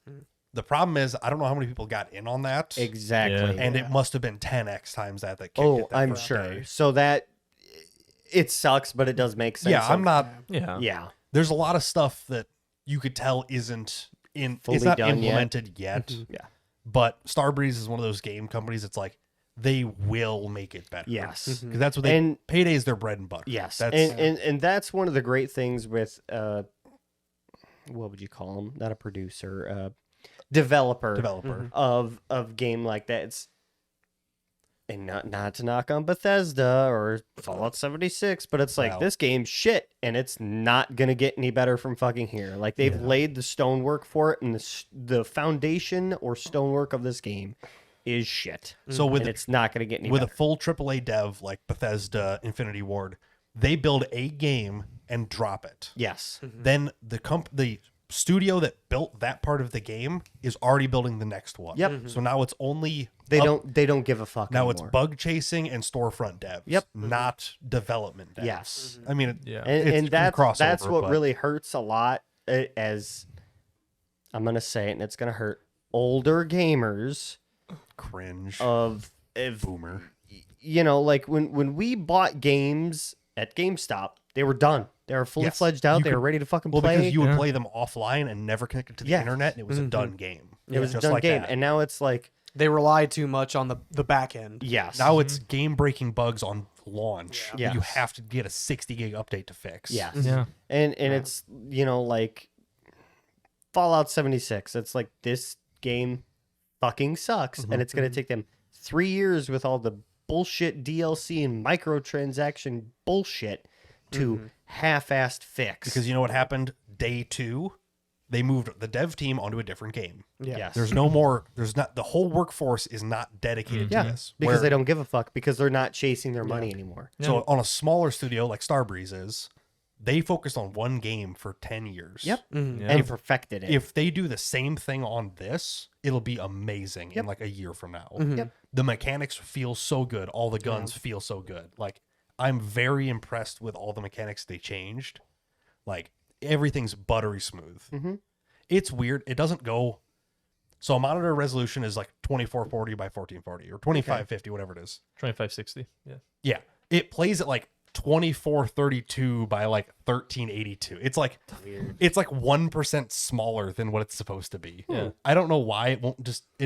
A: The problem is I don't know how many people got in on that,
C: exactly.
A: and it must have been 10x times that kicked it that
C: I'm
A: first
C: sure.
A: day.
C: So that it sucks, but it does make sense.
A: Yeah, I'm
C: of-
A: not.
B: Yeah.
C: Yeah,
A: There's a lot of stuff that you could tell isn't
C: Fully
A: it's not
C: done yet.
A: implemented yet.
C: yeah.
A: But Starbreeze is one of those game companies. It's like they will make it better.
C: Yes.
A: because that's what they.
C: And-
A: Payday is their bread and butter.
C: Yes,
A: that's
C: and that's one of the great things with what would you call them? Not a producer, developer
A: developer.
C: of game like that. It's and not to knock on Bethesda or Fallout 76, but it's like
A: Wow.
C: this game's shit, and it's not gonna get any better from fucking here. Like they've laid the stonework for it, and the foundation or stonework of this game is shit.
A: So with
C: and it's not gonna get any
A: with a
C: better.
A: full AAA dev like Bethesda, Infinity Ward, they build a game and drop it.
C: Yes.
A: Then the studio that built that part of the game is already building the next one.
C: Yep.
A: So now it's only
C: They
A: up-
C: don't give a fuck
A: now
C: anymore.
A: it's bug chasing and storefront devs.
C: Yep.
A: Not development devs.
C: Yes.
A: I mean,
B: Yeah.
C: and that's
A: crossover,
C: what
A: but-
C: really hurts a lot as I'm gonna say it, and it's gonna hurt older gamers
A: cringe.
C: of
A: Boomer.
C: you know, like when we bought games at GameStop, they were done. They were fully
A: Yes.
C: fledged out.
A: You
C: They were
A: could-
C: ready to fucking
A: Well,
C: play.
A: because you would
B: Yeah.
A: play them offline and never connect it to the
C: Yeah.
A: internet, and it was a done game.
C: it was a
A: Just
C: done
A: like
C: game,
A: that.
C: and now it's like
D: They rely too much on the back end.
C: yes,
A: Now it's game breaking bugs on launch.
C: Yeah.
A: that You
C: Yes.
A: have to get a 60 gig update to fix.
C: yes,
B: Yeah.
C: and it's like Fallout 76. It's like this game fucking sucks, and it's gonna take them 3 years with all the bullshit DLC and microtransaction bullshit to half-assed fix.
A: Because you know what happened? Day 2, they moved the dev team onto a different game.
D: Yeah.
C: yes,
A: There's no more. There's not. The whole workforce is not dedicated
C: yeah,
A: to this.
C: because
A: Where-
C: they don't give a fuck because they're not chasing their money anymore.
A: So on a smaller studio like Starbreeze is, they focused on one game for 10 years.
C: Yep,
B: Yeah.
C: and perfected it.
A: If they do the same thing on this, it'll be amazing in like a year from now.
C: Yep.
A: The mechanics feel so good. All the guns feel so good. Like I'm very impressed with all the mechanics they changed. Like everything's buttery smooth. It's weird. It doesn't go. So a monitor resolution is like 2440 by 1440 or 2550, whatever it is.
B: 2560. Yeah.
A: Yeah. It plays at like 2432 by like 1382. It's like it's like 1% smaller than what it's supposed to be.
B: Yeah.
A: I don't know why it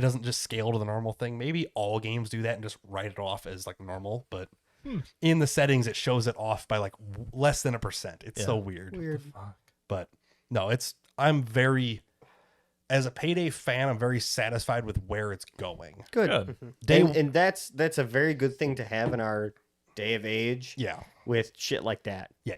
A: doesn't just scale to the normal thing. Maybe all games do that and just write it off as like normal, but in the settings it shows it off by like less than 1%. It's so weird. But no, I'm very as a Payday fan, I'm very satisfied with where it's going.
C: Good.
B: Good.
C: And that's a very good thing to have in our day of age.
A: Yeah.
C: With shit like that.
A: Yeah,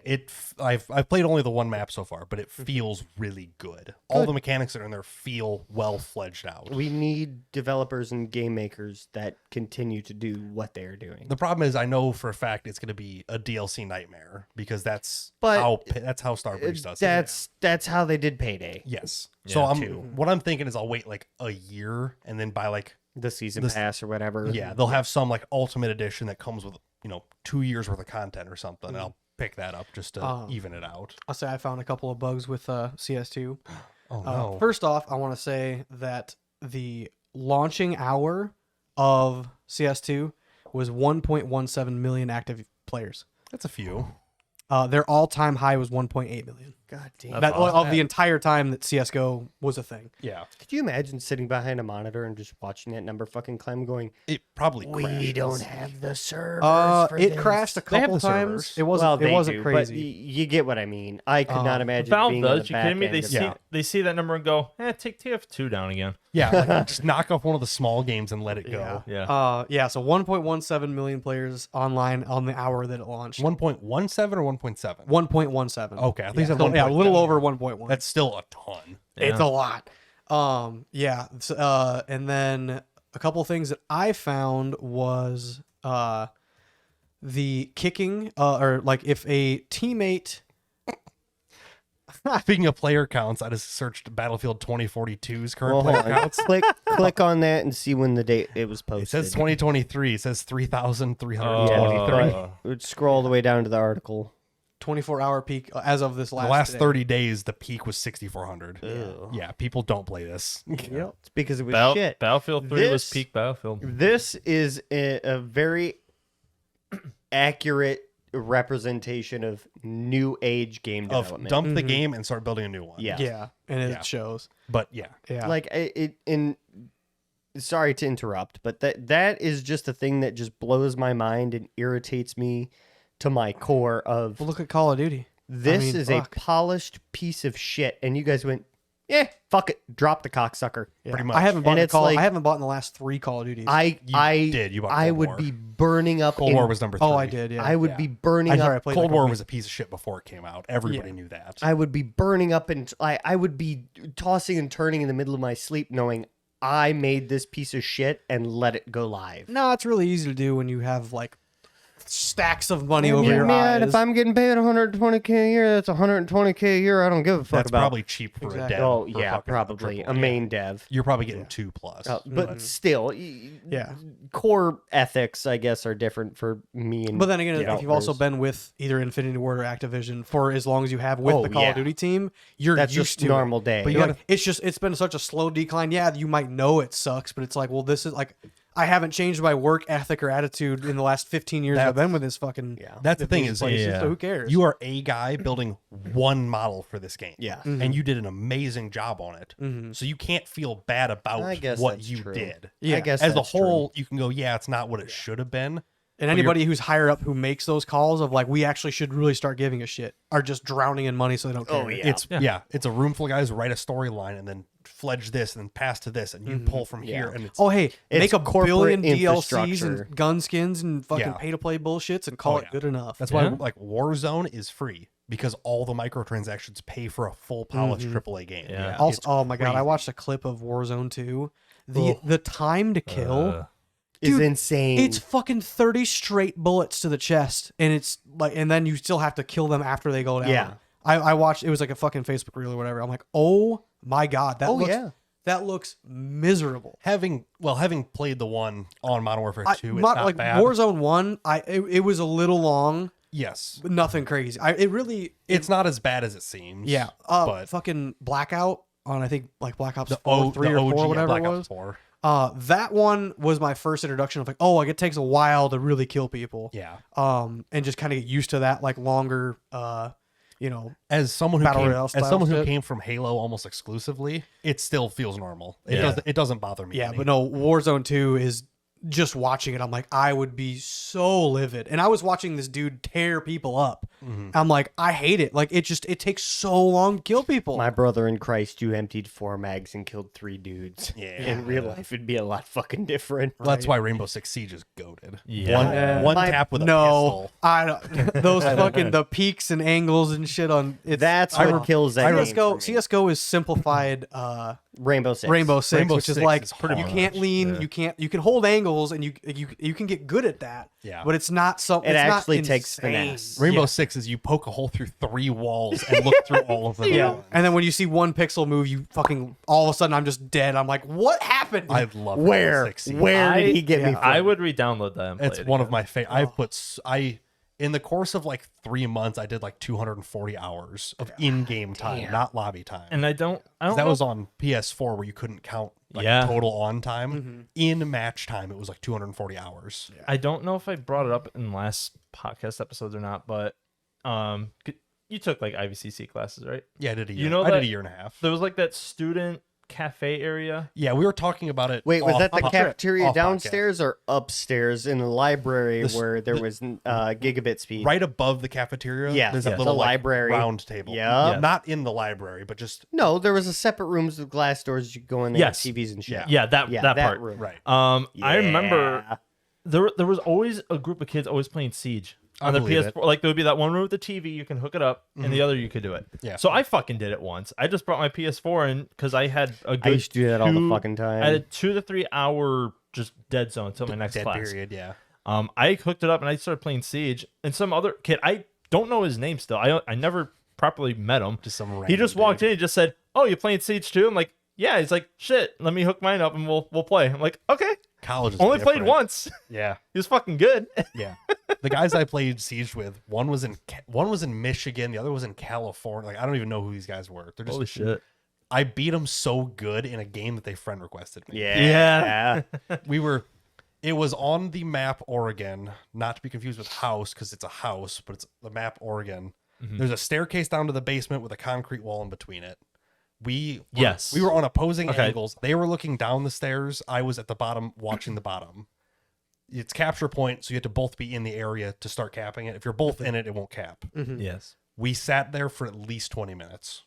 A: I've played only the one map so far, but it feels really good. All the mechanics that are in there feel well fledged out.
C: We need developers and game makers that continue to do what they are doing.
A: The problem is, I know for a fact it's going to be a DLC nightmare because that's
C: But-
A: how Starbreeze does it.
C: That's how they did Payday.
A: Yes. So
C: too.
A: what I'm thinking is I'll wait like a year and then buy like
C: The season pass or whatever.
A: yeah, they'll have some like ultimate edition that comes with 2 years worth of content or something. And I'll pick that up just to even it out.
D: I'll say I found a couple of bugs with CS2.
A: Oh no.
D: First off, I want to say that the launching hour of CS2 was 1.17 million active players.
A: That's a few.
D: Their all-time high was 1.8 million.
C: God damn.
B: That's
D: That
B: awesome.
D: of the entire time that CS:GO was a thing.
A: Yeah,
C: Could you imagine sitting behind a monitor and just watching that number fucking climb, going,
A: it probably
C: "We
A: crashes.
C: don't have the servers for
D: It
C: this."
D: crashed a
A: They have
D: couple
A: the
D: times.
A: servers.
D: It wasn't.
C: Well,
D: it
C: they
D: wasn't
C: do,
D: crazy.
C: but you get what I mean. I could not imagine
B: Valve
C: being on
B: does.
C: the
B: You
C: back
B: kidding me?
C: end
B: They
C: of
B: see
C: that.
B: they see that number and go, take TF2 down again.
A: Yeah, like, just knock off one of the small games and let it go.
B: Yeah.
D: So 1.17 million players online on the hour that it launched.
A: 1.17 or 1.7?
D: 1.17.
A: Okay, I think
D: So,
A: it's 1.7.
D: yeah, a little over 1.1.
A: That's still a ton.
D: It's a lot. And then a couple things that I found was the kicking, or like if a teammate.
A: Speaking of player counts, I just searched Battlefield 2042's current
C: Well, hold
A: player
C: on.
A: counts.
C: click on that and see when the date it was posted.
A: It says 2023. It says 3,323.
C: We'd scroll all the way down to the article.
D: 24-hour peak as of this
A: The
D: last.
A: last
D: day.
A: 30 days, the peak was 6,400. Yeah, people don't play this.
D: Yep.
C: It's because it was shit.
B: Battlefield 3 was
C: This-
B: peak Battlefield.
C: This is a very accurate representation of new age game
A: Of
C: development.
A: dump the game and start building a new one.
C: Yeah.
D: Yeah, and it
A: Yeah.
D: shows.
A: But yeah,
D: Yeah.
C: Like sorry to interrupt, but that is just a thing that just blows my mind and irritates me to my core of
D: Well, look at Call of Duty.
C: this
D: mean,
C: is
D: fuck.
C: a polished piece of shit, and you guys went, yeah, fuck it, drop the cocksucker.
D: Yeah.
A: Pretty much.
D: I haven't bought
C: And
D: the
C: it's
D: Call.
C: like-
D: I haven't bought in the last 3 Call of Duties.
C: I
A: did. You bought
C: I
A: Cold
C: would
A: War.
C: be burning up.
A: Cold
C: in-
A: War was number 3.
D: Oh, I did. Yeah.
C: I would
A: Yeah.
C: be burning
D: I'm sorry, I
C: up.
D: played
A: Cold
D: that
A: War
D: company.
A: was a piece of shit before it came out. Everybody knew that.
C: I would be burning up, and I would be tossing and turning in the middle of my sleep, knowing I made this piece of shit and let it go live.
D: No, it's really easy to do when you have like stacks of money over
C: Yeah,
D: your
C: man,
D: eyes.
C: if I'm getting paid 120K a year, that's 120K a year. I don't give a fuck
A: That's
C: about.
A: probably cheap for
D: Exactly.
A: a dev.
C: Oh
A: for
C: yeah,
A: fucking
C: probably a
A: AAA.
C: main dev.
A: You're probably getting 2+.
C: But still,
D: Yeah.
C: core ethics, I guess, are different for me. And
D: But then again, if you've also
C: developers.
D: been with either Infinity Ward or Activision for as long as you have with
C: Oh,
D: the Call
C: yeah.
D: of Duty team, you're
C: That's
D: used
C: just
D: to
C: normal
D: it.
C: day.
A: But
D: You're
A: you
D: like, it's been such a slow decline. Yeah, you might know it sucks, but it's like, well, this is like, I haven't changed my work ethic or attitude in the last 15 years I've been with this fucking.
C: Yeah.
A: That's the thing
D: these
A: is,
D: places,
B: Yeah.
D: so who cares?
A: you are a guy building one model for this game.
C: Yeah.
A: And you did an amazing job on it. So you can't feel bad about
C: I guess
A: what
C: that's
A: you
C: true.
A: did.
D: Yeah.
C: I guess
A: As a
C: that's true.
A: whole, you can go, yeah, it's not what it should have been.
D: And anybody who's higher up who makes those calls of like, we actually should really start giving a shit, are just drowning in money so they don't care.
C: Oh, yeah.
A: It's a room full of guys who write a storyline and then fledge this and then pass to this and you pull from here and it's
D: Oh, hey, make a
C: corporate
D: billion DLCs
C: infrastructure.
D: and gun skins and fucking
A: Yeah.
D: pay-to-play bullshits and call
A: Oh,
D: it
A: yeah.
D: good enough.
A: that's why like Warzone is free because all the microtransactions pay for a full polished AAA game.
B: Yeah.
D: Also,
A: It's
D: oh my god, I
A: crazy.
D: watched a clip of Warzone 2. The time to kill
C: is
D: Dude,
C: insane.
D: it's fucking 30 straight bullets to the chest, and it's like, and then you still have to kill them after they go down.
C: Yeah.
D: I watched, it was like a fucking Facebook reel or whatever. I'm like, oh my god, that looks miserable.
A: Having played the one on Modern Warfare 2, it's
D: Not-
A: not
D: like
A: bad.
D: Warzone 1, it was a little long,
A: Yes.
D: but nothing crazy.
A: It's not as bad as it seems.
D: Yeah.
A: but
D: Fucking Blackout on, I think, like Black Ops
A: the
D: 4, 3
A: the
D: or
A: OG
D: 4, whatever
A: Black
D: it
A: Ops
D: was.
A: 4.
D: That one was my first introduction of like, oh, like it takes a while to really kill people.
A: Yeah.
D: And just kind of get used to that, like longer,
A: As someone who
D: Battle
A: came,
D: Royale
A: as
D: style
A: someone who
D: shit.
A: came from Halo almost exclusively, it still feels normal.
B: Yeah.
A: It doesn't bother me.
D: yeah,
A: any.
D: but no, Warzone 2 is just watching it. I'm like, I would be so livid. And I was watching this dude tear people up. I'm like, I hate it. Like it takes so long to kill people.
C: My brother in Christ, you emptied 4 mags and killed 3 dudes.
A: Yeah.
C: In real life, it'd be a lot fucking different.
A: Well, that's why Rainbow Six Siege is goated.
B: Yeah.
A: One
C: My-
A: tap with a
D: no,
A: pistol.
D: I don't. Those fucking the peaks and angles and shit on it's
C: That's what kills that game
D: CS:GO.
C: for me.
D: CS:GO is simplified.
C: Rainbow Six.
D: Rainbow Six,
A: Rainbow
D: which is
A: Six
D: like
A: is pretty
D: you
A: much,
D: can't lean,
B: yeah.
D: you can hold angles, and you can get good at that.
A: Yeah.
D: but it's not so.
C: It
D: it's not
C: actually takes
D: insane.
C: finesse.
A: Rainbow
D: Yeah.
A: Six is you poke a hole through 3 walls and look through all of them.
D: Yeah, and then when you see one pixel move, you fucking all of a sudden I'm just dead. I'm like, what happened?
A: I love
C: Where?
A: Rainbow Six Siege.
C: Where did he get me from?
B: I would re-download that. And play
A: It's
B: it
A: one of
B: again.
A: my favorite. I've put in the course of like 3 months, I did like 240 hours of in-game time, not lobby time.
B: And I don't
A: that
B: know.
A: was on PS4 where you couldn't count like
B: Yeah.
A: total on time. In match time, it was like 240 hours.
B: I don't know if I brought it up in last podcast episodes or not, but you took like IVCC classes, right?
A: Yeah, I did a year.
B: You know
A: I did
B: that-
A: a year and a half.
B: There was like that student cafe area.
A: Yeah, we were talking about it.
C: Wait, was that the
A: off
C: cafeteria
A: off podcast.
C: downstairs or upstairs in the library
A: This-
C: where there was gigabit speed?
A: Right above the cafeteria.
C: Yeah,
A: there's
C: yeah.
A: a little
C: The
A: like,
C: library.
A: round table.
C: Yeah.
A: Not in the library, but just
C: No, there was a separate rooms with glass doors. You could go in there,
B: Yes.
C: and TVs and shit.
B: Yeah, that part.
C: room.
A: right.
B: I remember
C: Yeah.
B: there was always a group of kids always playing Siege
A: I
B: on the
A: believe
B: PS4. Like there would be that one room with the TV, you can hook it up, and the other you could do it.
A: Yeah.
B: So I fucking did it once. I just brought my PS4 in because I had a good.
C: I used to do that all the
B: two-
C: fucking time.
B: I had a 2 to 3 hour just dead zone until my next
A: Dead
B: class.
A: period. Yeah.
B: I hooked it up and I started playing Siege, and some other kid, I don't know his name still. I never properly met him.
A: Just some.
B: He just walked in and just said, "Oh, you playing Siege too?" I'm like, "Yeah." He's like, "Shit, let me hook mine up and we'll play." I'm like, "Okay."
A: College is
B: Only played
A: different.
B: once.
A: Yeah.
B: He was fucking good.
A: Yeah. The guys I played Siege with, one was in Michigan, the other was in California. Like I don't even know who these guys were. They're just
B: Holy shit.
A: I beat them so good in a game that they friend requested me.
C: Yeah.
A: It was on the map Oregon, not to be confused with house because it's a house, but it's the map Oregon. There's a staircase down to the basement with a concrete wall in between it. We were on opposing angles. They were looking down the stairs. I was at the bottom watching the bottom. It's capture point, so you have to both be in the area to start capping it. If you're both in it, it won't cap.
B: Yes.
A: We sat there for at least 20 minutes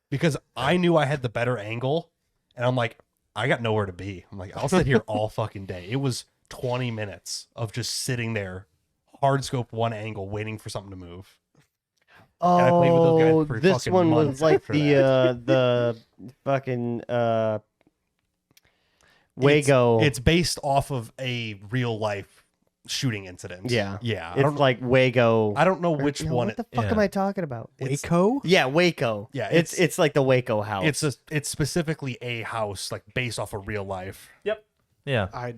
A: because I knew I had the better angle, and I'm like, I got nowhere to be. I'm like, I'll sit here all fucking day. It was 20 minutes of just sitting there, hard scope one angle, waiting for something to move. And I played with those guys for
C: this
A: fucking
C: one was
A: months
C: like
A: after
C: the fucking Wago.
A: It's based off of a real life shooting incident.
C: Yeah.
A: Yeah.
C: It's like Wago.
A: I don't know which
C: No,
A: one.
C: What the fuck am I talking about?
D: Waco?
C: Yeah, Waco.
A: Yeah,
C: it's like the Waco house.
A: it's specifically a house like based off of real life.
B: Yep. Yeah.
D: I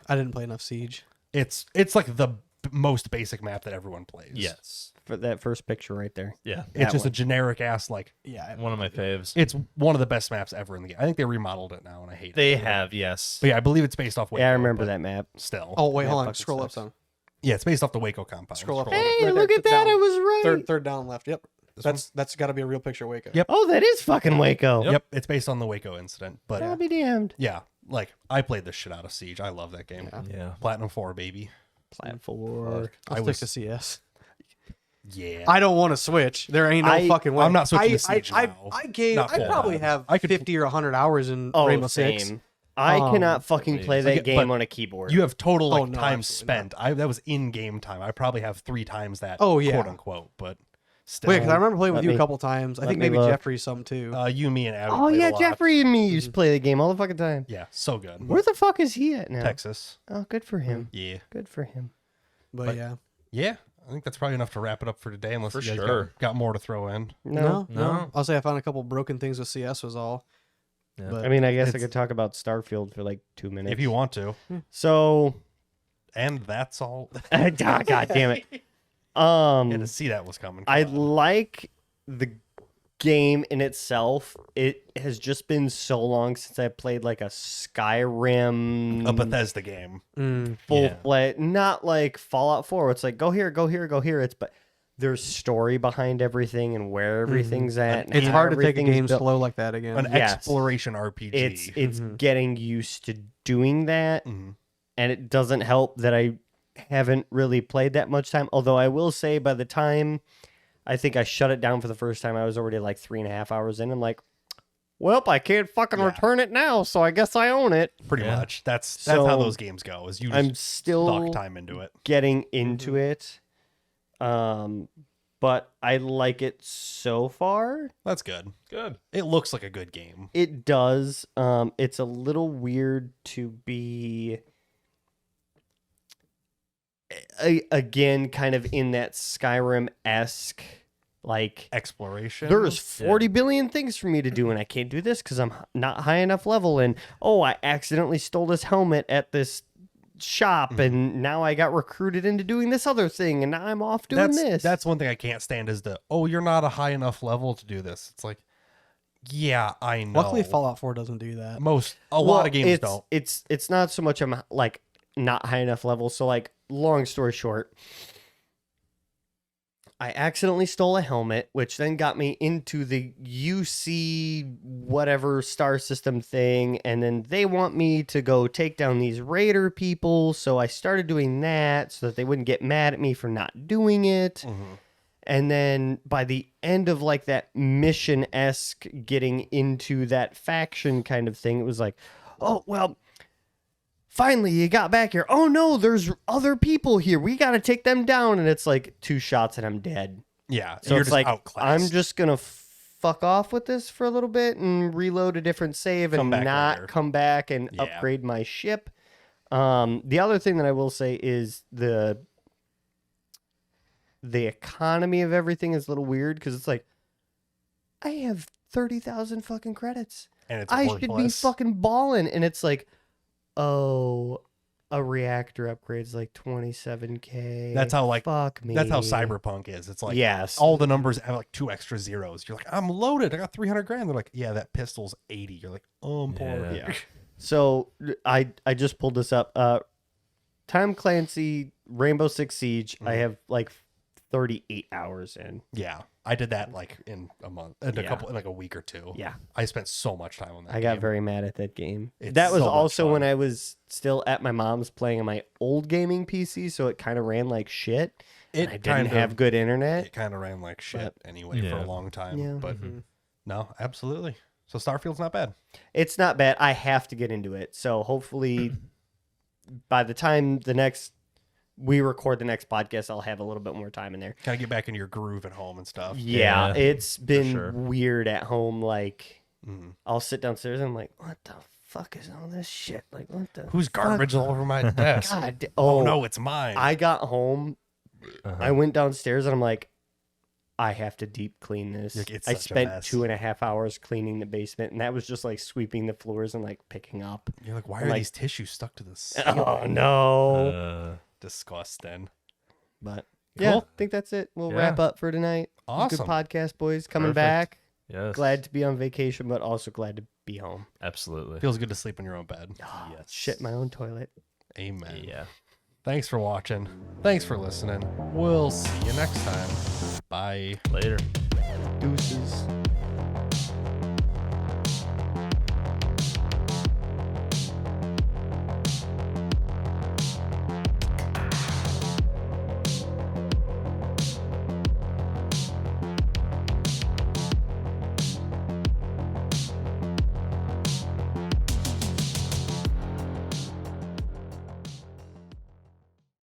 D: didn't play enough Siege.
A: It's like the most basic map that everyone plays.
B: Yes.
C: for that first picture right there.
B: Yeah.
A: It's
C: That
A: just
C: one.
A: a generic ass like
D: Yeah.
B: One of my faves.
A: it's one of the best maps ever in the game. I think they remodeled it now and I hate
B: They
A: it.
B: have, yes.
A: But yeah, I believe it's based off Waco.
C: Yeah, I remember
A: but
C: that map.
A: Still.
D: Oh wait,
C: That
D: hold on.
C: fucking
D: Scroll up
C: sucks.
D: some.
A: Yeah, it's based off the Waco compound.
D: Scroll up.
C: Hey,
D: Right
C: look
D: there,
C: at that!
D: down.
C: I was right.
D: Third down left. Yep. That's got to be a real picture of Waco.
A: Yep.
C: Oh, that is fucking Waco.
A: Yep, it's based on the Waco incident. But
C: I'll be damned.
A: yeah, like I played the shit out of Siege. I love that game.
B: Yeah.
A: Platinum 4, baby.
C: Platform.
D: I'll
A: I
D: stick
A: was
D: to CS.
A: yeah.
D: I don't want to switch. There ain't no fucking way.
A: I'm not switching
D: I,
A: to Siege
D: I,
A: now.
D: I gave.
A: Not
D: I
A: full
D: probably
A: on.
D: have
A: I could
D: 50 or 100 hours in
C: Oh,
D: Rainbow
C: same.
D: Six.
C: I cannot fucking play that
A: Like,
C: game
A: but
C: on a keyboard.
A: You have total like
D: Oh, no,
A: time
D: absolutely
A: spent. That was in game time. I probably have 3 times that.
D: Oh, yeah.
A: quote unquote. But still,
D: Wait, because I remember playing with
C: Let
D: you
C: me-
D: a couple times. I
C: let
D: think
C: me
D: maybe
C: look.
D: Jeffrey some too.
A: you, me, and Abby.
C: Oh
A: played
C: yeah,
A: a lot.
C: Jeffrey and me used to play the game all the fucking time.
A: Yeah, so good.
C: Where the fuck is he at now?
A: Texas.
C: Oh, good for him.
A: Yeah,
C: Good for him.
D: but yeah.
A: yeah. I think that's probably enough to wrap it up for today. Unless
B: For
A: you guys
B: sure.
A: got more to throw in.
C: No.
B: No.
D: I'll say I found a couple broken things with CS was all.
B: Yeah.
D: But
C: I mean, I guess I
A: It's-
C: could talk about Starfield for like 2 minutes.
A: If you want to,
C: So,
A: and that's all.
C: God damn it.
A: Yeah, to see that was coming.
C: I
A: Come on.
C: like the game in itself. It has just been so long since I played like a Skyrim
A: a Bethesda game.
C: full
A: Yeah.
C: play, not like Fallout 4. It's like go here, go here, go here. But there's story behind everything and where everything's at. and
D: It's
C: how
D: hard to take a
C: everything's
D: game
C: built.
D: slow like that again.
A: An
C: Yes.
A: exploration RPG.
C: It's getting used to doing that,
A: Mhm.
C: and it doesn't help that I haven't really played that much time. Although I will say, by the time I think I shut it down for the first time, I was already like 3.5 hours in. I'm like, well, I can't fucking
A: Yeah.
C: return it now, so I guess I own it.
A: Pretty
B: Yeah.
A: much. That's
C: So,
A: how those games go. Is you just
C: I'm still
A: suck time into it.
C: getting into it, but I like it so far.
A: That's good.
B: Good.
A: It looks like a good game.
C: It does. It's a little weird to be again kind of in that Skyrim-esque, like
A: Exploration.
C: there's 40 billion things for me to do and I can't do this because I'm not high enough level, and oh, I accidentally stole this helmet at this shop and now I got recruited into doing this other thing and now I'm off doing this.
A: That's one thing I can't stand is you're not a high enough level to do this. It's like, yeah, I know.
D: Luckily, Fallout 4 doesn't do that.
A: a lot of games don't.
C: It's not so much I'm like not high enough level. So like long story short, I accidentally stole a helmet, which then got me into the UC whatever star system thing. And then they want me to go take down these raider people. So I started doing that so that they wouldn't get mad at me for not doing it. And then by the end of like that mission-esque getting into that faction kind of thing, it was like, oh, well, finally you got back here. Oh no, there's other people here. We got to take them down. And it's like 2 shots and I'm dead.
A: Yeah.
C: So
A: you're
C: it's
A: just
C: like,
A: outclassed.
C: I'm just going to fuck off with this for a little bit and reload a different save
A: Come
C: and
A: back
C: not
A: later.
C: come back and
A: Yeah.
C: upgrade my ship. The other thing that I will say is the economy of everything is a little weird because it's like, I have 30,000 fucking credits.
A: and it's
C: I
A: worthless.
C: should be fucking balling. And it's like, oh, a reactor upgrade's like 27K.
A: That's how like
C: Fuck me.
A: that's how Cyberpunk is. It's like
C: yes.
A: all the numbers have like 2 extra zeros. You're like, I'm loaded. I got 300 grand. They're like, yeah, that pistol's 80. You're like, oh, I'm poor.
B: Yeah.
C: So I just pulled this up. Tom Clancy Rainbow Six Siege. I have like 38 hours in.
A: Yeah, I did that like in a month, in
C: Yeah.
A: in like a week or 2.
C: Yeah.
A: I spent so much time on that.
C: I got
A: game.
C: very mad at that game.
A: It's
C: That was
A: so much
C: also when
A: fun.
C: I was still at my mom's playing on my old gaming PC, so it kind of ran like shit.
A: It
C: I didn't
A: kind
C: have
A: of
C: good internet.
A: it kind of ran like shit anyway for
B: Yeah.
A: a long time.
C: Yeah.
A: But no, absolutely. So Starfield's not bad.
C: It's not bad. I have to get into it. So hopefully by the time we record the next podcast, I'll have a little bit more time in there.
A: Kind of get back into your groove at home and stuff.
C: Yeah,
B: Yeah,
C: it's been
B: sure.
C: weird at home. Like,
A: Mhm.
C: I'll sit downstairs and I'm like, what the fuck is all this shit? Like, what the
A: Who's garbage all over my desk?
C: God?
A: Oh no, it's mine.
C: I got home. I went downstairs and I'm like, I have to deep clean this.
A: Like, it's
C: I
A: such a
C: spent
A: mess.
C: 2.5 hours cleaning the basement, and that was just like sweeping the floors and like picking up.
A: You're like, why
C: I'm
A: are
C: like-
A: these tissues stuck to this?
C: Oh no!
A: Disgusting.
C: But yeah,
A: Cool.
C: I think that's it. We'll
B: Yeah.
C: wrap up for tonight. Good
A: Awesome.
C: podcast, boys. Coming
B: Perfect.
C: back.
B: Yes.
C: Glad to be on vacation, but also glad to be home.
B: Absolutely.
A: Feels good to sleep in your own bed.
B: Yes.
C: Shit my own toilet.
A: Amen.
B: Yeah.
A: Thanks for watching. Thanks for listening. We'll see you next time. Bye.
B: Later.
C: Deuces.